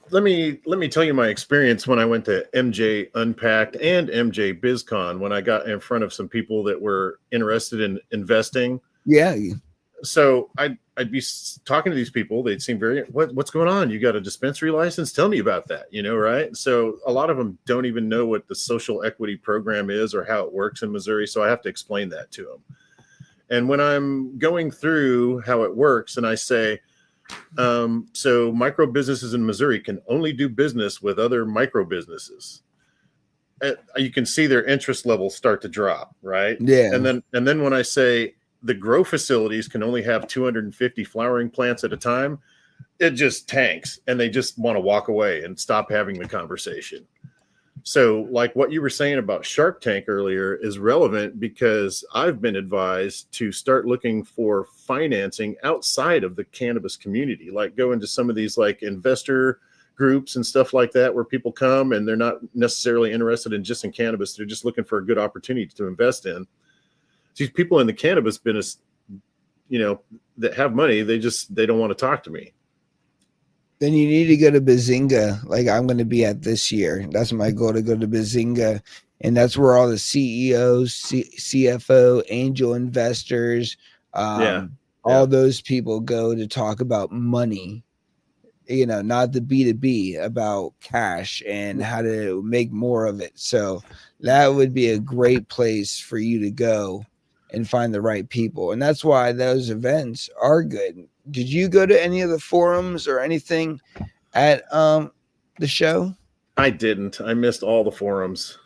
tell you my experience when I went to MJ Unpacked and MJ BizCon, when I got in front of some people that were interested in investing. Yeah. So I'd be talking to these people. They'd seem very, what's going on? You got a dispensary license? Tell me about that. Right? So a lot of them don't even know what the social equity program is or how it works in Missouri. So I have to explain that to them. And when I'm going through how it works, and I say, so micro businesses in Missouri can only do business with other micro businesses. You can see their interest levels start to drop, right? Yeah. And then when I say the grow facilities can only have 250 flowering plants at a time, it just tanks, and they just want to walk away and stop having the conversation. So, like what you were saying about Shark Tank earlier is relevant, because I've been advised to start looking for financing outside of the cannabis community, like go into some of these like investor groups and stuff like that, where people come and they're not necessarily interested in just in cannabis. They're just looking for a good opportunity to invest in. These people in the cannabis business, that have money, they don't want to talk to me. Then you need to go to Bazinga, like I'm going to be at this year. That's my goal, to go to Bazinga. And that's where all the CEOs, CFO, angel investors, all those people go to talk about money, not the B2B, about cash and how to make more of it. So that would be a great place for you to go and find the right people. And that's why those events are good. did you go to any of the forums or anything at the show? I didn't. I missed all the forums.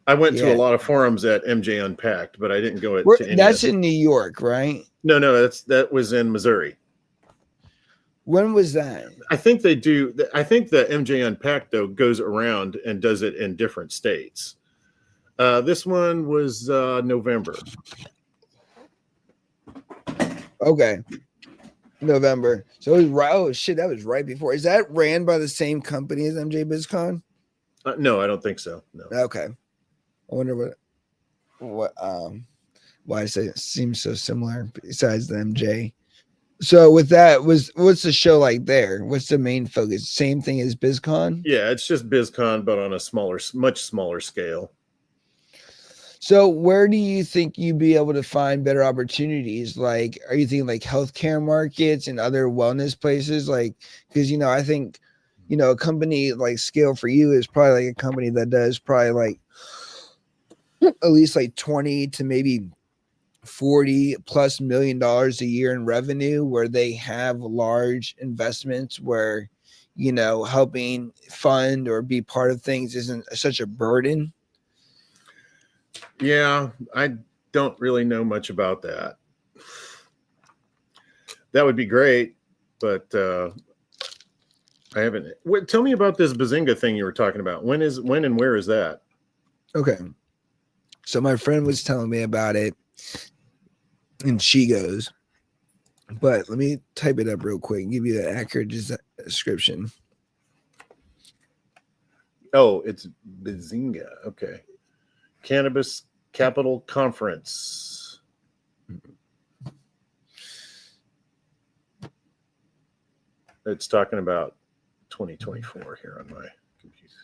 I went to a Yeah. lot of forums at MJ Unpacked, but I didn't go Where, to any of. that's in New York, right? No, that was in Missouri. When was that? I think they do. I think the MJ Unpacked though goes around and does it in different states. This one was November. Okay. November. So it was right. Oh shit, that was right before. Is that ran by the same company as MJ BizCon? No, I don't think so. No. Okay. I wonder why I say it seems so similar besides the MJ. So with that, what's the show like there? What's the main focus? Same thing as BizCon? Yeah, it's just BizCon, but on a much smaller scale. So where do you think you'd be able to find better opportunities? Like, are you thinking like healthcare markets and other wellness places? Like, because I think, a company like Scale for You is probably like a company that does probably like at least like 20 to maybe $40+ million a year in revenue, where they have large investments where, helping fund or be part of things isn't such a burden. Yeah, I don't really know much about that. That would be great, but I haven't. Tell me about this Bazinga thing you were talking about. When and where is that? Okay. So my friend was telling me about it, and she goes, but let me type it up real quick and give you an accurate description. Oh, it's Bazinga. Okay. Cannabis Capital Conference. It's talking about 2024 here on my computer.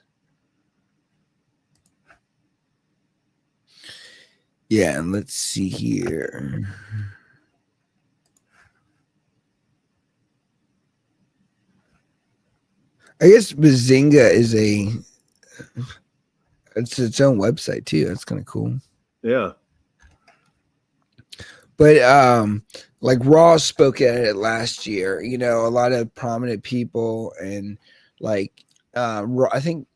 Yeah, and let's see here. I guess Bazinga is it's its own website too. That's kind of cool. Yeah. But like Raw spoke at it last year, a lot of prominent people, and like Raw, I think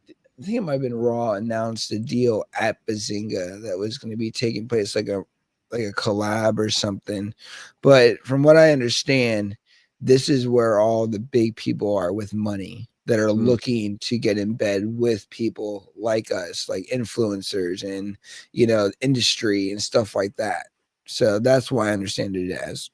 it might have been Raw announced a deal at Bazinga that was going to be taking place like a collab or something. But from what I understand, this is where all the big people are with money that are looking to get in bed with people like us, like influencers and industry and stuff like that. So that's why I understand it as.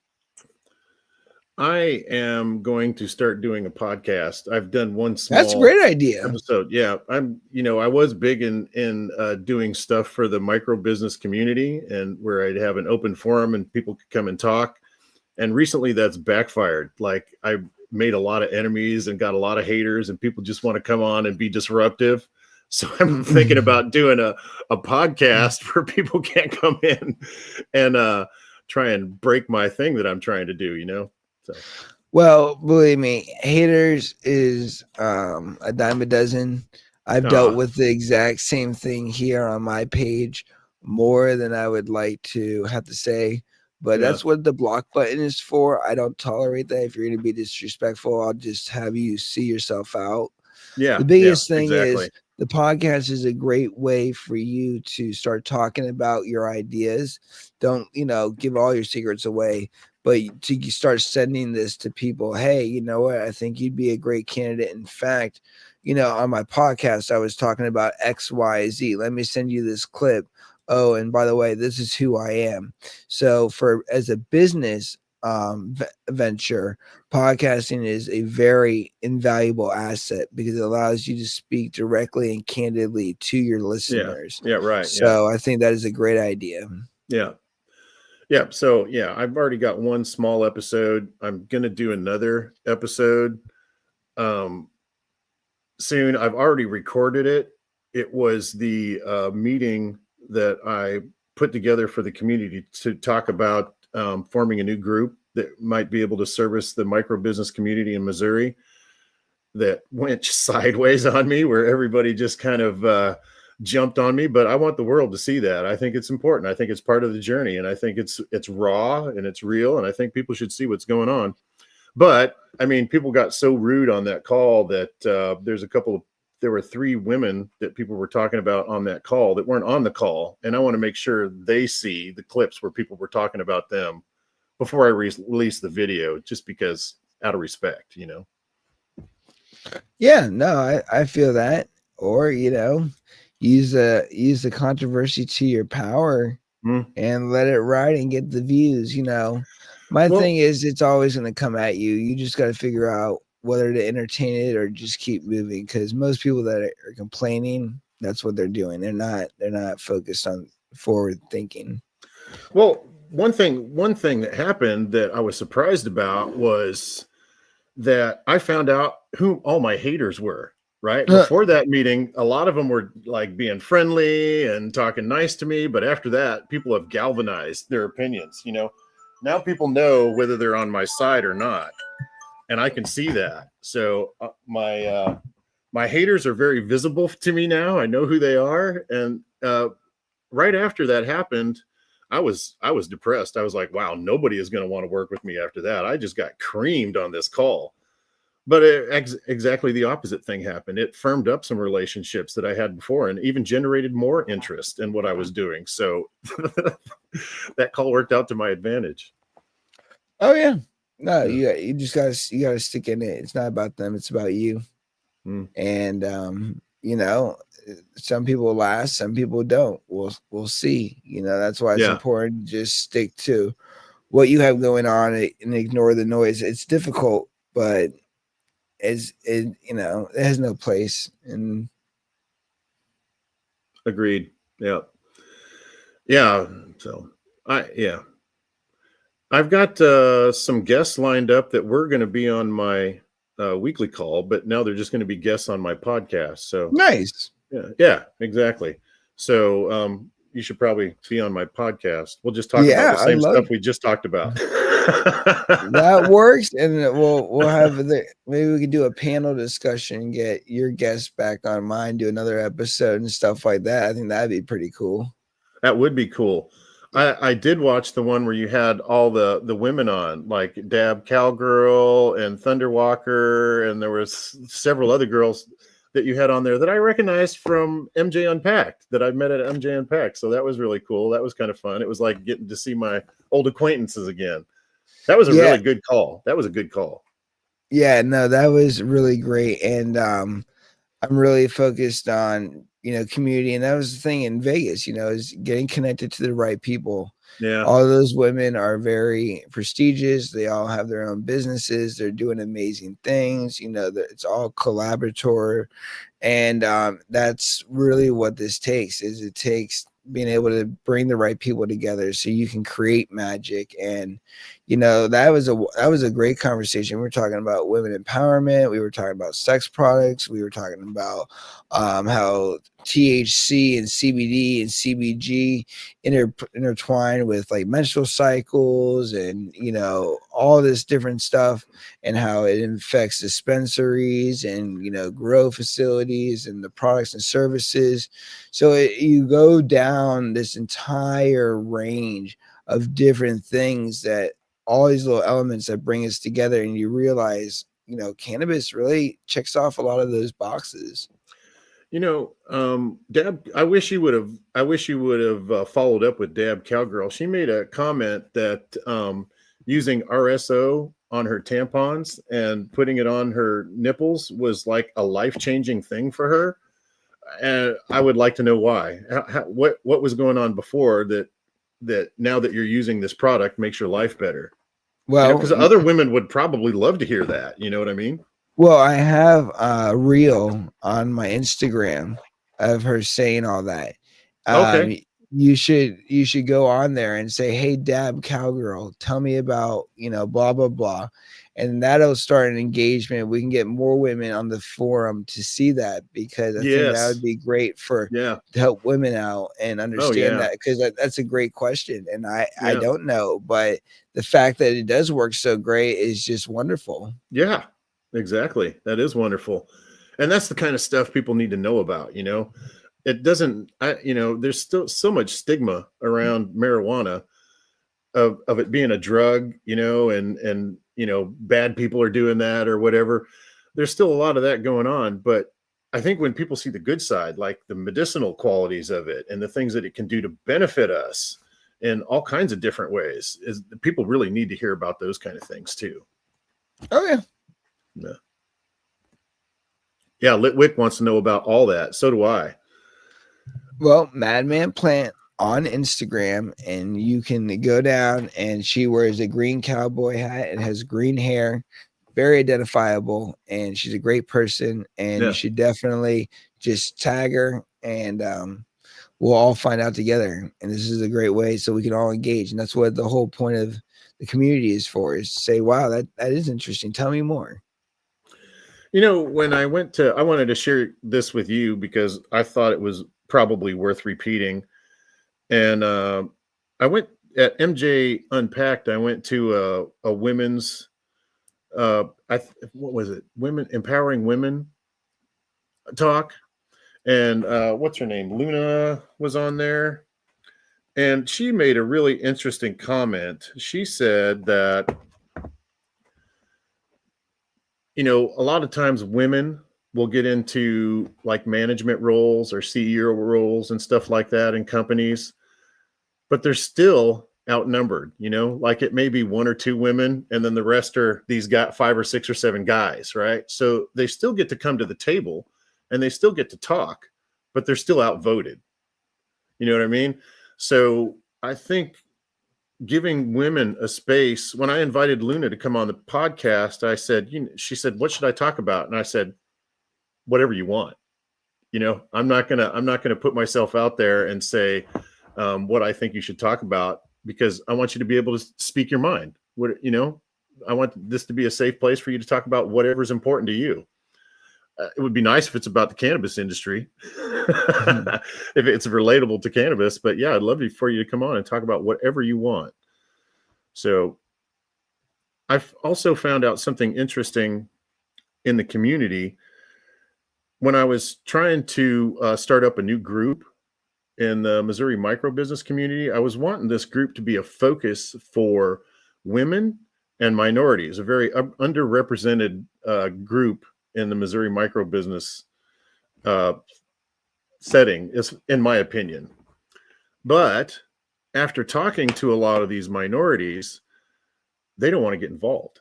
I am going to start doing a podcast. I've done one small. That's a great idea. Episode. Yeah, I was big in doing stuff for the micro business community, and where I'd have an open forum and people could come and talk. And recently, that's backfired. Like, I made a lot of enemies and got a lot of haters, and people just want to come on and be disruptive. So I'm thinking about doing a podcast where people can't come in and try and break my thing that I'm trying to do. So. Well, believe me, haters is a dime a dozen. I've dealt with the exact same thing here on my page more than I would like to have to say. But that's what the block button is for. I don't tolerate that. If you're going to be disrespectful, I'll just have you see yourself out. Yeah. The biggest thing is the podcast is a great way for you to start talking about your ideas. Don't, give all your secrets away, but to start sending this to people. Hey, you know what? I think you'd be a great candidate. In fact, on my podcast, I was talking about X, Y, Z. Let me send you this clip. Oh, and by the way, this is who I am. So as a business venture, podcasting is a very invaluable asset because it allows you to speak directly and candidly to your listeners. Yeah, right. So I think that is a great idea. Yeah. So I've already got one small episode. I'm gonna do another episode soon. I've already recorded it. It was the meeting that I put together for the community to talk about forming a new group that might be able to service the micro business community in Missouri. That went sideways on me, where everybody just kind of jumped on me. But I want the world to see that. I think it's important. I think it's part of the journey, and I think it's raw and it's real, and I think people should see what's going on. But I mean, people got so rude on that call that there were 3 women that people were talking about on that call that weren't on the call. And I want to make sure they see the clips where people were talking about them before I release the video, just because out of respect, you know? Yeah, no, I feel that. Or, use the controversy to your power Mm. and let it ride and get the views. My Well, thing is it's always going to come at you. You just got to figure out whether to entertain it or just keep moving, because most people that are complaining, that's what they're doing. They're not focused on forward thinking. well, one thing that happened that I was surprised about was that I found out who all my haters were. Right before that meeting, a lot of them were like being friendly and talking nice to me, but after that, people have galvanized their opinions. Now people know whether they're on my side or not, and I can see that. So my haters are very visible to me now. I know who they are, and right after that happened, I was depressed. I was like, wow, nobody is going to want to work with me after that. I just got creamed on this call. But exactly the opposite thing happened. It firmed up some relationships that I had before and even generated more interest in what I was doing. So that call worked out to my advantage. Oh yeah. No, Yeah. you just gotta stick in it. It's not about them, it's about you. Mm. And some people last, some people don't. We'll see. That's why it's Yeah. important to just stick to what you have going on and ignore the noise. It's difficult, but it has no place. And Agreed. Yeah. Yeah. So yeah. I've got some guests lined up that were going to be on my weekly call, but now they're just going to be guests on my podcast. So nice. yeah, exactly. So you should probably be on my podcast. We'll just talk about Yeah, the I same love stuff we just talked about. that works. And we'll have maybe we could do a panel discussion, get your guests back on mine, do another episode and stuff like that. I think that'd be pretty cool. That would be cool. I did watch the one where you had all the women on, like Dab Cowgirl and Thunderwalker, and there was several other girls that you had on there that I recognized from MJ Unpacked, that I met at MJ Unpacked. So that was really cool. That was kind of fun. It was like getting to see my old acquaintances again. That was a Yeah. really good call. That was a good call. Yeah, no, that was really great. And I'm really focused on, community. And that was the thing in Vegas, is getting connected to the right people. Yeah. All those women are very prestigious. They all have their own businesses. They're doing amazing things. It's all collaborator. And that's really what this takes. It takes being able to bring the right people together so you can create magic. And that was a great conversation. We were talking about women empowerment, we were talking about sex products, we were talking about how THC and CBD and CBG intertwined with like menstrual cycles and all this different stuff, and how it affects dispensaries and grow facilities and the products and services. So you go down this entire range of different things, that all these little elements that bring us together, and you realize cannabis really checks off a lot of those boxes. Dab, I wish you would have followed up with Dab Cowgirl. She made a comment that using RSO on her tampons and putting it on her nipples was like a life-changing thing for her. And I would like to know why. What was going on before that now that you're using this product makes your life better? Well, Because other women would probably love to hear that. You know what I mean? Well, I have a reel on my Instagram of her saying all that. Okay. You should go on there and say, "Hey, Dab Cowgirl, tell me about blah blah blah," and that'll start an engagement. We can get more women on the forum to see that, because I think that Yes. would be great to help women out and understand yeah. that, because that's a great question, and I Yeah. don't know, but the fact that it does work so great is just wonderful. Yeah, exactly. That is wonderful. And that's the kind of stuff people need to know about. It doesn't, there's still so much stigma around marijuana of it being a drug, and bad people are doing that or whatever. There's still a lot of that going on, but I think when people see the good side, like the medicinal qualities of it and the things that it can do to benefit us in all kinds of different ways, is people really need to hear about those kind of things too. Oh yeah. Yeah, Litwick wants to know about all that. So do I. Well, Madman Plant on Instagram, and you can go down, and she wears a green cowboy hat and has green hair, very identifiable, and she's a great person, and you should definitely just tag her, and we'll all find out together. And this is a great way so we can all engage, and that's what the whole point of the community is for, is to say, wow, that is interesting, tell me more. When I wanted to share this with you because I thought it was probably worth repeating. And I went at MJ Unpacked. I went to a women's, what was it? Women Empowering Women talk. And what's her name? Luna was on there. And she made a really interesting comment. She said that, a lot of times women will get into like management roles or CEO roles and stuff like that in companies, but they're still outnumbered, like it may be one or two women and then the rest are these 5 or 6 or 7 guys, right? So they still get to come to the table and they still get to talk, but they're still outvoted. You know what I mean? So I think giving women a space. When I invited Luna to come on the podcast, I said, she said, what should I talk about? And I said, whatever you want. I'm not gonna put myself out there and say what I think you should talk about, because I want you to be able to speak your mind. I want this to be a safe place for you to talk about whatever's important to you. It would be nice if it's about the cannabis industry, if it's relatable to cannabis. But yeah, I'd love for you to come on and talk about whatever you want. So I've also found out something interesting in the community. When I was trying to start up a new group in the Missouri micro business community, I was wanting this group to be a focus for women and minorities, a very underrepresented group in the Missouri micro business setting, is in my opinion. But after talking to a lot of these minorities, they don't want to get involved.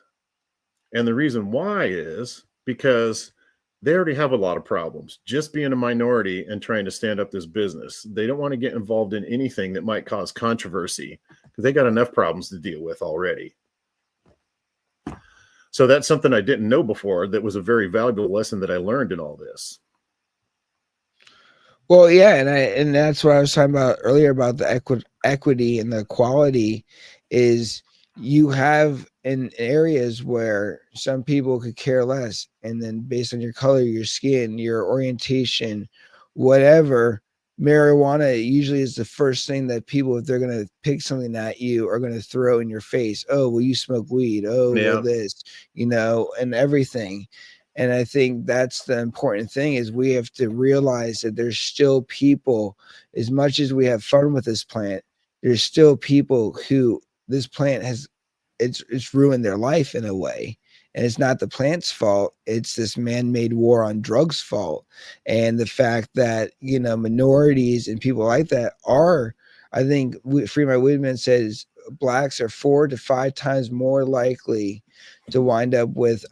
And the reason why is because they already have a lot of problems just being a minority and trying to stand up this business. They don't want to get involved in anything that might cause controversy because they got enough problems to deal with already. So that's something I didn't know before. That was a very valuable lesson that I learned in all this. Well, yeah, and that's what I was talking about earlier about the equity and the equality is you have in areas where some people could care less, and then based on your color, your skin, your orientation, whatever, marijuana usually is the first thing that people, if they're going to pick something at you, are going to throw in your face. Oh, well, you smoke weed. Oh, well, this, and everything. And I think that's the important thing, is we have to realize that there's still people, as much as we have fun with this plant, there's still people who this plant has, it's ruined their life in a way. And it's not the plant's fault. It's this man-made war on drugs fault. And the fact that, minorities and people like that are, I think Freeman Whitman says blacks are 4 to 5 times more likely to wind up with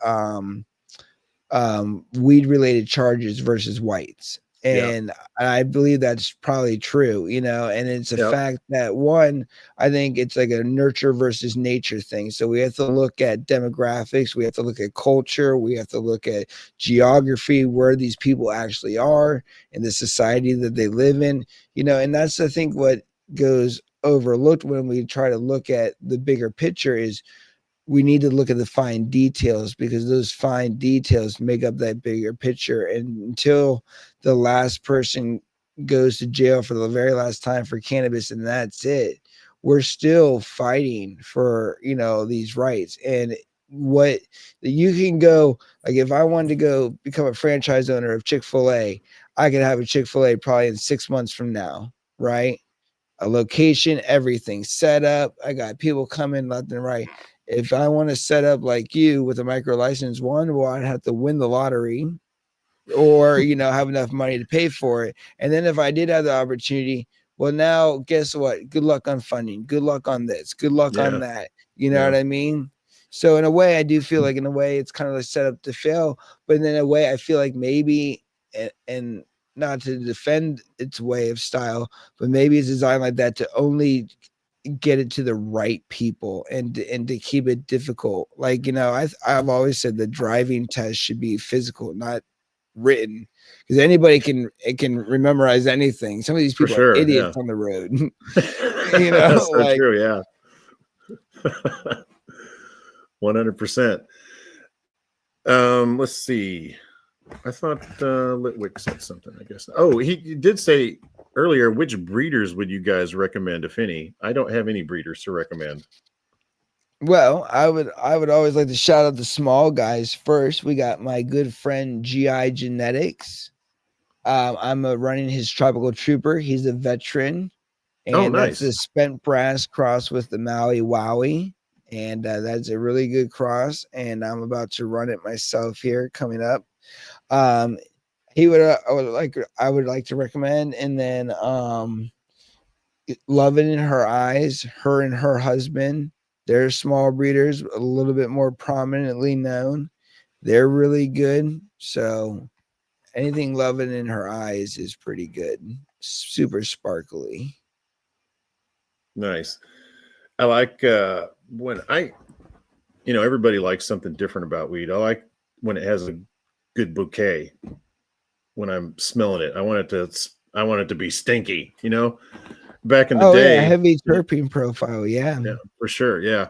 weed related charges versus whites. And I believe that's probably true, and it's a fact that, one, I think it's like a nurture versus nature thing. So we have to look at demographics, we have to look at culture, we have to look at geography, where these people actually are in the society that they live in, and that's, I think, what goes overlooked when we try to look at the bigger picture is we need to look at the fine details, because those fine details make up that bigger picture. And until the last person goes to jail for the very last time for cannabis, and that's it, we're still fighting for, these rights. And what you can go, like, if I wanted to go become a franchise owner of Chick-fil-A, I could have a Chick-fil-A probably in 6 months from now, right? A location, everything set up. I got people coming left and right. if I want to set up like you with a micro license, one, well, I'd have to win the lottery or, have enough money to pay for it. And then if I did have the opportunity, well, now guess what? Good luck on funding. Good luck on this. Good luck on that. You know what I mean? So in a way, I do feel like in a way it's kind of like set up to fail. But then in a way, I feel like maybe, and not to defend its way of style, but maybe it's designed like that to only get it to the right people and to keep it difficult. Like, I've always said the driving test should be physical, not written, because anybody can memorize anything. Some of these For people are sure. idiots on the road. That's so like true. Yeah. 100%. Let's see. I thought Litwick said something, I guess. Oh, he did say earlier, which breeders would you guys recommend, if any? I don't have any breeders to recommend. Well, I would always like to shout out the small guys first. We got my good friend GI Genetics. I'm running his Tropical Trooper. He's a veteran, and that's nice. a spent brass cross with the Maui Wowie, and that's a really good cross. And I'm about to run it myself here coming up. He would I would like to recommend, and then Love It in Her Eyes, her and her husband. They're small breeders, a little bit more prominently known. They're really good. So anything Love It in Her Eyes is pretty good. Super sparkly. Nice. I like when everybody likes something different about weed. I like when it has a good bouquet. When I'm smelling it, I want it to be stinky, back in the day. Yeah, heavy terpene profile. Yeah, for sure. Yeah.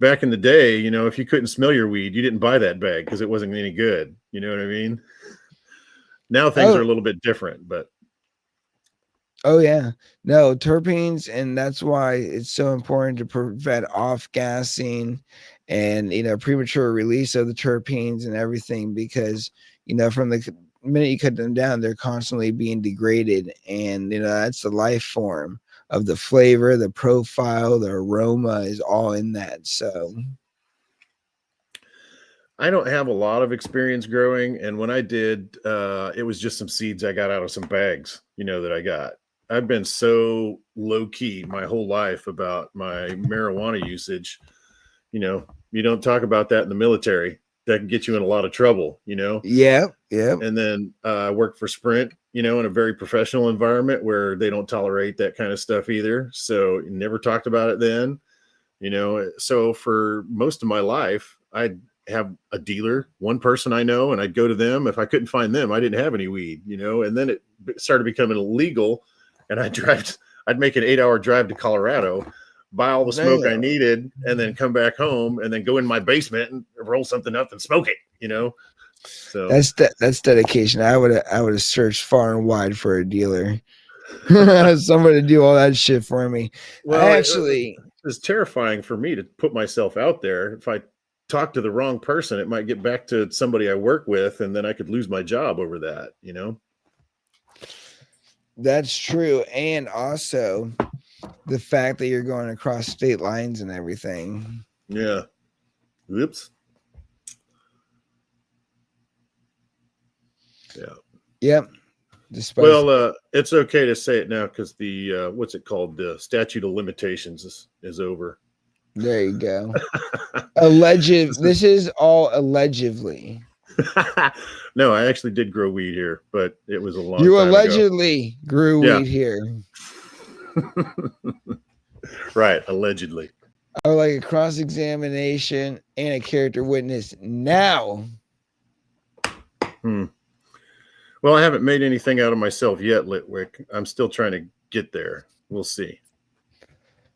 Back in the day, if you couldn't smell your weed, you didn't buy that bag because it wasn't any good. You know what I mean? Now things are a little bit different, but. Oh yeah, no terpenes, and that's why it's so important to prevent off gassing and premature release of the terpenes and everything, because from the minute you cut them down, they're constantly being degraded, and that's the life form of the flavor, the profile, the aroma is all in that. So I don't have a lot of experience growing, and when I did, it was just some seeds I got out of some bags, that I got. I've been so low key my whole life about my marijuana usage. You don't talk about that in the military. That can get you in a lot of trouble, Yeah. And then I worked for Sprint, in a very professional environment where they don't tolerate that kind of stuff either. So never talked about it then, So for most of my life, I'd have a dealer, one person I know, and I'd go to them. If I couldn't find them, I didn't have any weed, And then it started becoming illegal, and I'd make an 8-hour drive to Colorado, buy all the smoke I needed, and then come back home and then go in my basement and roll something up and smoke it, So that's dedication. I would have searched far and wide for a dealer. Somebody to do all that shit for me. Well, it was terrifying for me to put myself out there. If I talk to the wrong person, it might get back to somebody I work with, and then I could lose my job over that, That's true. And also the fact that you're going across state lines and everything. Yeah. Oops. Yeah. Yep. Well, it's okay to say it now because the what's it called? The statute of limitations is over. There you go. Alleged. This is all allegedly. No, I actually did grow weed here, but it was a long time ago. You allegedly grew weed here. Right, allegedly. I would like a cross-examination and a character witness now. Well, I haven't made anything out of myself yet, Litwick. I'm still trying to get there. We'll see.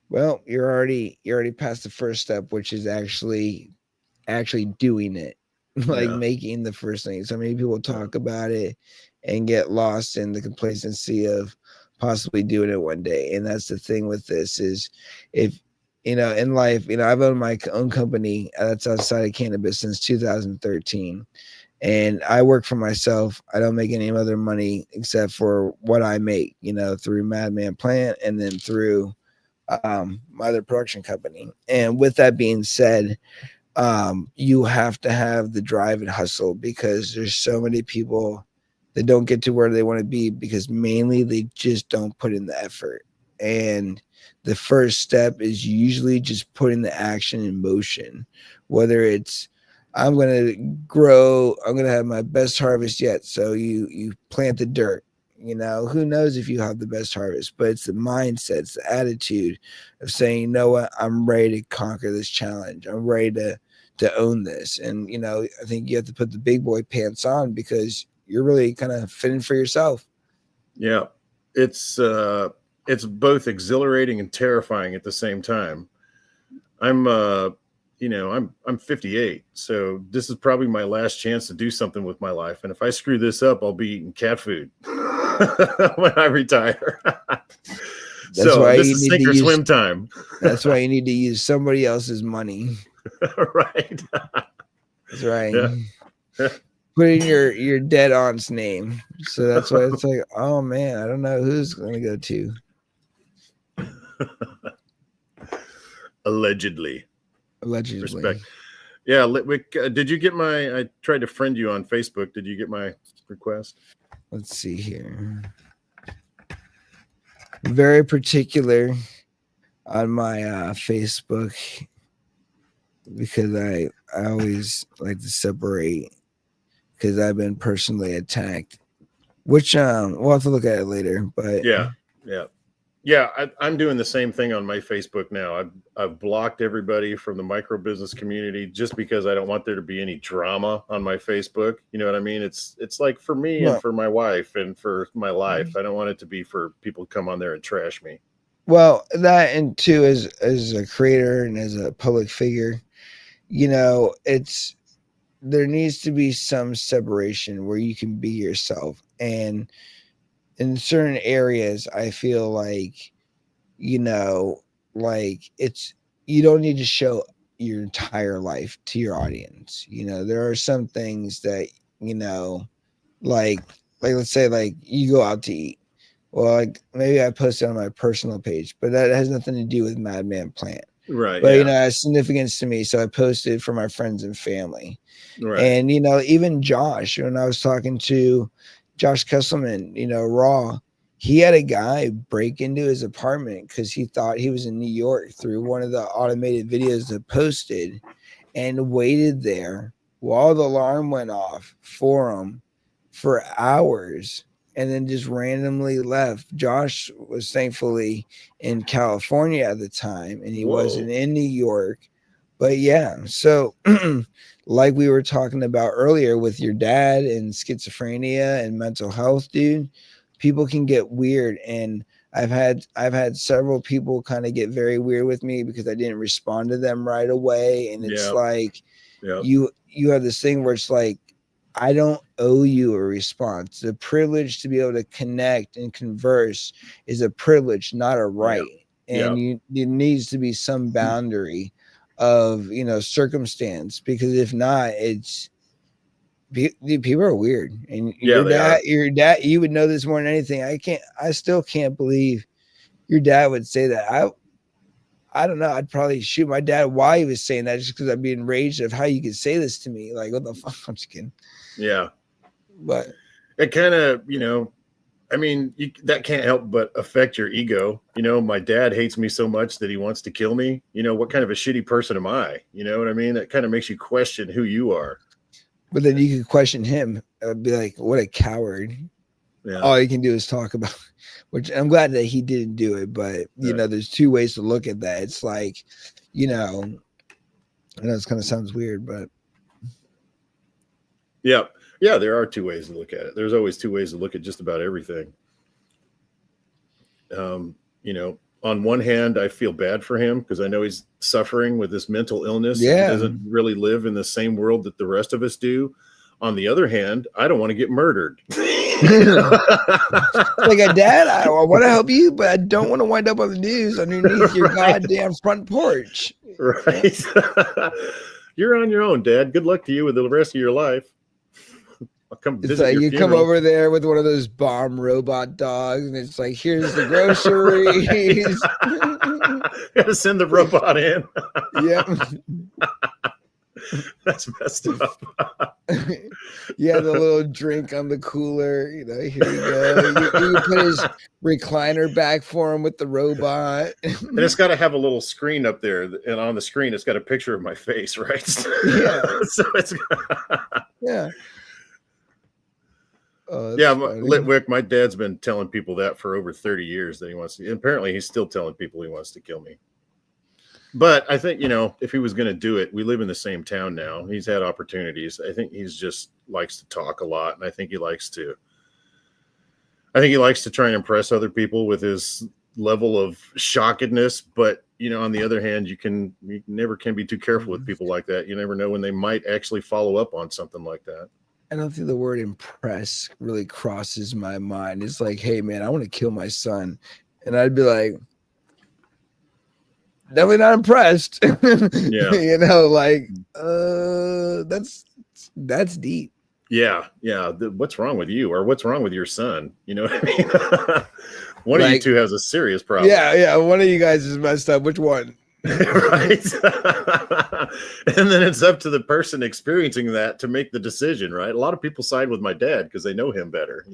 Well, you're already past the first step, which is actually doing it. Like making the first thing. So many people talk about it and get lost in the complacency of possibly doing it one day. And that's the thing with this is if in life, I've owned my own company that's outside of cannabis since 2013. And I work for myself. I don't make any other money except for what I make, through Madman Plant and then through my other production company. And with that being said, you have to have the drive and hustle because there's so many people that don't get to where they want to be because mainly they just don't put in the effort. And the first step is usually just putting the action in motion, whether it's I'm going to grow, I'm going to have my best harvest yet. So you plant the dirt. Who knows if you have the best harvest, but it's the mindset, it's the attitude of saying, you know what, I'm ready to conquer this challenge. I'm ready to own this. And I think you have to put the big boy pants on because you're really kind of fitting for yourself. Yeah. It's both exhilarating and terrifying at the same time. I'm 58, so this is probably my last chance to do something with my life. And if I screw this up, I'll be eating cat food when I retire. So this is sink or swim time. That's why you need to use somebody else's money. Right. That's right. Yeah. Put in your dead aunt's name. So that's why it's like, oh man, I don't know who's going to go to. Allegedly. Respect. Yeah. Did you get I tried to friend you on Facebook. Did you get my request? Let's see here. Very particular on my Facebook because I always like to separate because I've been personally attacked, which we'll have to look at it later. But yeah, I'm doing the same thing on my Facebook now. I've blocked everybody from the micro business community just because I don't want there to be any drama on my Facebook. You know what I mean? It's like for me and for my wife and for my life. I don't want it to be for people to come on there and trash me. Well, that and too, as a creator and as a public figure, there needs to be some separation where you can be yourself. And in certain areas, I feel like, you don't need to show your entire life to your audience. There are some things that, like let's say like you go out to eat. Well, like maybe I posted on my personal page, but that has nothing to do with Madman Plant. Right. But, it has significance to me. So I posted for my friends and family. Right. And, even Josh, when I was talking to Josh Kesselman, Raw, he had a guy break into his apartment because he thought he was in New York through one of the automated videos that posted and waited there while the alarm went off for him for hours and then just randomly left. Josh was thankfully in California at the time and he wasn't in New York. But yeah, so like we were talking about earlier with your dad and schizophrenia and mental health, dude, people can get weird. And I've had several people kind of get very weird with me because I didn't respond to them right away. And it's like you have this thing where it's like, I don't owe you a response. The privilege to be able to connect and converse is a privilege, not a right. And there needs to be some boundary of circumstance, because if not, it's people are weird. And your dad, you would know this more than anything. I still can't believe your dad would say that. I don't know. I'd probably shoot my dad while he was saying that just because I'd be enraged of how you could say this to me. Like, what the fuck? I'm just kidding. Yeah. But it kind of, I mean, that can't help but affect your ego. My dad hates me so much that he wants to kill me. What kind of a shitty person am I? You know what I mean? That kind of makes you question who you are. But then you could question him. Be like, what a coward. Yeah. All you can do is talk about, which I'm glad that he didn't do it. But, there's two ways to look at that. It's like, I know it kind of sounds weird, but. Yeah. Yeah, there are two ways to look at it. There's always two ways to look at just about everything. On one hand, I feel bad for him because I know he's suffering with this mental illness. Yeah. He doesn't really live in the same world that the rest of us do. On the other hand, I don't want to get murdered. Like a dad, I want to help you, but I don't want to wind up on the news underneath your goddamn front porch. Right. You're on your own, Dad. Good luck to you with the rest of your life. I'll come It's visit like your you come funeral. over there with one of those bomb robot dogs, and it's like, here's the Right. groceries. Gotta send the robot in. Yep. That's messed up. Yeah, the little drink on the cooler. Here you go. You put his recliner back for him with the robot. And it's got to have a little screen up there, and on the screen, it's got a picture of my face, right? Yeah. So it's Yeah. Oh, that's yeah. funny. Litwick, my dad's been telling people that for over 30 years that he wants to. Apparently, he's still telling people he wants to kill me. But I think, if he was going to do it, we live in the same town now. He's had opportunities. I think he's just likes to talk a lot, and I think he likes to try and impress other people with his level of shockedness. But on the other hand, you never can be too careful with people like that. You never know when they might actually follow up on something like that. I don't think the word impress really crosses my mind. It's like, hey man, I want to kill my son. And I'd be like, definitely not impressed. Yeah. That's deep. Yeah. What's wrong with you, or what's wrong with your son? You know what I mean? One of you two has a serious problem. Yeah. One of you guys is messed up. Which one? Right. And then it's up to the person experiencing that to make the decision, right? A lot of people side with my dad because they know him better,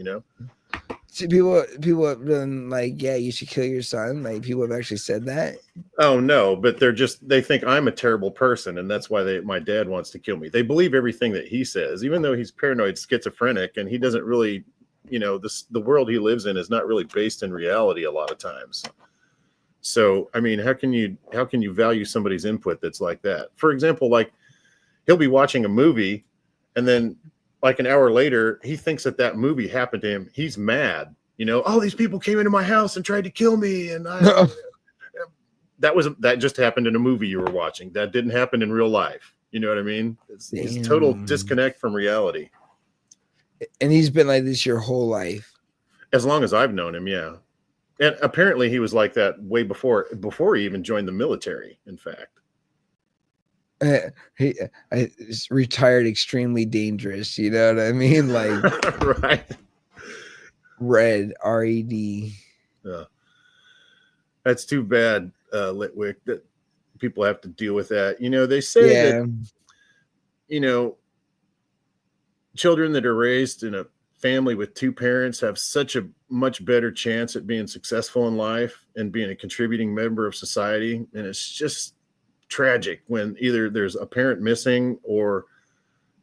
See, people have been like, yeah, you should kill your son. Like, people have actually said that. Oh no, but they think I'm a terrible person, and that's why my dad wants to kill me. They believe everything that he says, even though he's paranoid schizophrenic, and he doesn't really, the world he lives in is not really based in reality a lot of times. So, I mean, how can you value somebody's input that's like that? For example, like, he'll be watching a movie, and then like an hour later, he thinks that movie happened to him. He's mad. Oh, these people came into my house and tried to kill me, and that just happened in a movie you were watching. That didn't happen in real life. You know what I mean? It's total disconnect from reality. And he's been like this your whole life. As long as I've known him, yeah. And apparently he was like that way before he even joined the military, in fact. He retired extremely dangerous. You know what I mean? Like, right. Red, R-E-D. Yeah. That's too bad, Litwick, that people have to deal with that. They say that, children that are raised in a family with two parents have such a much better chance at being successful in life and being a contributing member of society. And it's just tragic when either there's a parent missing or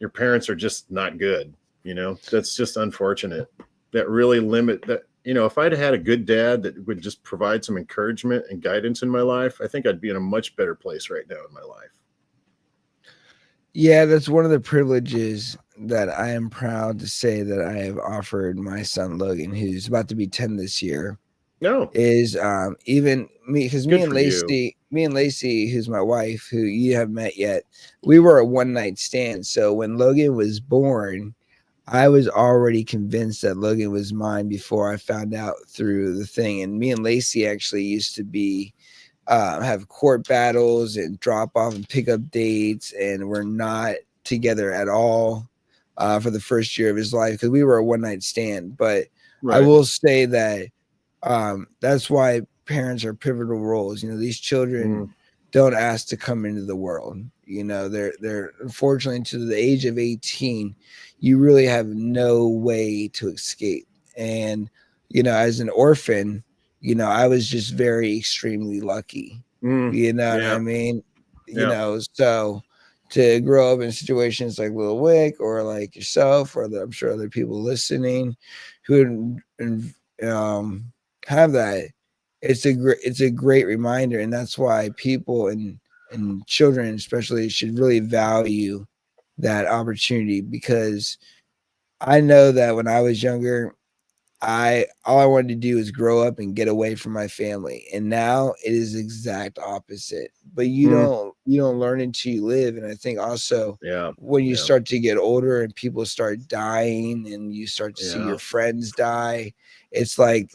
your parents are just not good. That's just unfortunate. That really limit that. If I'd had a good dad that would just provide some encouragement and guidance in my life, I think I'd be in a much better place right now in my life. Yeah, that's one of the privileges that I am proud to say that I have offered my son Logan, who's about to be 10 this year. No, is even me, because me and Lacey, who's my wife, who you haven't met yet, we were a one night stand. So when Logan was born, I was already convinced that Logan was mine before I found out through the thing. And me and Lacey actually used to be have court battles and drop off and pick up dates, and we're not together at all for the first year of his life because we were a one night stand. But I will say that that's why parents are pivotal roles. These children don't ask to come into the world. They're unfortunately to the age of 18, you really have no way to escape. And as an orphan, I was just very extremely lucky. What I mean? So to grow up in situations like Lil Wick or like yourself, or I'm sure other people listening who have that, it's a great reminder. And that's why people and children especially should really value that opportunity, because I know that when I was younger, all I wanted to do is grow up and get away from my family. And now it is the exact opposite. But you don't learn until you live. And I think also when you start to get older and people start dying and you start to see your friends die, it's like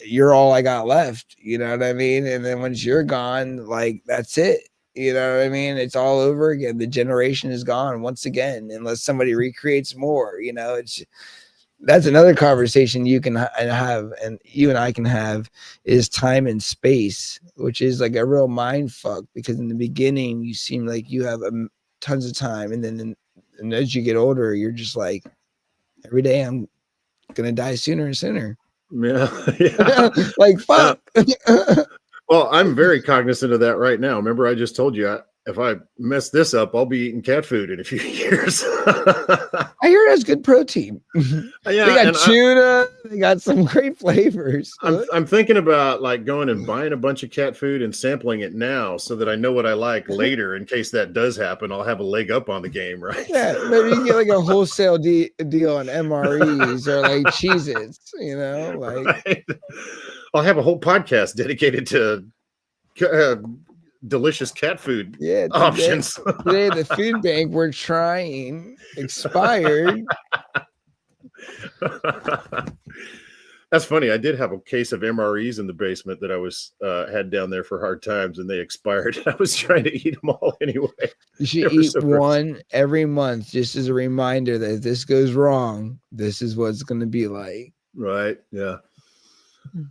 you're all I got left. You know what I mean? And then once you're gone, like that's it. You know what I mean? It's all over again. The generation is gone once again, unless somebody recreates more. You know, that's another conversation you can have, and you and I can have, is time and space, which is like a real mind fuck, because in the beginning you seem like you have tons of time, and then and as you get older, you're just like, every day I'm gonna die sooner and sooner. Yeah. Like fuck. Well, I'm very cognizant of that right now. Remember, I just told you, if I mess this up, I'll be eating cat food in a few years. I hear it has good protein. They got tuna. They got some great flavors. I'm thinking about like going and buying a bunch of cat food and sampling it now, so that I know what I like later. In case that does happen, I'll have a leg up on the game, right? Yeah, maybe you get like a wholesale deal on MREs or like Cheez-Its, you know, like. Right? I'll have a whole podcast dedicated to delicious cat food options. Today, the food bank we're trying expired. That's funny. I did have a case of MREs in the basement that I was had down there for hard times, and they expired. I was trying to eat them all anyway. You should eat one every month, just as a reminder that if this goes wrong, this is what it's going to be like. Right. Yeah.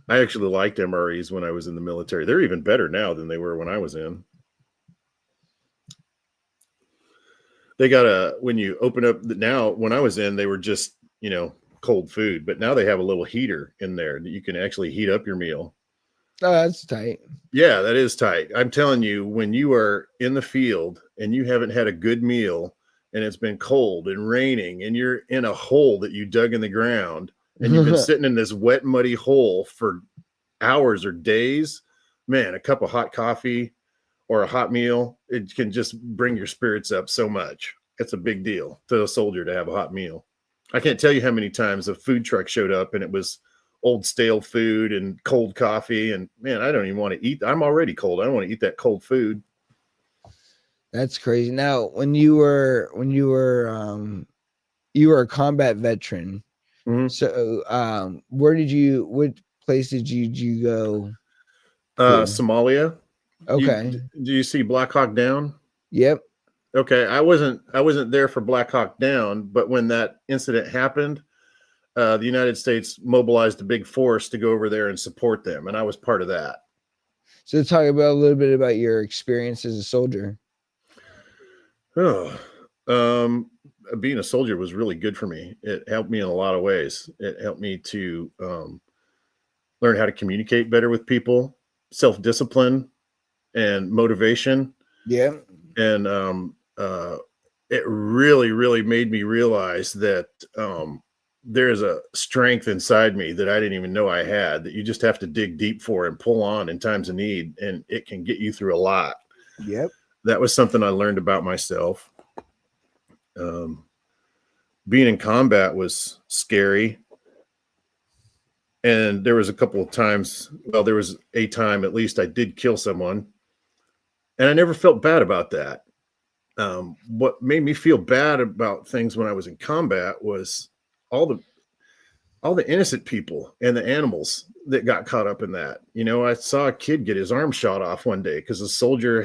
I actually liked MREs when I was in the military. They're even better now than they were when I was in. They got when you open up now, when I was in, they were just, cold food, but now they have a little heater in there that you can actually heat up your meal. Oh, that's tight. Yeah, that is tight. I'm telling you, when you are in the field and you haven't had a good meal and it's been cold and raining and you're in a hole that you dug in the ground, and you've been sitting in this wet, muddy hole for hours or days, man, a cup of hot coffee or a hot meal, it can just bring your spirits up so much. It's a big deal to a soldier to have a hot meal. I can't tell you how many times a food truck showed up and it was old stale food and cold coffee. And man, I don't even want to eat. I'm already cold. I don't want to eat that cold food. That's crazy. Now, when you were a combat veteran, mm-hmm. So what place did you go? Somalia. Okay. Do you see Black Hawk Down? Yep. Okay. I wasn't there for Black Hawk Down, but when that incident happened, the United States mobilized a big force to go over there and support them, and I was part of that. So talk about a little bit about your experience as a soldier. Being a soldier was really good for me. It helped me in a lot of ways. It helped me to learn how to communicate better with people, self-discipline, and motivation. Yeah. And it really, really made me realize that there's a strength inside me that I didn't even know I had, that you just have to dig deep for and pull on in times of need, and it can get you through a lot. Yep. That was something I learned about myself. Being in combat was scary. And there was a couple of times, there was a time at least I did kill someone, and I never felt bad about that. What made me feel bad about things when I was in combat was all the innocent people and the animals that got caught up in that. I saw a kid get his arm shot off one day because a soldier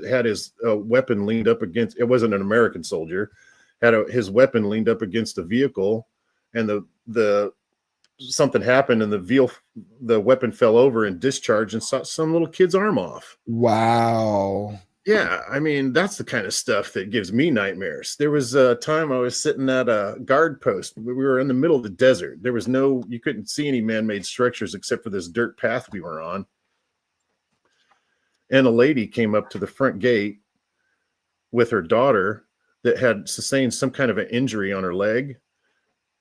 had his weapon leaned up against, it wasn't an American soldier, his weapon leaned up against a vehicle, and the something happened and the weapon fell over and discharged and shot some little kid's arm off. Wow. Yeah, I mean, that's the kind of stuff that gives me nightmares. There was a time I was sitting at a guard post. We were in the middle of the desert. There was you couldn't see any man-made structures except for this dirt path we were on. And a lady came up to the front gate with her daughter that had sustained some kind of an injury on her leg.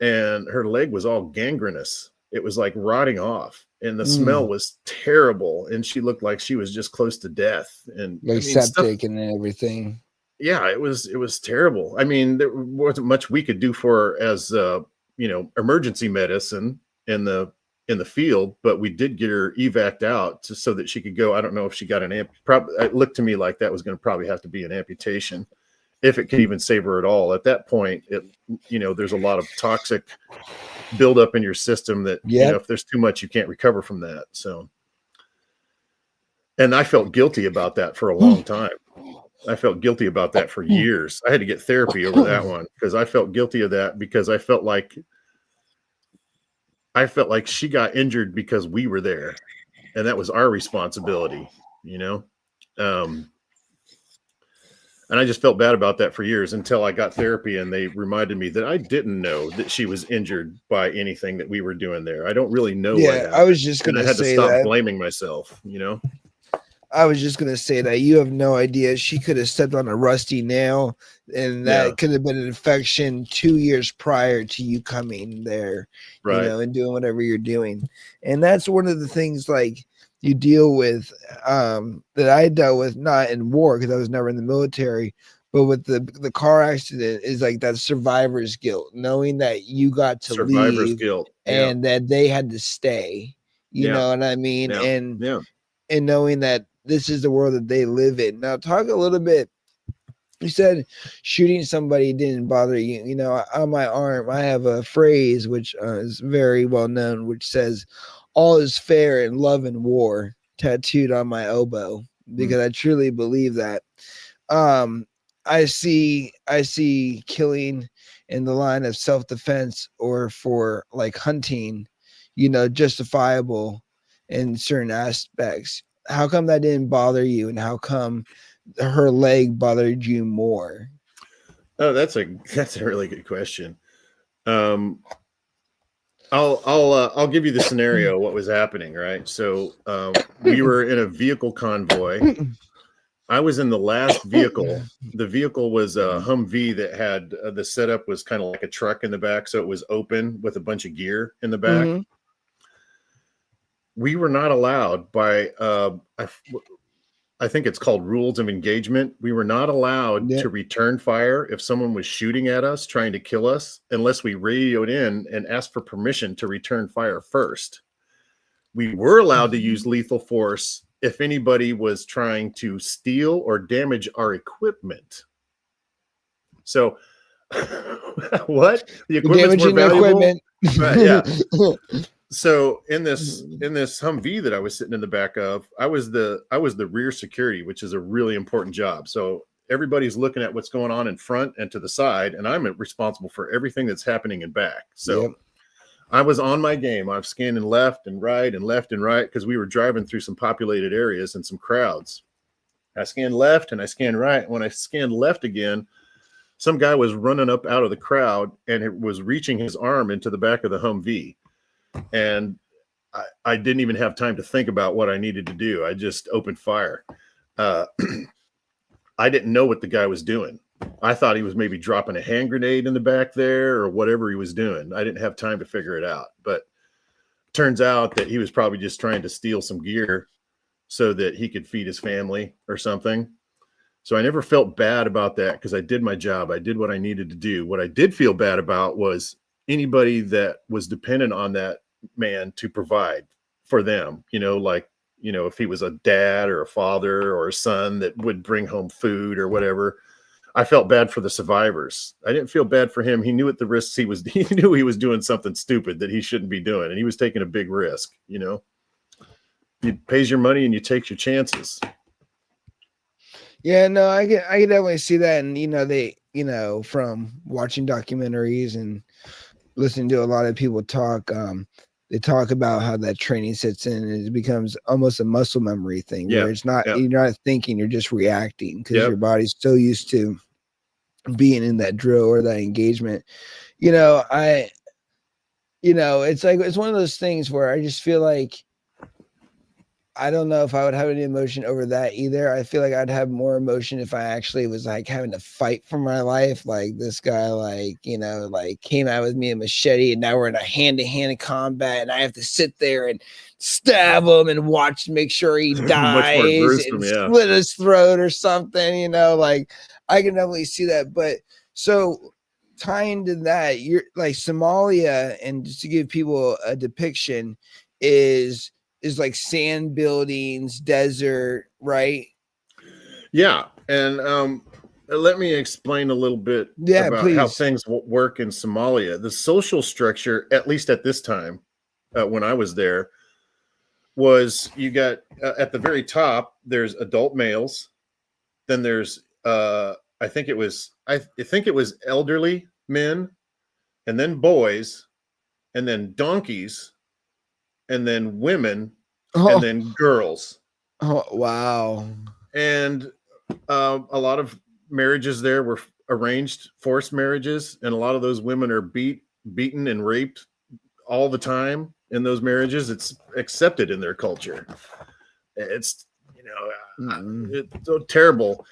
And her leg was all gangrenous. It was like rotting off, and the smell was terrible. And she looked like she was just close to death, and like septic and everything. Yeah, it was terrible. I mean, there wasn't much we could do for her as emergency medicine in the field, but we did get her evac'd out so that she could go. I don't know if she got it looked to me like that was going to probably have to be an amputation, if it could even save her at all. At that point, there's a lot of toxic buildup in your system that, if there's too much, you can't recover from that. So, and I felt guilty about that for a long time. I felt guilty about that for years. I had to get therapy over that one because I felt guilty of that because I felt like she got injured because we were there, and that was our responsibility, you know. And I just felt bad about that for years until I got therapy and they reminded me that I didn't know that she was injured by anything that we were doing there. I don't really know what Yeah, happened. I was just And I gonna had to say stop that. blaming myself, you know? I was just gonna say that you have no idea. She could have stepped on a rusty nail, and Yeah, that could have been an infection 2 years prior to you coming there, right. and doing whatever you're doing. And that's one of the things like you deal with that I dealt with not in war because I was never in the military, but with the car accident is like that survivor's guilt, knowing that you got to Survivor's leave guilt. Yeah. and that they had to stay. You Yeah. know what I mean? Yeah. Yeah. And knowing that this is the world that they live in. Now, talk a little bit. You said shooting somebody didn't bother you. On my arm, I have a phrase which is very well known, which says, "All is fair in love and war," tattooed on my elbow, because I truly believe that. Um, I see killing in the line of self-defense or for like hunting, justifiable in certain aspects. How come that didn't bother you, and how come her leg bothered you more? Oh, that's a really good question. Um, I'll give you the scenario. What was happening, right? So we were in a vehicle convoy. I was in the last vehicle. The vehicle was a Humvee that had the setup was kind of like a truck in the back, so it was open with a bunch of gear in the back. Mm-hmm. We were not allowed by I think it's called rules of engagement. We were not allowed Yep. to return fire if someone was shooting at us, trying to kill us, unless we radioed in and asked for permission to return fire first. We were allowed to use lethal force if anybody was trying to steal or damage our equipment. So, what? The equipment's more valuable? Right, yeah. So in this Humvee that I was sitting in the back of, I was the rear security, which is a really important job. So everybody's looking at what's going on in front and to the side, and I'm responsible for everything that's happening in back. So Yep. I was on my game. I was scanning left and right because we were driving through some populated areas and some crowds. I scanned left and I scanned right. When I scanned left again, some guy was running up out of the crowd and it was reaching his arm into the back of the Humvee. And I didn't even have time to think about what I needed to do. I just opened fire. I didn't know what the guy was doing. I thought he was maybe dropping a hand grenade in the back there or whatever he was doing. I didn't have time to figure it out. But it turns out that he was probably just trying to steal some gear so that he could feed his family or something. So I never felt bad about that because I did my job. I did what I needed to do. What I did feel bad about was anybody that was dependent on that man to provide for them, if he was a dad or a father or a son that would bring home food or whatever. I felt bad for the survivors. I didn't feel bad for him. He knew at the risks he knew he was doing something stupid that he shouldn't be doing. And he was taking a big risk, You pays your money and you take your chances. Yeah, no, I can definitely see that. And they from watching documentaries and listening to a lot of people talk, they talk about how that training sets in and it becomes almost a muscle memory thing where it's not you're not thinking, you're just reacting because your body's so used to being in that drill or that engagement. It's like it's one of those things where I just feel like I don't know if I would have any emotion over that either. I feel like I'd have more emotion if I actually was like having to fight for my life. Like this guy, like came out with me a machete, and now we're in a hand-to-hand combat, and I have to sit there and stab him and watch, make sure he dies, gruesome, and split his throat or something. Like I can definitely see that. But so tying to that, you're like Somalia, and just to give people a depiction, is like sand buildings, desert, right? Yeah. And let me explain a little bit about how things work in Somalia. The social structure, at least at this time, when I was there, was you got at the very top, there's adult males, then there's I think it was elderly men, and then boys, and then donkeys, and then women, and Oh, then girls. oh wow. And a lot of marriages there were arranged forced marriages, and a lot of those women are beaten and raped all the time in those marriages. It's accepted in their culture. It's it's so terrible.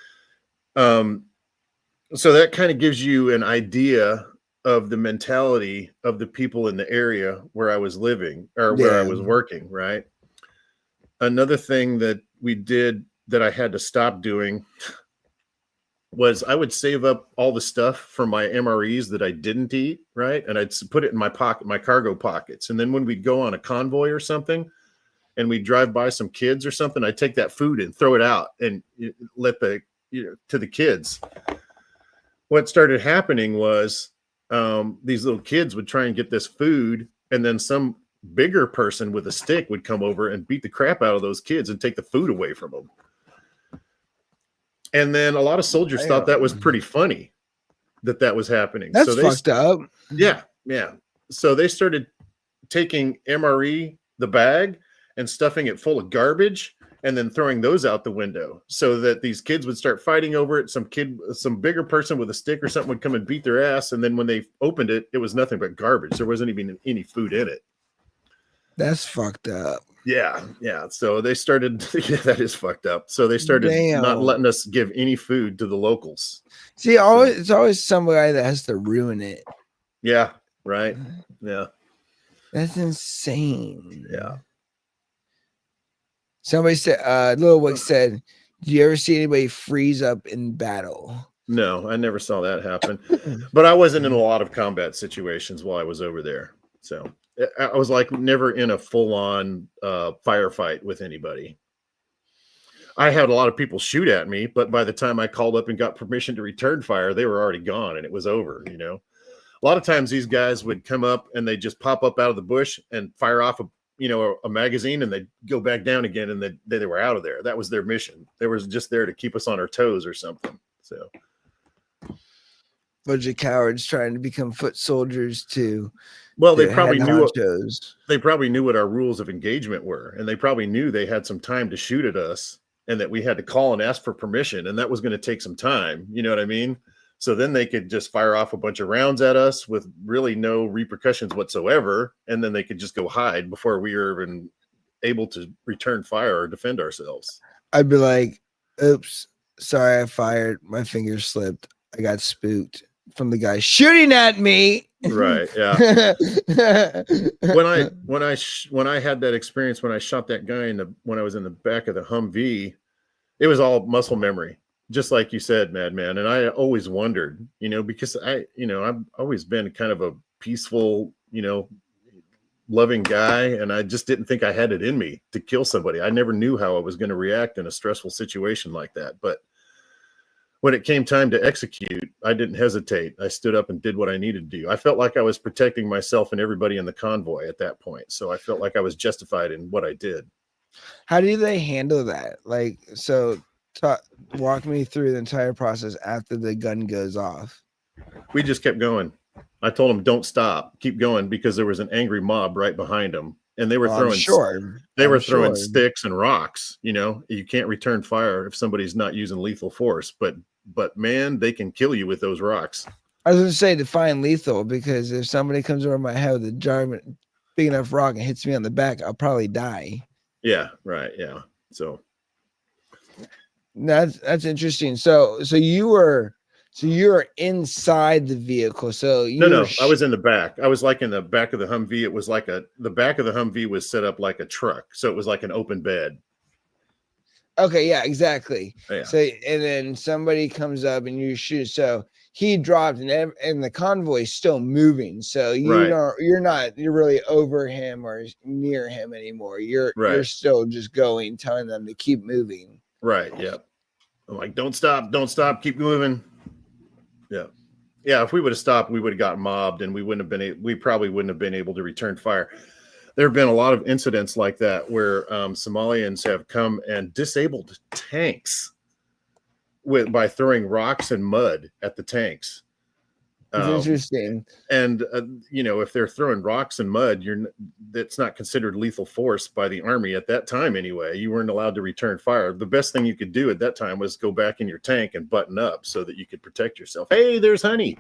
So that kind of gives you an idea of the mentality of the people in the area where I was living or where I Yeah. was working, right? Another thing that we did that I had to stop doing was I would save up all the stuff for my MREs that I didn't eat, right? And I'd put it in my pocket, my cargo pockets. And then when we'd go on a convoy or something and we'd drive by some kids or something, I'd take that food and throw it out and let to the kids. What started happening was these little kids would try and get this food, and then some bigger person with a stick would come over and beat the crap out of those kids and take the food away from them. And then a lot of soldiers thought that was pretty funny that was happening. That's fucked up. Yeah. So they started taking MRE, the bag, and stuffing it full of garbage and then throwing those out the window so that these kids would start fighting over it. Some bigger person with a stick or something would come and beat their ass. And then when they opened it, it was nothing but garbage. There wasn't even any food in it. That's fucked up. Yeah. So they started, that is fucked up. So they started not letting us give any food to the locals. See, it's always somebody that has to ruin it. Yeah. Right. Yeah. That's insane. Yeah. Somebody said, Little Wick said, "Do you ever see anybody freeze up in battle?" No, I never saw that happen. But I wasn't in a lot of combat situations while I was over there. So I was like never in a full-on firefight with anybody. I had a lot of people shoot at me, but by the time I called up and got permission to return fire, they were already gone and it was over, A lot of times these guys would come up and they just pop up out of the bush and fire off a magazine, and they'd go back down again, and they were out of there. That was their mission. They were just there to keep us on our toes or something. So, bunch of cowards trying to become foot soldiers to. Well, they probably knew what our rules of engagement were, and they probably knew they had some time to shoot at us, and that we had to call and ask for permission, and that was going to take some time. You know what I mean? So then they could just fire off a bunch of rounds at us with really no repercussions whatsoever. And then they could just go hide before we were even able to return fire or defend ourselves. I'd be like, oops, sorry, I fired. My finger slipped. I got spooked from the guy shooting at me. Right. Yeah. when I had that experience, when I shot that guy when I was in the back of the Humvee, it was all muscle memory. Just like you said, Madman. And I always wondered, because I've always been kind of a peaceful, loving guy. And I just didn't think I had it in me to kill somebody. I never knew how I was going to react in a stressful situation like that. But when it came time to execute, I didn't hesitate. I stood up and did what I needed to do. I felt like I was protecting myself and everybody in the convoy at that point. So I felt like I was justified in what I did. How do they handle that? Walk me through the entire process after the gun goes off. We just kept going. I told them, don't stop, keep going, because there was an angry mob right behind them, and they were throwing sticks and rocks. You can't return fire if somebody's not using lethal force, but man, they can kill you with those rocks. I was going to say define lethal, because if somebody comes over my head with a big enough rock and hits me on the back, I'll probably die. Yeah, right. Yeah. So that's interesting. So you were inside the vehicle. So no, I was in the back. I was like in the back of the Humvee. It was like the back of the Humvee was set up like a truck, so it was like an open bed. Okay, yeah, exactly. Yeah. So and then somebody comes up and you shoot. So he dropped, and the convoy is still moving. So you're really over him or near him anymore. You're still just going, telling them to keep moving. Right. Yeah. I'm like, don't stop, keep moving. Yeah. Yeah. If we would have stopped, we would have gotten mobbed, and we probably wouldn't have been able to return fire. There have been a lot of incidents like that where Somalians have come and disabled tanks by throwing rocks and mud at the tanks. It's interesting. And if they're throwing rocks and mud, that's not considered lethal force by the Army at that time anyway. You weren't allowed to return fire. The best thing you could do at that time was go back in your tank and button up so that you could protect yourself. Hey, there's Honey.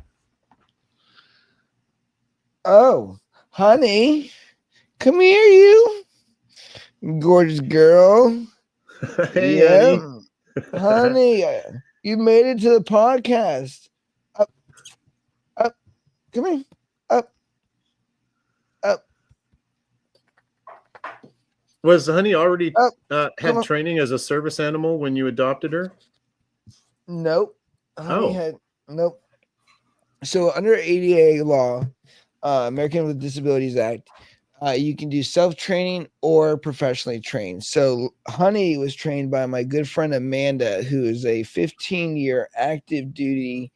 Oh, Honey, come here, you gorgeous girl. Hey, yeah, Honey. honey, you made it to the podcast. Up, come here, up. Was Honey already had on. training as a service animal when you adopted her? Nope. Honey had nope. So under ADA law, American with Disabilities Act, you can do self-training or professionally trained. So Honey was trained by my good friend Amanda, who is a 15-year active duty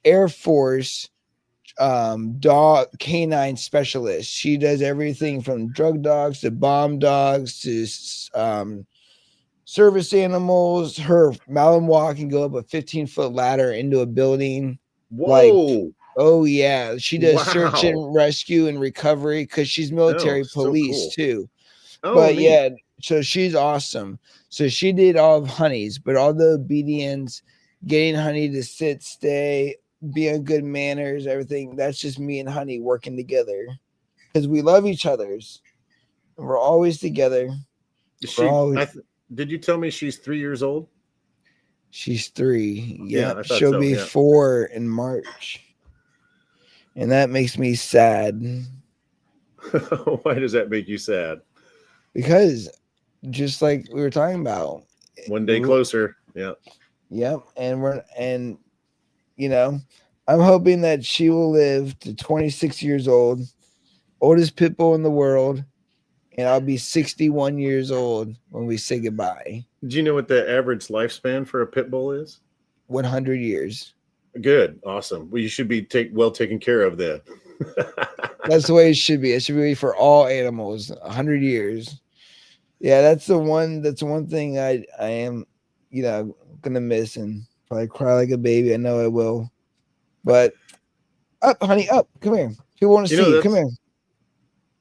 Air Force dog canine specialist. She does everything from drug dogs to bomb dogs to service animals. Her Malinois can go up a 15-foot ladder into a building. Whoa. Oh yeah, she does search and rescue and recovery because she's military police cool. too. Oh, but neat. Yeah, so she's awesome. So she did all of Honey's, but all the obedience, getting Honey to sit, stay, be on good manners, everything. That's just me and Honey working together because we love each other's. We're always together. Did you tell me she's 3 years old? She's 3. Yeah, she'll be 4 in March. And that makes me sad. Why does that make you sad? Because just like we were talking about, one day closer. Yeah. Yep. And I'm hoping that she will live to 26 years old, oldest pit bull in the world, and I'll be 61 years old when we say goodbye. Do you know what the average lifespan for a pit bull is? 100 years. Good. Awesome. Well, you should be well taken care of then. That's the way it should be. It should be for all animals. 100 years. Yeah, that's the one thing I am, gonna miss and probably cry like a baby. I know I will. But up, Honey, up. Come here. People want to see you. Come here.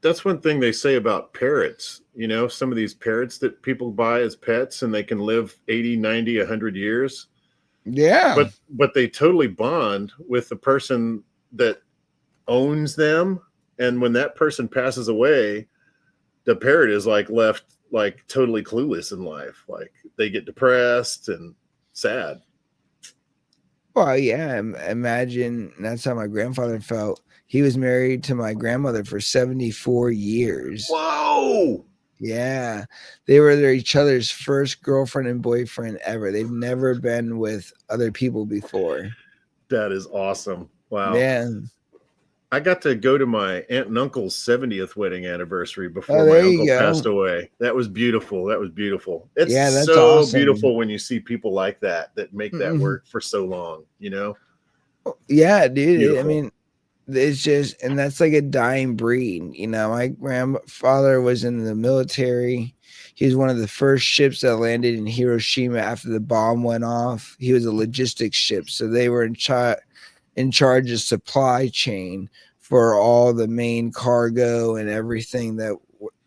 That's one thing they say about parrots. Some of these parrots that people buy as pets and they can live 80, 90, 100 years. Yeah. But they totally bond with the person that owns them. And when that person passes away, the parrot is left totally clueless in life. Like they get depressed and sad. Well, yeah, imagine that's how my grandfather felt. He was married to my grandmother for 74 years. Whoa! Yeah. They were each other's first girlfriend and boyfriend ever. They've never been with other people before. That is awesome. Wow. Man. I got to go to my aunt and uncle's 70th wedding anniversary before my uncle passed away. That was beautiful. It's that's so awesome. Beautiful when you see people like that make that work for so long, Yeah, dude. Beautiful. I mean, it's just, and that's like a dying breed. My grandfather was in the military. He was one of the first ships that landed in Hiroshima after the bomb went off. He was a logistics ship. So they were in charge of supply chain for all the main cargo and everything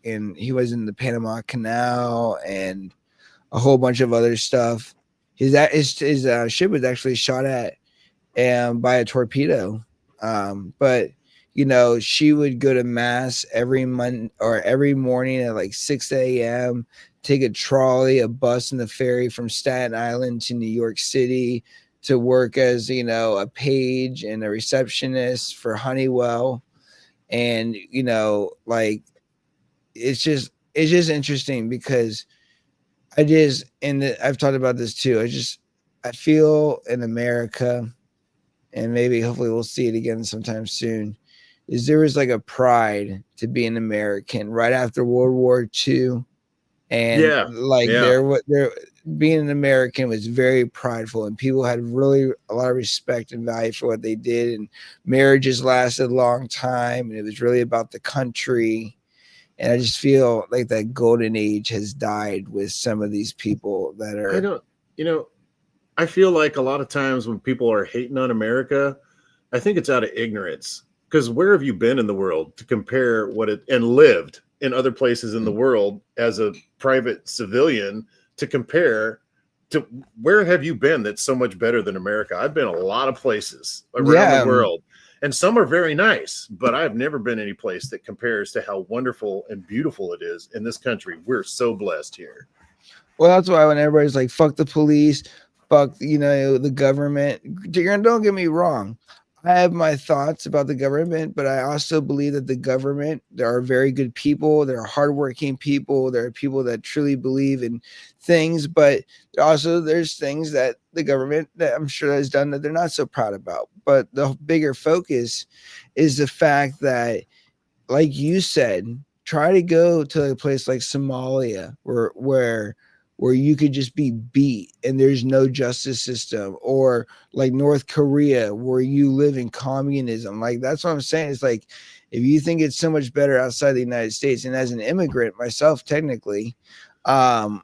and he was in the Panama Canal and a whole bunch of other stuff. His ship was actually shot at by a torpedo. But she would go to mass every morning at 6 a.m., take a trolley, a bus, and a ferry from Staten Island to New York City to work as, a page and a receptionist for Honeywell. And, it's just interesting because I've talked about this too. I feel in America, and maybe hopefully we'll see it again sometime soon, is there was a pride to be an American right after World War II. And there being an American was very prideful, and people had really a lot of respect and value for what they did. And marriages lasted a long time, and it was really about the country. And I just feel like that golden age has died with some of these people that are. You know, I feel like a lot of times when people are hating on America, I think it's out of ignorance. Because where have you been in the world to compare what it and lived in other places in the world as a private civilian to compare to where have you been that's so much better than America? I've been a lot of places around the Yeah, world, and some are very nice, but I've never been any place that compares to how wonderful and beautiful it is in this country. We're so blessed here. well, that's why when everybody's like, "Fuck the police," fuck the government. Don't get me wrong. I have my thoughts about the government, but I also believe that the government, there are very good people, there are hardworking people, there are people that truly believe in things, but also there's things that the government that I'm sure has done that they're not so proud about. But the bigger focus is the fact that, like you said, try to go to a place like Somalia where you could just be beat and there's no justice system, or like North Korea where you live in communism. Like that's what I'm saying. It's like if you think it's so much better outside the United States, and as an immigrant myself, technically, um,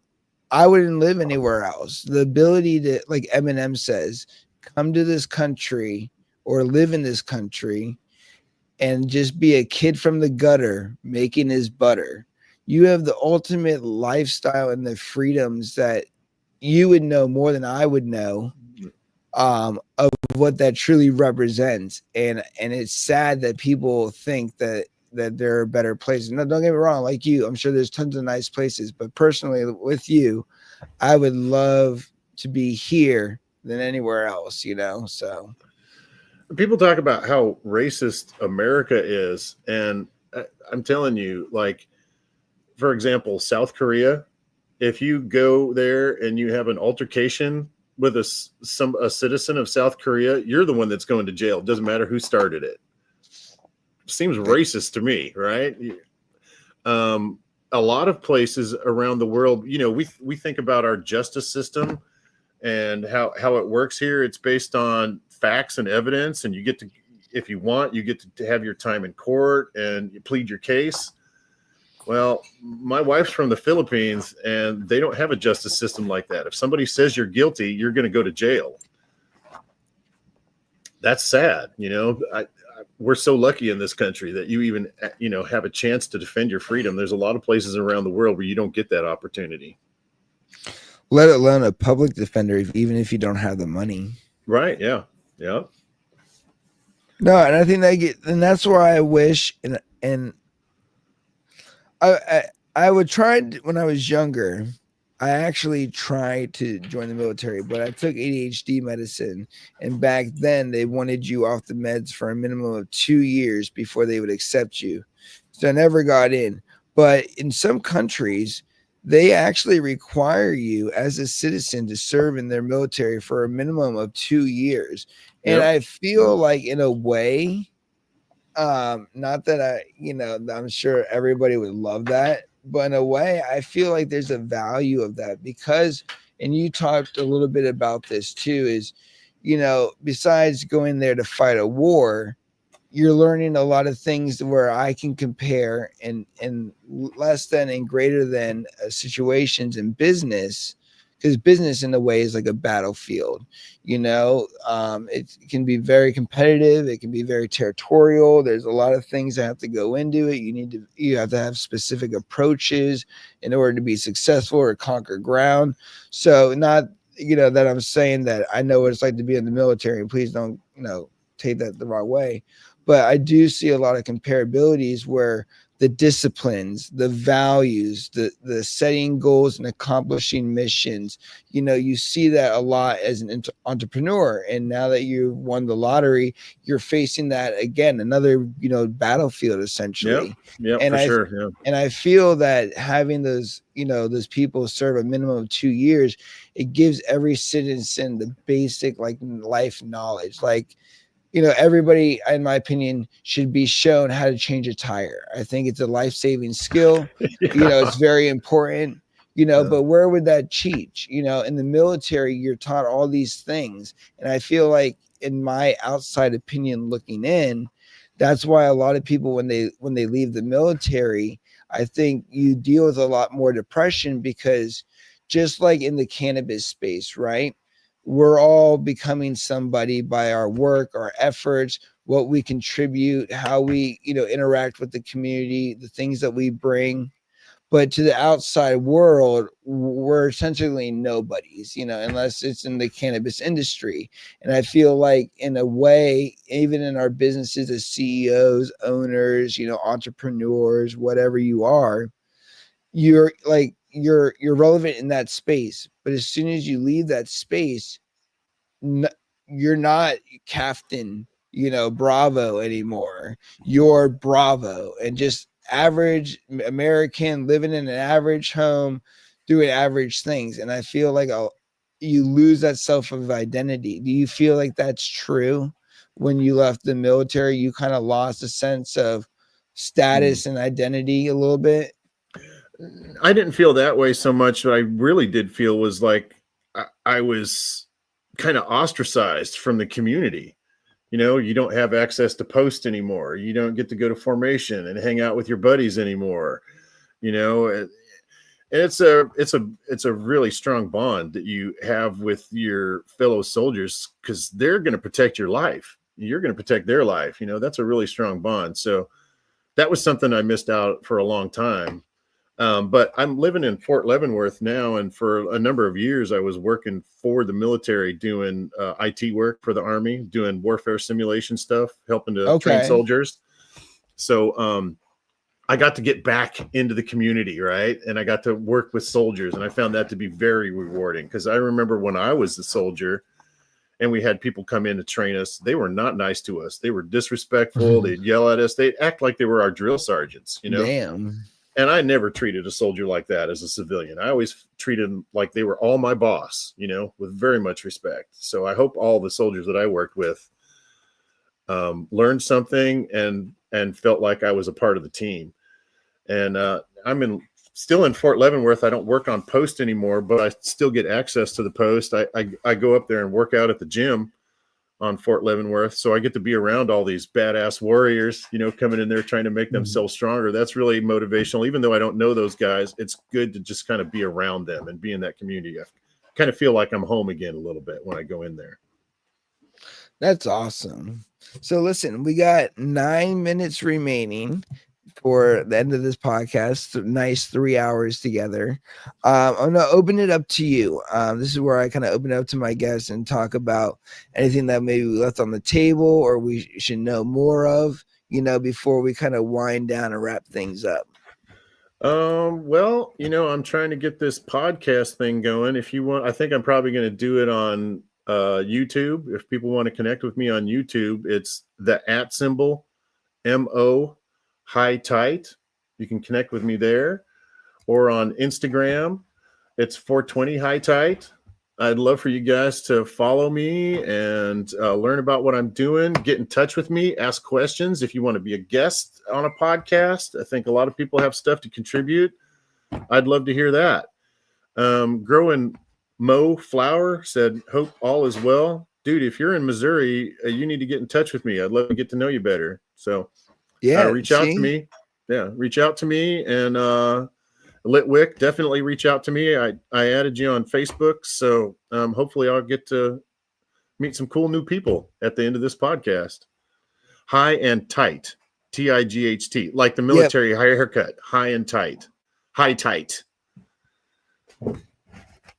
I wouldn't live anywhere else. The ability to, like Eminem says, come to this country or live in this country and just be a kid from the gutter making his butter. You have the ultimate lifestyle and the freedoms that you would know more than I would know, of what that truly represents. And it's sad that people think that there are better places. No, don't get me wrong. Like you, I'm sure there's tons of nice places, but personally, with you, I would love to be here than anywhere else. So People talk about how racist America is, and I'm telling you, like, for example, South Korea, if you go there and you have an altercation with a citizen of South Korea, you're the one that's going to jail. It doesn't matter who started it. Seems racist to me, right? A lot of places around the world, we think about our justice system and how it works here. It's based on facts and evidence, and you get to, if you want, you get to have your time in court and you plead your case. Well, my wife's from the Philippines, and they don't have a justice system like that. If somebody says you're guilty, you're going to go to jail. That's sad. We're so lucky in this country that you even, have a chance to defend your freedom. There's a lot of places around the world where you don't get that opportunity. let alone a public defender, even if you don't have the money. Right. Yeah. Yeah. No, and I think and that's why I wish, and I would try when I was younger. I actually tried to join the military, but I took ADHD medicine, and back then they wanted you off the meds for a minimum of 2 years before they would accept you. So I never got in. But in some countries, they actually require you as a citizen to serve in their military for a minimum of 2 years. And Yep. I feel like, in a way, not that I'm sure everybody would love that, but in a way I feel like there's a value of that, because, and you talked a little bit about this too, is besides going there to fight a war, you're learning a lot of things where I can compare and less than and greater than situations in business, because business in a way is like a battlefield. It can be very competitive, it can be very territorial, there's a lot of things that have to go into it. You have to have specific approaches in order to be successful or conquer ground. So not that I'm saying that I know what it's like to be in the military, and please don't take that the wrong way, but I do see a lot of comparabilities where the disciplines, the values, the setting goals and accomplishing missions, you see that a lot as an entrepreneur. And now that you won the lottery, you're facing that again, another battlefield Yep. essentially. Yep. And For I sure. Yeah. and I feel that having those people serve a minimum of 2 years, it gives every citizen the basic like life knowledge. Like, everybody, in my opinion, should be shown how to change a tire. I think it's a life-saving skill. Yeah. It's very important, Yeah. but where would that teach? In the military, you're taught all these things. And I feel like, in my outside opinion looking in, that's why a lot of people, when they leave the military, I think you deal with a lot more depression, because just like in the cannabis space, right? We're all becoming somebody by our work, our efforts, what we contribute, how we, interact with the community, the things that we bring. But to the outside world, we're essentially nobodies, unless it's in the cannabis industry. And I feel like, in a way, even in our businesses as CEOs, owners, entrepreneurs, whatever you are, you're relevant in that space. But as soon as you leave that space, you're not Captain, Bravo anymore. You're Bravo, and just average American living in an average home, doing average things. And I feel like you lose that self of identity. Do you feel like that's true? When you left the military, you kind of lost a sense of status and identity a little bit? I didn't feel that way so much. What I really did feel was like I was kind of ostracized from the community. You don't have access to post anymore. You don't get to go to formation and hang out with your buddies anymore. And it's a really strong bond that you have with your fellow soldiers, because they're going to protect your life. You're going to protect their life. That's a really strong bond. So that was something I missed out for a long time. But I'm living in Fort Leavenworth now, and for a number of years, I was working for the military, doing IT work for the Army, doing warfare simulation stuff, helping to train soldiers. So I got to get back into the community, right? And I got to work with soldiers, and I found that to be very rewarding, because I remember when I was a soldier and we had people come in to train us, they were not nice to us. They were disrespectful. They'd yell at us. They'd act like they were our drill sergeants, Damn. And I never treated a soldier like that as a civilian. I always treated them like they were all my boss, with very much respect. So I hope all the soldiers that I worked with learned something and felt like I was a part of the team. And I'm still in Fort Leavenworth. I don't work on post anymore, but I still get access to the post. I go up there and work out at the gym on Fort Leavenworth. So I get to be around all these badass warriors, coming in there trying to make themselves stronger. That's really motivational. Even though I don't know those guys, it's good to just kind of be around them and be in that community. I kind of feel like I'm home again a little bit when I go in there. That's awesome. So listen, we got 9 minutes remaining for the end of this podcast. Nice 3 hours together. I'm gonna open it up to you. This is where I kind of open it up to my guests and talk about anything that maybe we left on the table or we should know more of, before we kind of wind down and wrap things up. Well, I'm trying to get this podcast thing going. If you want, I think I'm probably going to do it on YouTube. If people want to connect with me on YouTube, it's the @ MO High Tight. You can connect with me there, or on Instagram, it's 420 High Tight. I'd love for you guys to follow me and learn about what I'm doing. Get in touch with me, ask questions. If you want to be a guest on a podcast, I think a lot of people have stuff to contribute. I'd love to hear that. Growing Mo Flower said, hope all is well. Dude, if you're in Missouri, you need to get in touch with me. I'd love to get to know you better. So reach out to me. Yeah, reach out to me. And Litwick, definitely reach out to me. I added you on Facebook. So hopefully I'll get to meet some cool new people at the end of this podcast. High and Tight, TIGHT, like the military haircut. High and Tight. High Tight.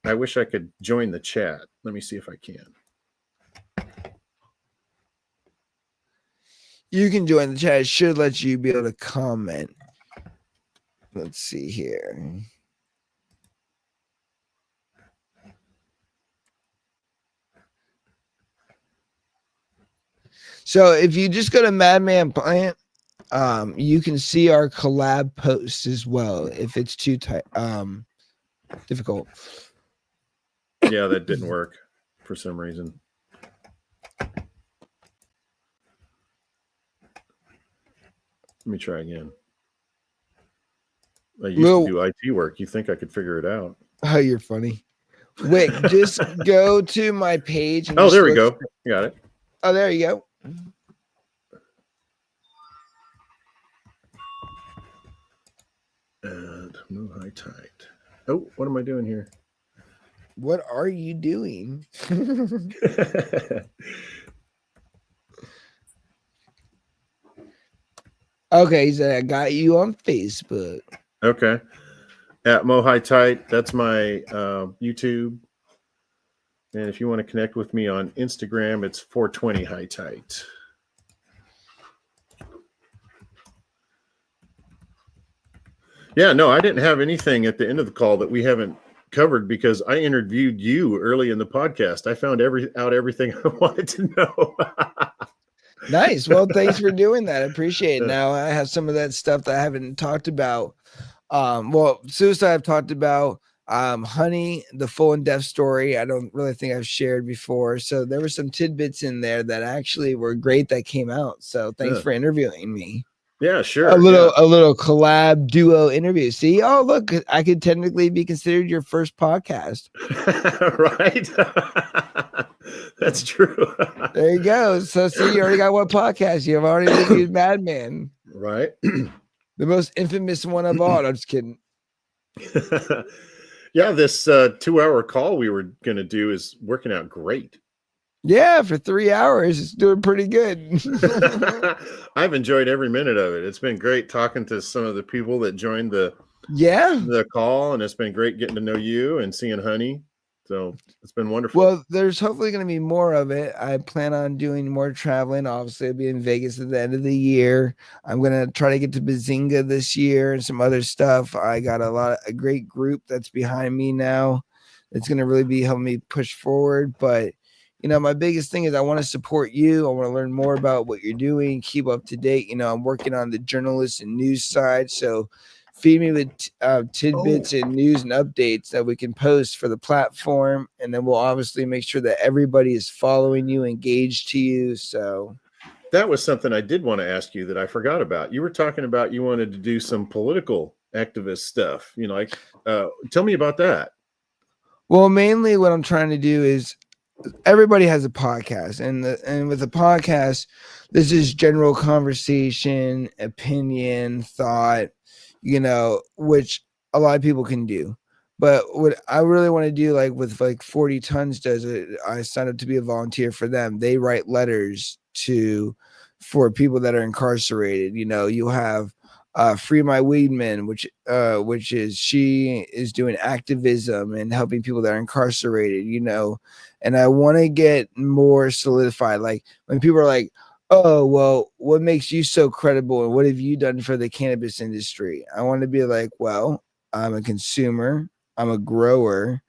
I wish I could join the chat. Let me see if I can. You can join the chat. It should let you be able to comment. Let's see here. So if you just go to Madman Plant, you can see our collab posts as well if it's too difficult. Yeah, that didn't work for some reason. Let me try again. I used to do IT work. You think I could figure it out? Oh, you're funny. Wick, just go to my page. And there we go. Got it. Oh, there you go. And move high tight. Oh, what am I doing here? What are you doing? Okay, he said I got you on Facebook. Okay. At Mo High Tight. That's my YouTube. And if you want to connect with me on Instagram, it's 420 High Tight. Yeah, no, I didn't have anything at the end of the call that we haven't covered because I interviewed you early in the podcast. I found out everything I wanted to know. Nice. Well, thanks for doing that. I appreciate it. Now I have some of that stuff that I haven't talked about. Well, suicide I've talked about. Honey, the full in-depth story, I don't really think I've shared before. So there were some tidbits in there that actually were great that came out. So thanks for interviewing me. Yeah, sure. A little collab duo interview. See, oh look, I could technically be considered your first podcast. Right. That's true. There you go. So see, you already got one podcast. You've already interviewed Madman. Right. The most infamous one of all. I'm just kidding. Yeah, this 2-hour call we were going to do is working out great. Yeah, for 3 hours, it's doing pretty good. I've enjoyed every minute of it. It's been great talking to some of the people that joined the call, and it's been great getting to know you and seeing Honey. So it's been wonderful. Well, there's hopefully going to be more of it. I plan on doing more traveling. Obviously, I'll be in Vegas at the end of the year. I'm going to try to get to Bazinga this year and some other stuff. I got a great group that's behind me now. It's going to really be helping me push forward. But, you know, my biggest thing is I want to support you. I want to learn more about what you're doing, keep up to date. You know, I'm working on the journalist and news side. So feed me with tidbits and news and updates that we can post for the platform. And then we'll obviously make sure that everybody is following you, engaged to you. So that was something I did want to ask you that I forgot about. You were talking about you wanted to do some political activist stuff. You know, like, tell me about that. Well, mainly what I'm trying to do is everybody has a podcast, and with a podcast, this is general conversation, opinion, thought, you know, which a lot of people can do. But what I really want to do, like with like 40 Tons does it, I signed up to be a volunteer for them. They write letters for people that are incarcerated. You know, you have Free My Weedman, which is she is doing activism and helping people that are incarcerated, you know. And I want to get more solidified. Like when people are like, oh, well, what makes you so credible and what have you done for the cannabis industry? I want to be like, well, I'm a consumer, I'm a grower,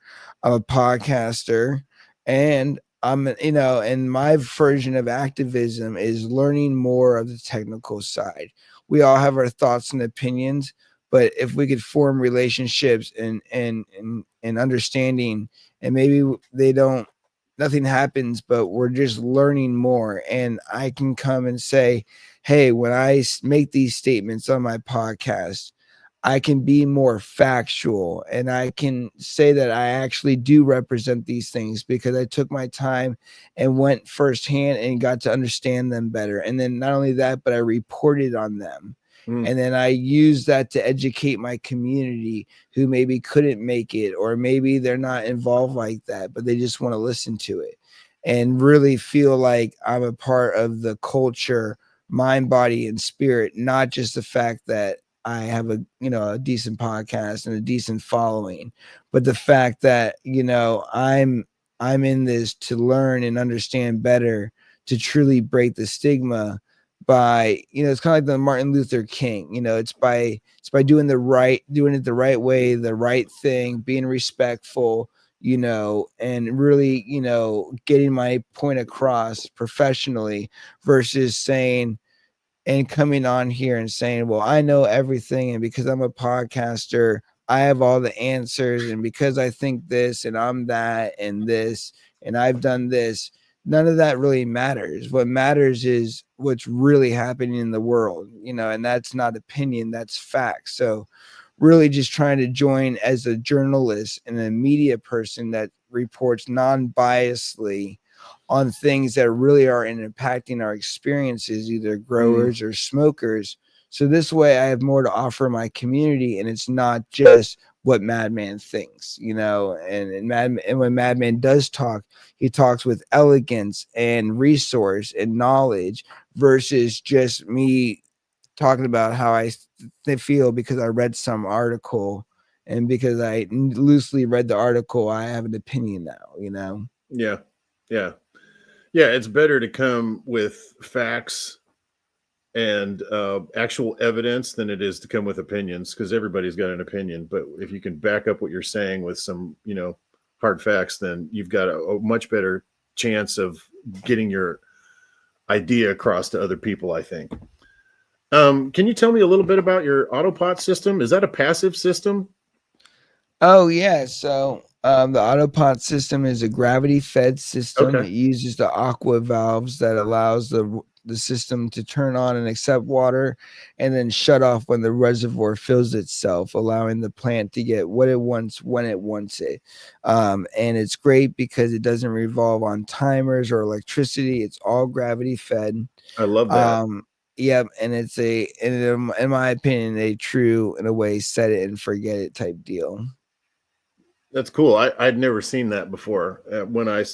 I'm a podcaster, and I'm, you know, and my version of activism is learning more of the technical side. We all have our thoughts and opinions, but if we could form relationships and understanding, and maybe nothing happens, but we're just learning more. And I can come and say, hey, when I make these statements on my podcast, I can be more factual and I can say that I actually do represent these things because I took my time and went firsthand and got to understand them better. And then not only that, but I reported on them. And then I use that to educate my community who maybe couldn't make it, or maybe they're not involved like that, but they just want to listen to it and really feel like I'm a part of the culture, mind, body, and spirit, not just the fact that I have a decent podcast and a decent following, but the fact that, you know, I'm in this to learn and understand better, to truly break the stigma by, you know, it's kind of like the Martin Luther King, you know, it's by doing it the right way, the right thing, being respectful, you know, and really, you know, getting my point across professionally versus saying and coming on here and saying, well, I know everything. And because I'm a podcaster, I have all the answers. And because I think this and I'm that and this, and I've done this, none of that really matters. What matters is what's really happening in the world, you know, and that's not opinion, that's fact. So really just trying to join as a journalist and a media person that reports non-biasedly on things that really are impacting our experiences, either growers or smokers. So this way I have more to offer my community, and it's not just what Madman thinks, and when Madman does talk, he talks with elegance and resource and knowledge versus just me talking about how they feel because I read some article, and because I loosely read the article, I have an opinion now. Yeah. Yeah. Yeah. It's better to come with facts and actual evidence than it is to come with opinions, because everybody's got an opinion. But if you can back up what you're saying with some, hard facts, then you've got a much better chance of getting your idea across to other people, I think. Can you tell me a little bit about your autopot system? Is that a passive system? Oh yeah, so the autopot system is a gravity-fed system. Okay. It uses the aqua valves that allows the system to turn on and accept water, and then shut off when the reservoir fills itself, allowing the plant to get what it wants when it wants it. And it's great because it doesn't revolve on timers or electricity. It's all gravity-fed. I love that. Yep, and it's in my opinion, a true, in a way, set it and forget it type deal. That's cool. I'd never seen that before. When I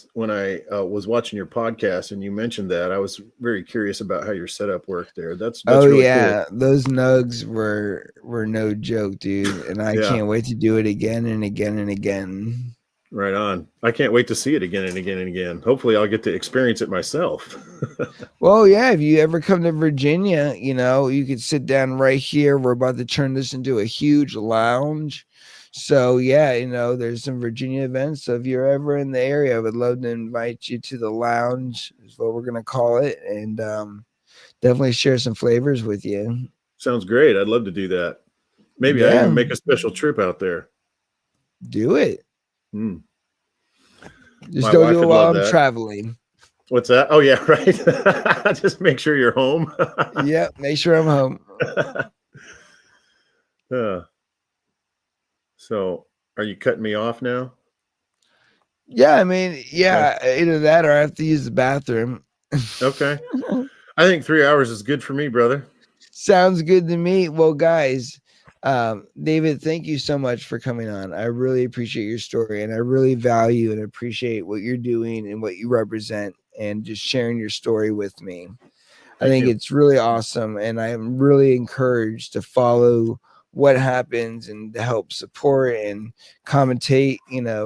was watching your podcast and you mentioned that, I was very curious about how your setup worked there. That's Oh really cool. yeah, those nugs were no joke, dude, and I Yeah. can't wait to do it again and again and again. Right on. I can't wait to see it again and again and again. Hopefully, I'll get to experience it myself. Well, yeah, if you ever come to Virginia, you could sit down right here. We're about to turn this into a huge lounge. So yeah, there's some Virginia events. So if you're ever in the area, I would love to invite you to the lounge, is what we're gonna call it, and definitely share some flavors with you. Sounds great. I'd love to do that. Maybe I Yeah, even make a special trip out there. do it. Hmm. Just My don't wife do it would while love I'm that. traveling. What's that? Oh yeah, right. Just make sure you're home. Yeah, make sure I'm home. So, are you cutting me off now? Yeah, I mean, Okay. yeah, either that or I have to use the bathroom. Okay. I think 3 hours is good for me, brother. Sounds good to me. Well, guys, David, thank you so much for coming on. I really appreciate your story, and I really value and appreciate what you're doing and what you represent, and just sharing your story with me. I Thank think you. it's really awesome, and I am really encouraged to follow what happens and to help support and commentate,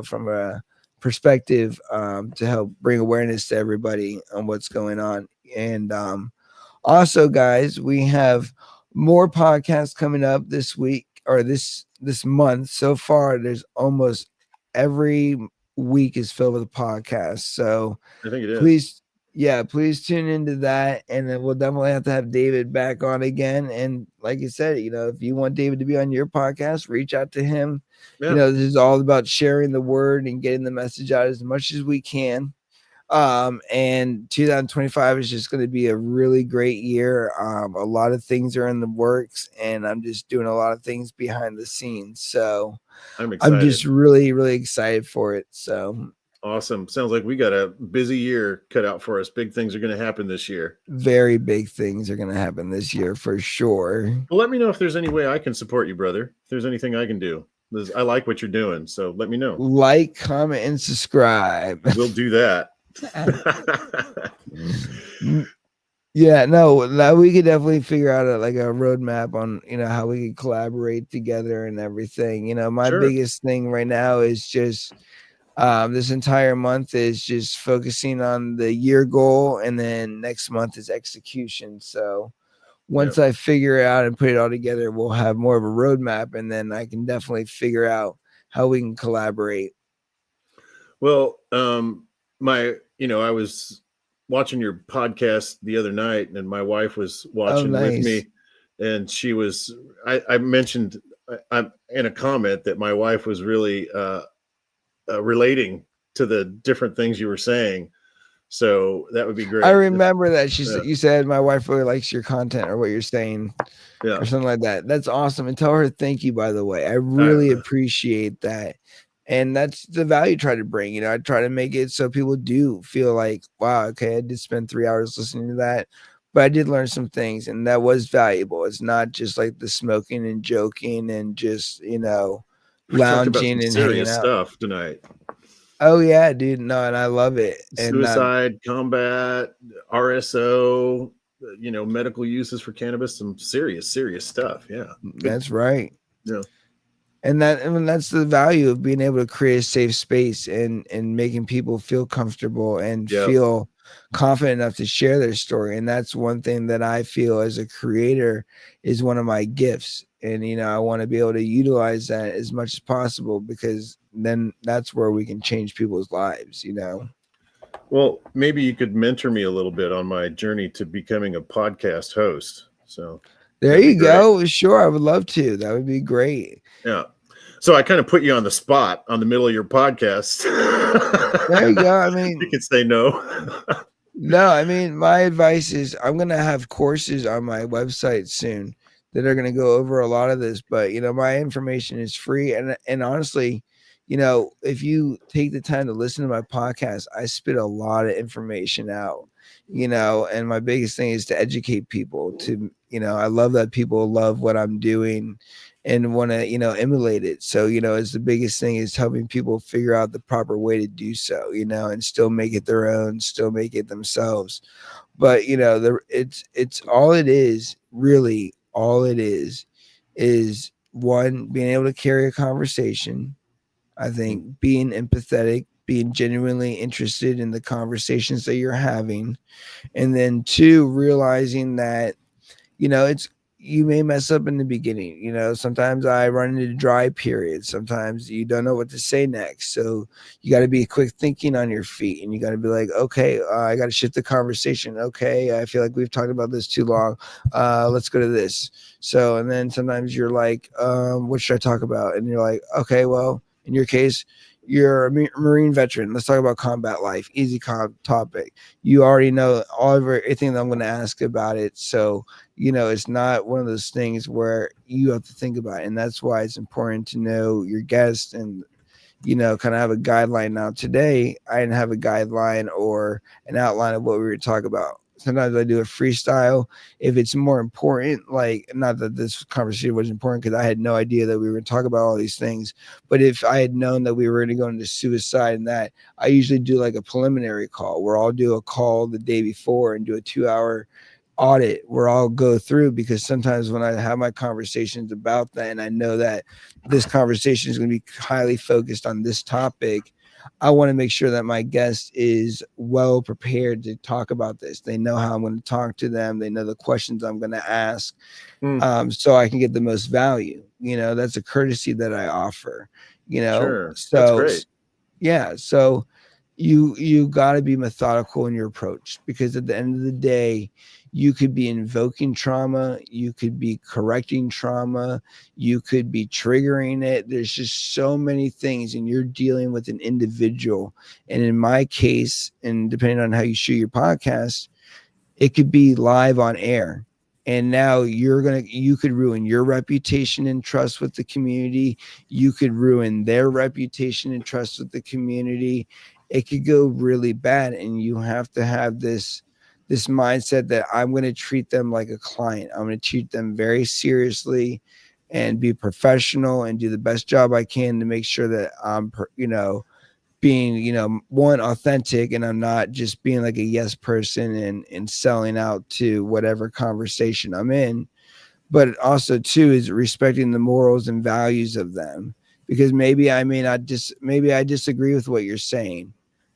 from a perspective, to help bring awareness to everybody on what's going on. And also, guys, we have more podcasts coming up this week or this month. So far, there's almost every week is filled with a podcast. So I think it is. please tune into that, and then we'll definitely have to have David back on again. And like you said, if you want David to be on your podcast, reach out to him. Yeah. This is all about sharing the word and getting the message out as much as we can. And 2025 is just going to be a really great year. A lot of things are in the works, and I'm just doing a lot of things behind the scenes. So I'm excited. I'm just really, really excited for it. So awesome. Sounds like we got a busy year cut out for us. Big things are going to happen this year. Very big things are going to happen this year for sure. Well, let me know if there's any way I can support you, brother. If there's anything I can do. I like what you're doing, so let me know. Like, comment, and subscribe. We'll do that. Yeah, no, we could definitely figure out a roadmap on how we could collaborate together and everything. My Sure. biggest thing right now is just this entire month is just focusing on the year goal, and then next month is execution. So once I figure it out and put it all together, we'll have more of a roadmap, and then I can definitely figure out how we can collaborate. Well, I was watching your podcast the other night, and my wife was watching with me, and I mentioned in a comment that my wife was really relating to the different things you were saying. So that would be great. I remember that you said my wife really likes your content or what you're saying, or something like that. That's awesome. And tell her thank you, by the way. I really appreciate that. And that's the value I try to bring. I try to make it so people do feel like, wow, okay, I did spend 3 hours listening to that, but I did learn some things, and that was valuable. It's not just like the smoking and joking and just, We talked about some lounging and hanging serious out. stuff tonight. Oh yeah, dude. No, and I love it. And Suicide, combat, RSO, medical uses for cannabis, some serious, serious stuff. Yeah. Good. that's right. Yeah. And that's the value of being able to create a safe space and making people feel comfortable and Yeah. feel confident enough to share their story. And that's one thing that I feel as a creator is one of my gifts. And I want to be able to utilize that as much as possible, because then that's where we can change people's lives. Well, maybe you could mentor me a little bit on my journey to becoming a podcast host. So There you go. Sure, I would love to. That would be great. Yeah. So I kind of put you on the spot on the middle of your podcast. There you go. I mean, you could say no. No, I mean, my advice is I'm going to have courses on my website soon that are going to go over a lot of this, but my information is free. And honestly, if you take the time to listen to my podcast, I spit a lot of information out, and my biggest thing is to educate people I love that people love what I'm doing and want to, emulate it. So, it's the biggest thing is helping people figure out the proper way to do so, and still make it their own, still make it themselves. But, it's all it is, really all it is one, being able to carry a conversation. I think being empathetic, being genuinely interested in the conversations that you're having. And then two, realizing that it's you may mess up in the beginning. Sometimes I run into dry periods. Sometimes you don't know what to say next. So you got to be quick thinking on your feet, and you got to be like, okay, I got to shift the conversation. Okay, I feel like we've talked about this too long. Let's go to this. So, and then sometimes you're like, what should I talk about? And you're like, okay, well, in your case, you're a Marine veteran. Let's talk about combat life. Easy topic. You already know everything that I'm going to ask about it. So, it's not one of those things where you have to think about it. And that's why it's important to know your guests and, kind of have a guideline. Now, today, I didn't have a guideline or an outline of what we were talking about. Sometimes I do a freestyle if it's more important, like, not that this conversation was important because I had no idea that we were going to talk about all these things. But if I had known that we were going to go into suicide and that, I usually do like a preliminary call where I'll do a call the day before and do a 2-hour audit where I'll go through, because sometimes when I have my conversations about that and I know that this conversation is going to be highly focused on this topic, I want to make sure that my guest is well prepared to talk about this. They know how I'm going to talk to them. They know the questions I'm going to ask, so I can get the most value. That's a courtesy that I offer, Sure. So that's great. Yeah. So you got to be methodical in your approach, because at the end of the day, you could be invoking trauma, you could be correcting trauma, you could be triggering it. There's just so many things, and you're dealing with an individual. And in my case, and depending on how you shoot your podcast, it could be live on air. And now you could ruin your reputation and trust with the community. You could ruin their reputation and trust with the community. It could go really bad. And you have to have this mindset that I'm going to treat them like a client. I'm going to treat them very seriously and be professional and do the best job I can to make sure that I'm, being, one, authentic, and I'm not just being like a yes person and selling out to whatever conversation I'm in. But also two is respecting the morals and values of them, because maybe I may not maybe I disagree with what you're saying,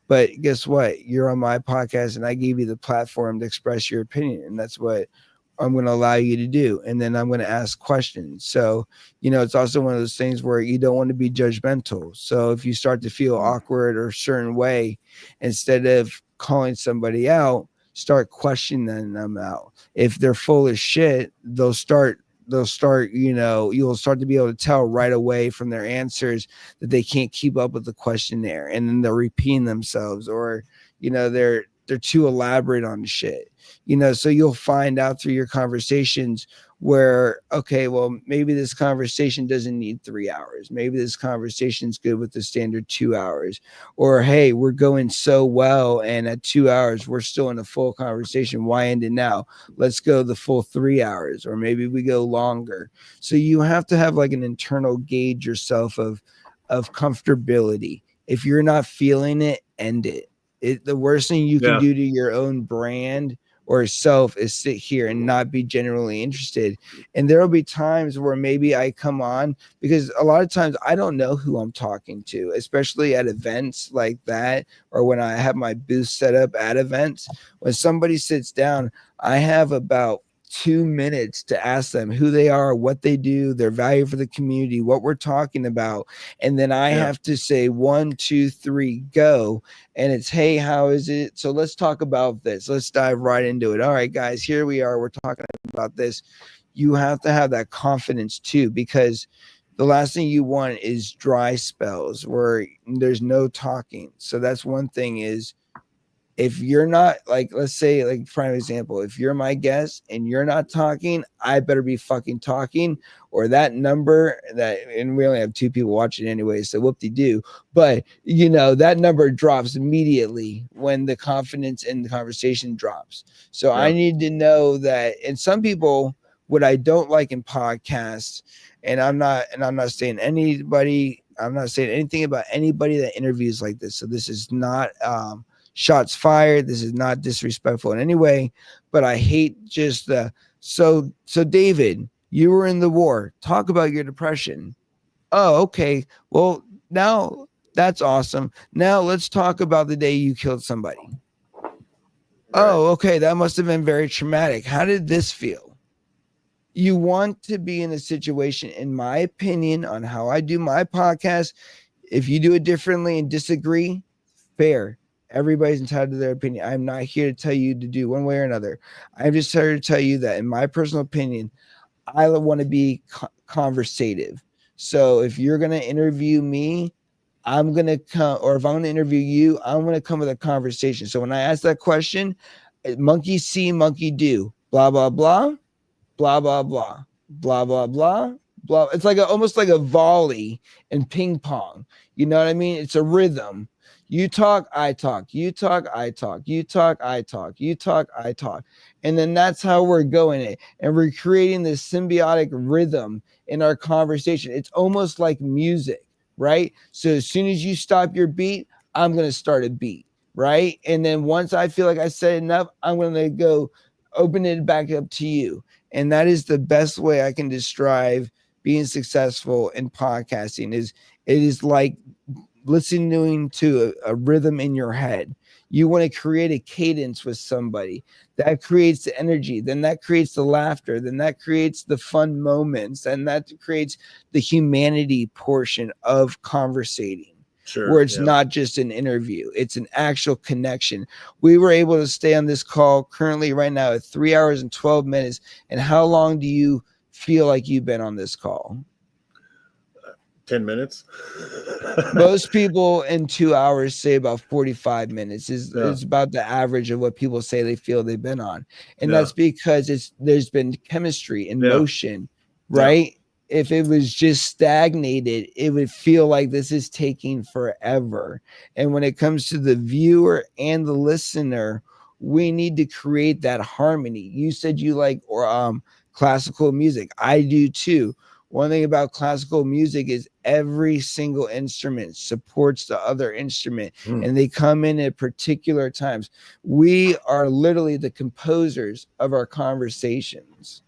but guess what? You're on my podcast and I gave you the platform to express your opinion, and that's what I'm going to allow you to do. And then I'm going to ask questions. So, it's also one of those things where you don't want to be judgmental. So if you start to feel awkward or a certain way, instead of calling somebody out, start questioning them out. If they're full of shit, you'll start, you'll start to be able to tell right away from their answers that they can't keep up with the questionnaire, and then they're repeating themselves, or, they're too elaborate on shit. So you'll find out through your conversations where, okay, well, maybe this conversation doesn't need 3 hours. Maybe this conversation's good with the standard 2 hours. Or, hey, we're going so well, and at 2 hours, we're still in a full conversation. Why end it now? Let's go the full 3 hours, or maybe we go longer. So you have to have like an internal gauge yourself of comfortability. If you're not feeling it, end it. The worst thing you can Yeah. do to your own brand or self is sit here and not be genuinely interested. And there will be times where maybe I come on, because a lot of times I don't know who I'm talking to, especially at events like that, or when I have my booth set up at events. When somebody sits down, I have about 2 minutes to ask them who they are, what they do, their value for the community, what we're talking about. And then I Yeah. have to say 1, 2, 3, go. And it's, hey, how is it? So let's talk about this. Let's dive right into it. All right, guys, here we are. We're talking about this. You have to have that confidence too, because the last thing you want is dry spells where there's no talking. So that's one thing is, if you're not, like, let's say, like, prime example, if you're my guest and you're not talking, I better be fucking talking, or that number that, and we only have 2 people watching anyway, so whoop-de-doo, but that number drops immediately when the confidence in the conversation drops. So Yeah. I need to know that. And some people, what I don't like in podcasts, and I'm not saying I'm not saying anything about anybody that interviews like this, so this is not shots fired. This is not disrespectful in any way, but I hate just so David, you were in the war. Talk about your depression. Oh, okay. Well, now that's awesome. Now let's talk about the day you killed somebody. Right. Oh, okay. That must have been very traumatic. How did this feel? You want to be in a situation, in my opinion, on how I do my podcast. If you do it differently and disagree, fair. Everybody's entitled to their opinion. I'm not here to tell you to do one way or another. I'm just here to tell you that, in my personal opinion, I want to be conversative. So if you're going to interview me, I'm going to come, or if I'm going to interview you, I'm going to come with a conversation. So when I ask that question, monkey see, monkey do, blah, blah, blah, blah, blah, blah, blah, blah, blah, blah. It's like almost like a volley in ping pong. You know what I mean? It's a rhythm. You talk, I talk. You talk, I talk. You talk, I talk. You talk, I talk. And then that's how we're going it. And we're creating this symbiotic rhythm in our conversation. It's almost like music, right? So as soon as you stop your beat, I'm going to start a beat, right? And then once I feel like I said enough, I'm going to go open it back up to you. And that is the best way I can describe being successful in podcasting. It is like listening to a rhythm in your head. You want to create a cadence with somebody that creates the energy, then that creates the laughter, then that creates the fun moments, and that creates the humanity portion of conversating. Sure. Where it's not just an interview, it's an actual connection. We were able to stay on this call currently right now at 3 hours and 12 minutes. And how long do you feel like you've been on this call? 10 minutes. Most people in 2 hours say about 45 minutes is about the average of what people say they feel they've been on. And that's because there's been chemistry and motion, right? If it was just stagnated, it would feel like this is taking forever. And when it comes to the viewer and the listener, we need to create that harmony. You said you like classical music. I do too. One thing about classical music is every single instrument supports the other instrument, and they come in at particular times. We are literally the composers of our conversations.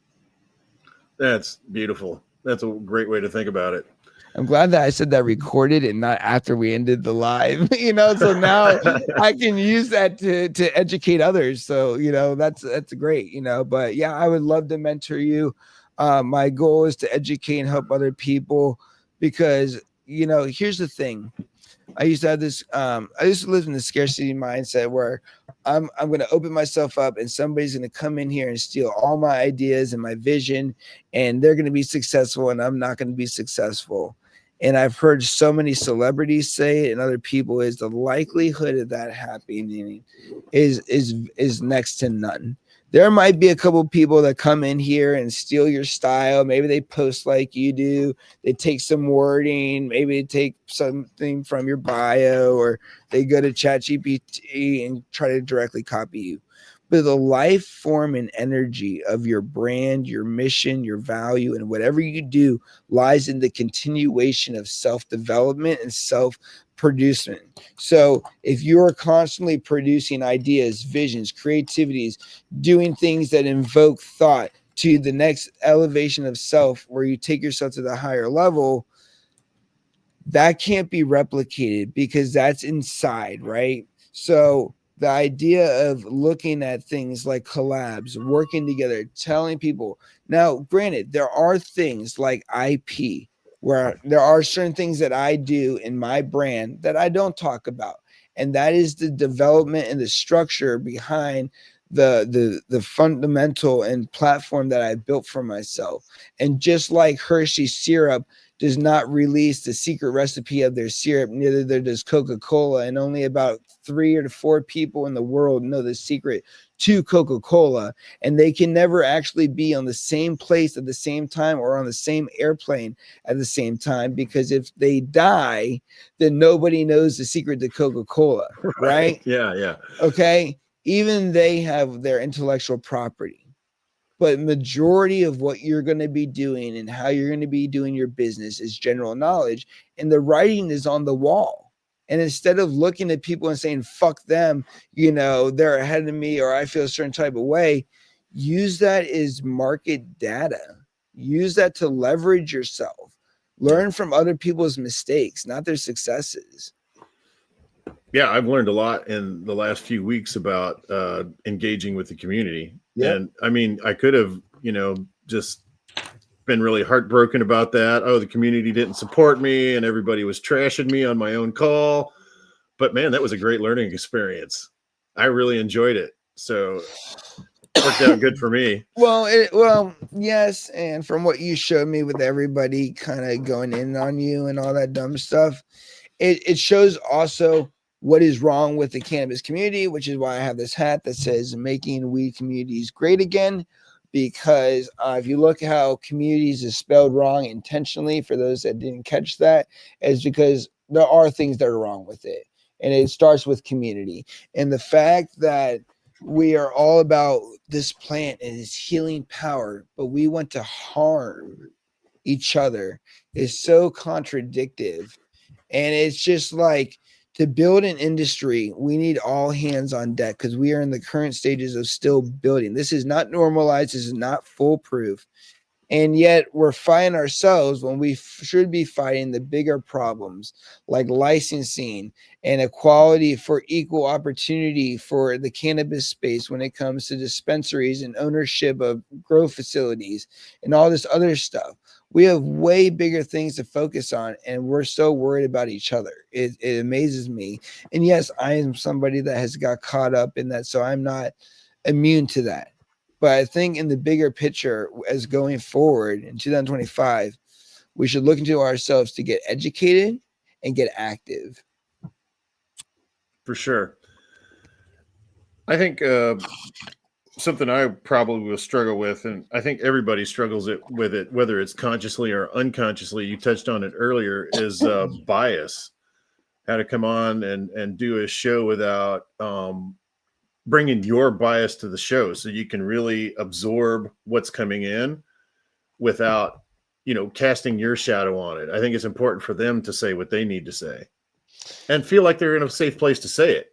That's beautiful. That's a great way to think about it. I'm glad that I said that recorded and not after we ended the live, so now I can use that to educate others. So, that's great, but yeah, I would love to mentor you. My goal is to educate and help other people because, here's the thing. I used to have this, I used to live in the scarcity mindset where I'm going to open myself up and somebody's going to come in here and steal all my ideas and my vision, and they're going to be successful and I'm not going to be successful. And I've heard so many celebrities say it and other people is the likelihood of that happening is next to none. There might be a couple people that come in here and steal your style. Maybe they post like you do. They take some wording. Maybe they take something from your bio, or they go to ChatGPT and try to directly copy you. But the life form and energy of your brand, your mission, your value, and whatever you do lies in the continuation of self-development and self-producement. So if you're constantly producing ideas, visions, creativities, doing things that invoke thought to the next elevation of self, where you take yourself to the higher level, that can't be replicated because that's inside, right? So the idea of looking at things like collabs, working together, telling people. Now, granted, there are things like IP where there are certain things that I do in my brand that I don't talk about. And that is the development and the structure behind the fundamental and platform that I built for myself. And just like Hershey syrup does not release the secret recipe of their syrup, neither does Coca-Cola, and only about 3 or 4 people in the world know the secret to Coca-Cola, and they can never actually be on the same place at the same time or on the same airplane at the same time, because if they die, then nobody knows the secret to Coca-Cola, right? Yeah. Okay, even they have their intellectual property, but majority of what you're going to be doing and how you're going to be doing your business is general knowledge, and the writing is on the wall. And instead of looking at people and saying fuck them, they're ahead of me, or I feel a certain type of way, use that as market data. Use that to leverage yourself. Learn from other people's mistakes, not their successes. Yeah, I've learned a lot in the last few weeks about engaging with the community. Yep. And I mean, I could have, just been really heartbroken about that. Oh, the community didn't support me and everybody was trashing me on my own call. But man, that was a great learning experience. I really enjoyed it. So it worked out good for me. Well, yes, and from what you showed me with everybody kind of going in on you and all that dumb stuff, it shows also what is wrong with the cannabis community, which is why I have this hat that says "Making Weed Communities Great Again." Because if you look how communities is spelled wrong intentionally, for those that didn't catch that, is because there are things that are wrong with it, and it starts with community. And the fact that we are all about this plant and its healing power, but we want to harm each other is so contradictive. And it's just like, to build an industry, we need all hands on deck, because we are in the current stages of still building. This is not normalized. This is not foolproof. And yet we're fighting ourselves when we should be fighting the bigger problems, like licensing and equality for equal opportunity for the cannabis space when it comes to dispensaries and ownership of grow facilities and all this other stuff. We have way bigger things to focus on, and we're so worried about each other. It amazes me. And yes, I am somebody that has got caught up in that, so I'm not immune to that. But I think in the bigger picture, as going forward in 2025, we should look into ourselves to get educated and get active. For sure. I think something I probably will struggle with, and I think everybody struggles with it, whether it's consciously or unconsciously. You touched on it earlier, is bias. How to come on and do a show without bringing your bias to the show, so you can really absorb what's coming in without, casting your shadow on it. I think it's important for them to say what they need to say and feel like they're in a safe place to say it.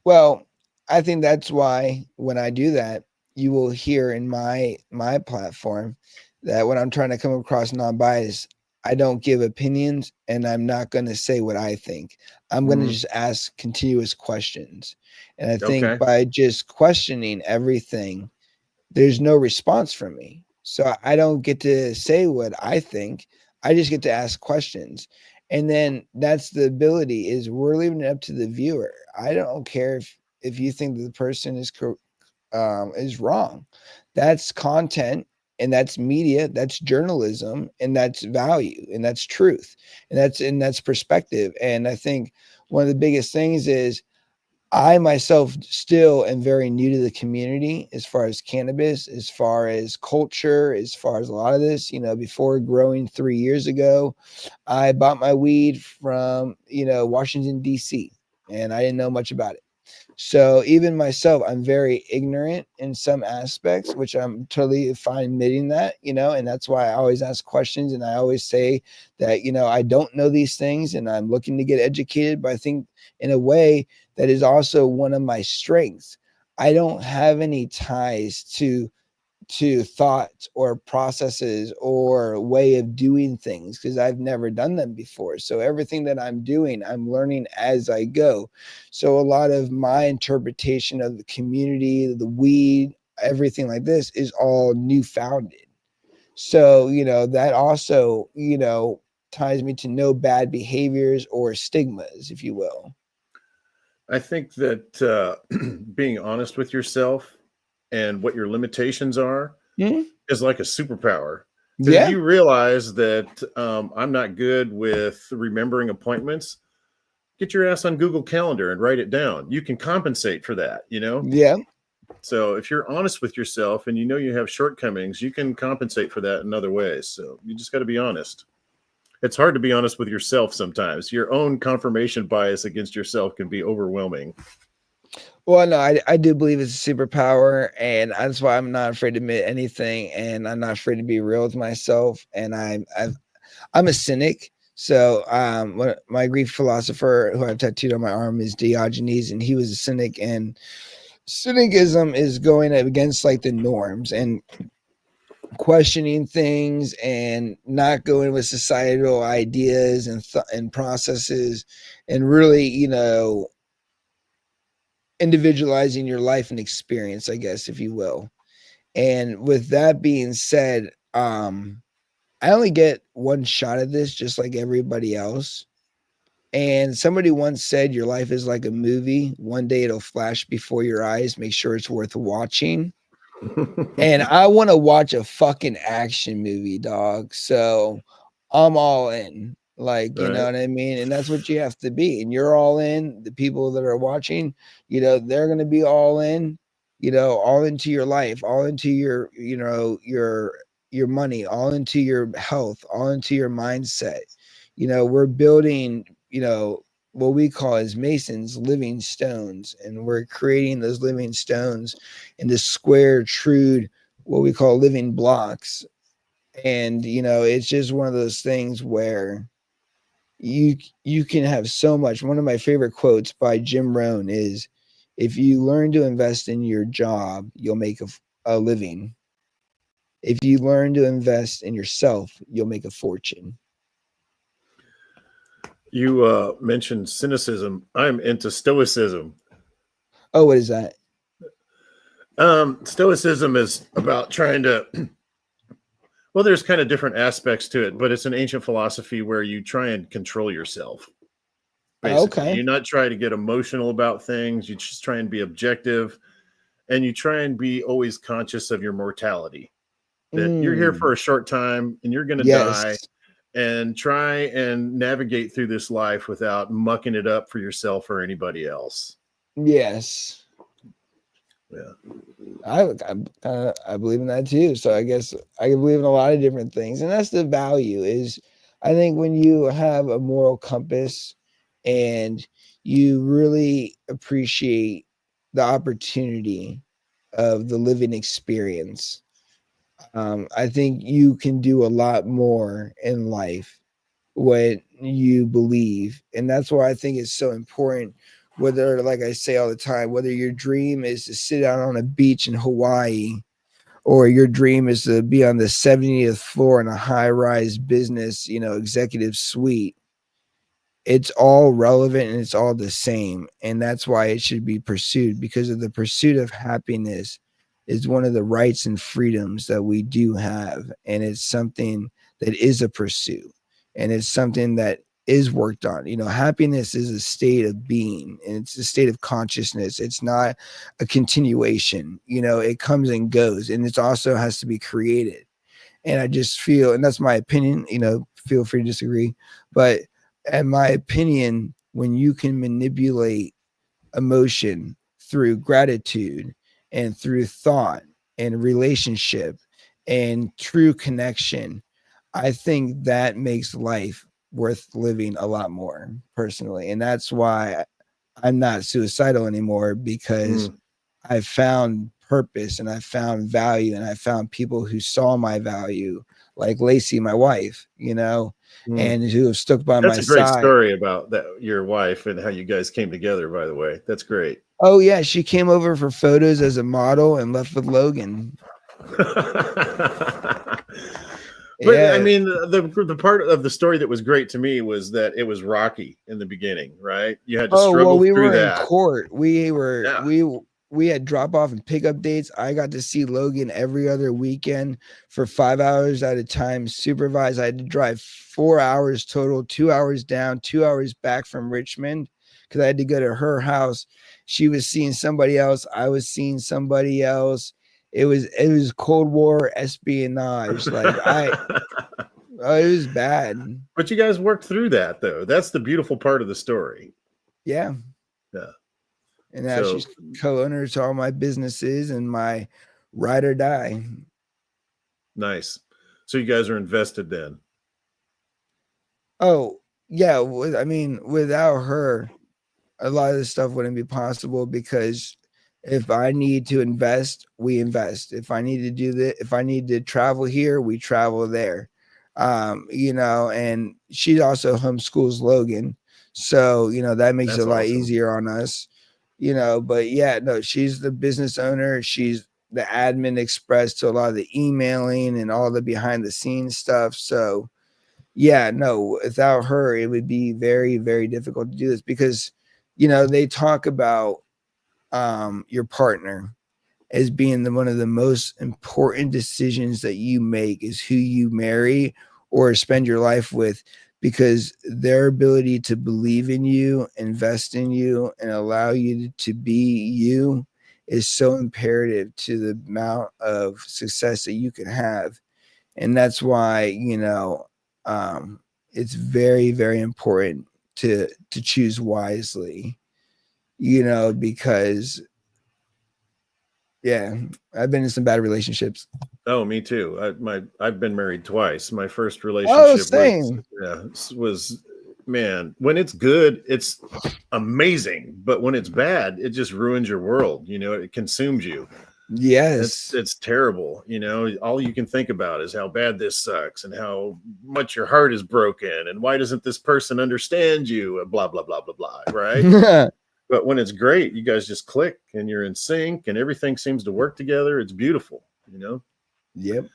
Well, I think that's why when I do that, you will hear in my platform that when I'm trying to come across non-biased, I don't give opinions, and I'm not going to say what I think. I'm going to just ask continuous questions. And I think by just questioning everything, there's no response from me. So I don't get to say what I think. I just get to ask questions. And then that's the ability, is we're leaving it up to the viewer. I don't care if you think that the person is wrong. That's content, and that's media, that's journalism, and that's value, and that's truth, and that's perspective. And I think one of the biggest things is I myself still am very new to the community as far as cannabis, as far as culture, as far as a lot of this. Before growing 3 years ago, I bought my weed from, Washington, D.C., and I didn't know much about it. So even myself, I'm very ignorant in some aspects, which I'm totally fine admitting that, and that's why I always ask questions and I always say that, I don't know these things and I'm looking to get educated, but I think in a way that is also one of my strengths. I don't have any ties to thoughts or processes or way of doing things because I've never done them before. So everything that I'm doing, I'm learning as I go. So a lot of my interpretation of the community, the weed, everything like this is all new founded. So, that also, ties me to no bad behaviors or stigmas, if you will. I think that being honest with yourself and what your limitations are Mhm. is like a superpower. Because if Yeah. you realize that I'm not good with remembering appointments, get your ass on Google Calendar and write it down. You can compensate for that, you know? Yeah. So if you're honest with yourself and you know you have shortcomings, you can compensate for that in other ways. So you just got to be honest. It's hard to be honest with yourself sometimes. Your own confirmation bias against yourself can be overwhelming. Well, no, I do believe it's a superpower, and that's why I'm not afraid to admit anything, and I'm not afraid to be real with myself. And I'm a cynic. So, my Greek philosopher who I've tattooed on my arm is Diogenes, and he was a cynic. And cynicism is going against like the norms and questioning things and not going with societal ideas and processes, and really, individualizing your life and experience, I guess, if you will. And with that being said, I only get one shot at this, just like everybody else. And somebody once said, "Your life is like a movie. One day it'll flash before your eyes. Make sure it's worth watching." And I want to watch a fucking action movie, dog. So I'm all in. Like, you know Right. what I mean? And that's what you have to be. And you're all in. The people that are watching, they're going to be all in, all into your life, all into your money, all into your health, all into your mindset. We're building, what we call as Masons living stones, and we're creating those living stones into square, true, what we call living blocks. And it's just one of those things where you you can have so much. One of my favorite quotes by Jim Rohn is, if you learn to invest in your job, you'll make a living. If you learn to invest in yourself, you'll make a fortune. You mentioned cynicism. I'm into stoicism. Oh, what is that? Stoicism is about trying to, well, there's kind of different aspects to it, but it's an ancient philosophy where you try and control yourself. Basically, Okay. you not try to get emotional about things. You just try and be objective, and you try and be always conscious of your mortality. That you're here Mm, for a short time and you're going to die, yes. and try and navigate through this life without mucking it up for yourself or anybody else. Yes. Yeah. I believe in that too. So I guess I believe in a lot of different things, and that's the value. Is I think when you have a moral compass and you really appreciate the opportunity of the living experience, I think you can do a lot more in life when you believe, and that's why I think it's so important. Whether, like I say all the time, whether your dream is to sit out on a beach in Hawaii, or your dream is to be on the 70th floor in a high-rise business, executive suite, it's all relevant and it's all the same. And that's why it should be pursued, because of the pursuit of happiness is one of the rights and freedoms that we do have. And it's something that is a pursuit, and it's something that is worked on. Happiness is a state of being, and it's a state of consciousness. It's not a continuation. It comes and goes, and it also has to be created. And I just feel, and that's my opinion, feel free to disagree, but in my opinion, when you can manipulate emotion, through gratitude, and through thought and relationship and true connection, I think that makes life worth living a lot more personally. And that's why I'm not suicidal anymore, because Mm, I found purpose and I found value and I found people who saw my value, like Lacey, my wife, mm. and who have stuck by That's my a great side. story about that, your wife, and how you guys came together, by the way. That's great. Oh yeah, she came over for photos as a model and left with Logan. But I Yeah. mean, the part of the story that was great to me was that it was rocky in the beginning, right? You had to Oh, well, struggle we through were in that. court. Yeah. We had drop off and pickup dates. I got to see Logan every other weekend for 5 hours at a time, supervised. I had to drive 4 hours total, 2 hours down, 2 hours back from Richmond, because I had to go to her house. She was seeing somebody else. I was seeing somebody else. It was Cold War espionage. It was bad. But you guys worked through that, though. That's the beautiful part of the story. Yeah. Yeah. And now So she's co-owner to all my businesses and my ride or die. nice. So you guys are invested then. Oh, yeah. I mean, without her, a lot of this stuff wouldn't be possible, because if I need to invest, we invest. If I need to do that, if I need to travel here, we travel there. And she also homeschools Logan. So, that makes it That's a lot awesome. easier on us, but yeah, no, she's the business owner. She's the admin express to a lot of the emailing and all the behind the scenes stuff. So, yeah, no, without her, it would be very, very difficult to do this, because, they talk about your partner as being one of the most important decisions that you make, is who you marry or spend your life with, because their ability to believe in you, invest in you, and allow you to be you is so imperative to the amount of success that you can have. And that's why, it's very, very important to choose wisely, because yeah, I've been in some bad relationships. Oh, me too. I've been married twice. My first Oh, relationship was, same. yeah, was, man, when it's good, it's amazing. But when it's bad, it just ruins your world. It consumes you. It's Yes. it's terrible. All you can think about is how bad this sucks and how much your heart is broken and why doesn't this person understand you? Blah blah blah blah blah. Right? But when it's great, you guys just click and you're in sync and everything seems to work together. It's beautiful. Yep.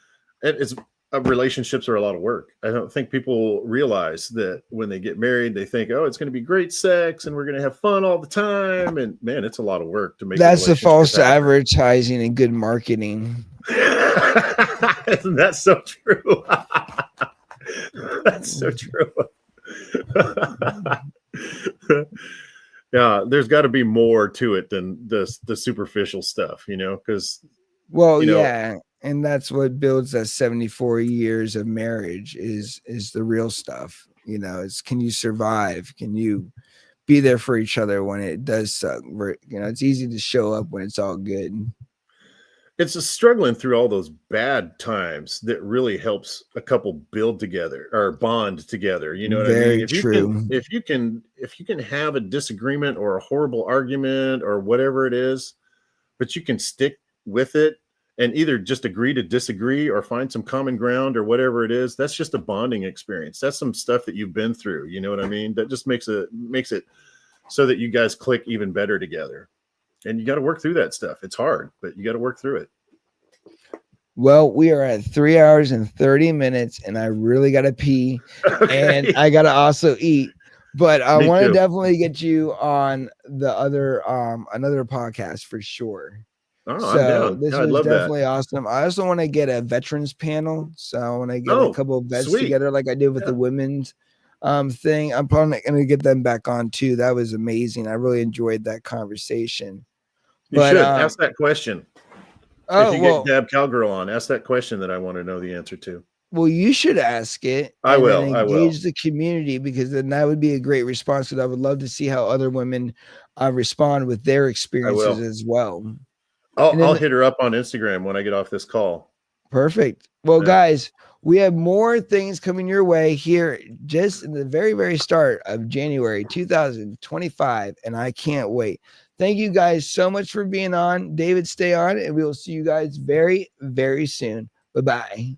It's relationships are a lot of work. I don't think people realize that when they get married, they think, oh, it's going to be great sex and we're going to have fun all the time. And man, it's a lot of work to make a That's the relationship false happen. advertising and good marketing. Isn't that so true? That's so true. Yeah, there's got to be more to it than the superficial stuff, because Well, you know, yeah, and that's what builds that 74 years of marriage is the real stuff. It's, can you survive? Can you be there for each other when it does suck? It's easy to show up when it's all good. it's just struggling through all those bad times that really helps a couple build together or bond together. You know what I mean? Very If you can, true. if you can, if you can have a disagreement or a horrible argument or whatever it is, but you can stick with it and either just agree to disagree or find some common ground or whatever it is, that's just a bonding experience. That's some stuff that you've been through. You know what I mean? That just makes it so that you guys click even better together. And you got to work through that stuff. It's hard, but you got to work through it. Well, we are at 3 hours and 30 minutes, and I really got to pee, and Okay. I got to also eat. But I Me want to too. definitely get you on the other another podcast for sure. Oh, I'm So down. this Yeah, I'd was love that. definitely awesome. I also want to get a veterans panel. So I want to get a Oh, couple of vets sweet. together like I did with Yeah, the women's thing. I'm probably going to get them back on too. That was amazing. I really enjoyed that conversation. you But should ask that question. If oh you get well, Gab Cowgirl on, ask that question that I want to know the answer to. Well, you should ask it I and then will. I will. engage the community, because then that would be a great response. And I would love to see how other women respond with their experiences will. as well. And I'll then hit her up on Instagram when I get off this call. perfect. Well, Yeah. guys, we have more things coming your way here just in the very, very start of January 2025, and I can't wait. Thank you guys so much for being on. David, stay on, and we will see you guys very, very soon. Bye-bye.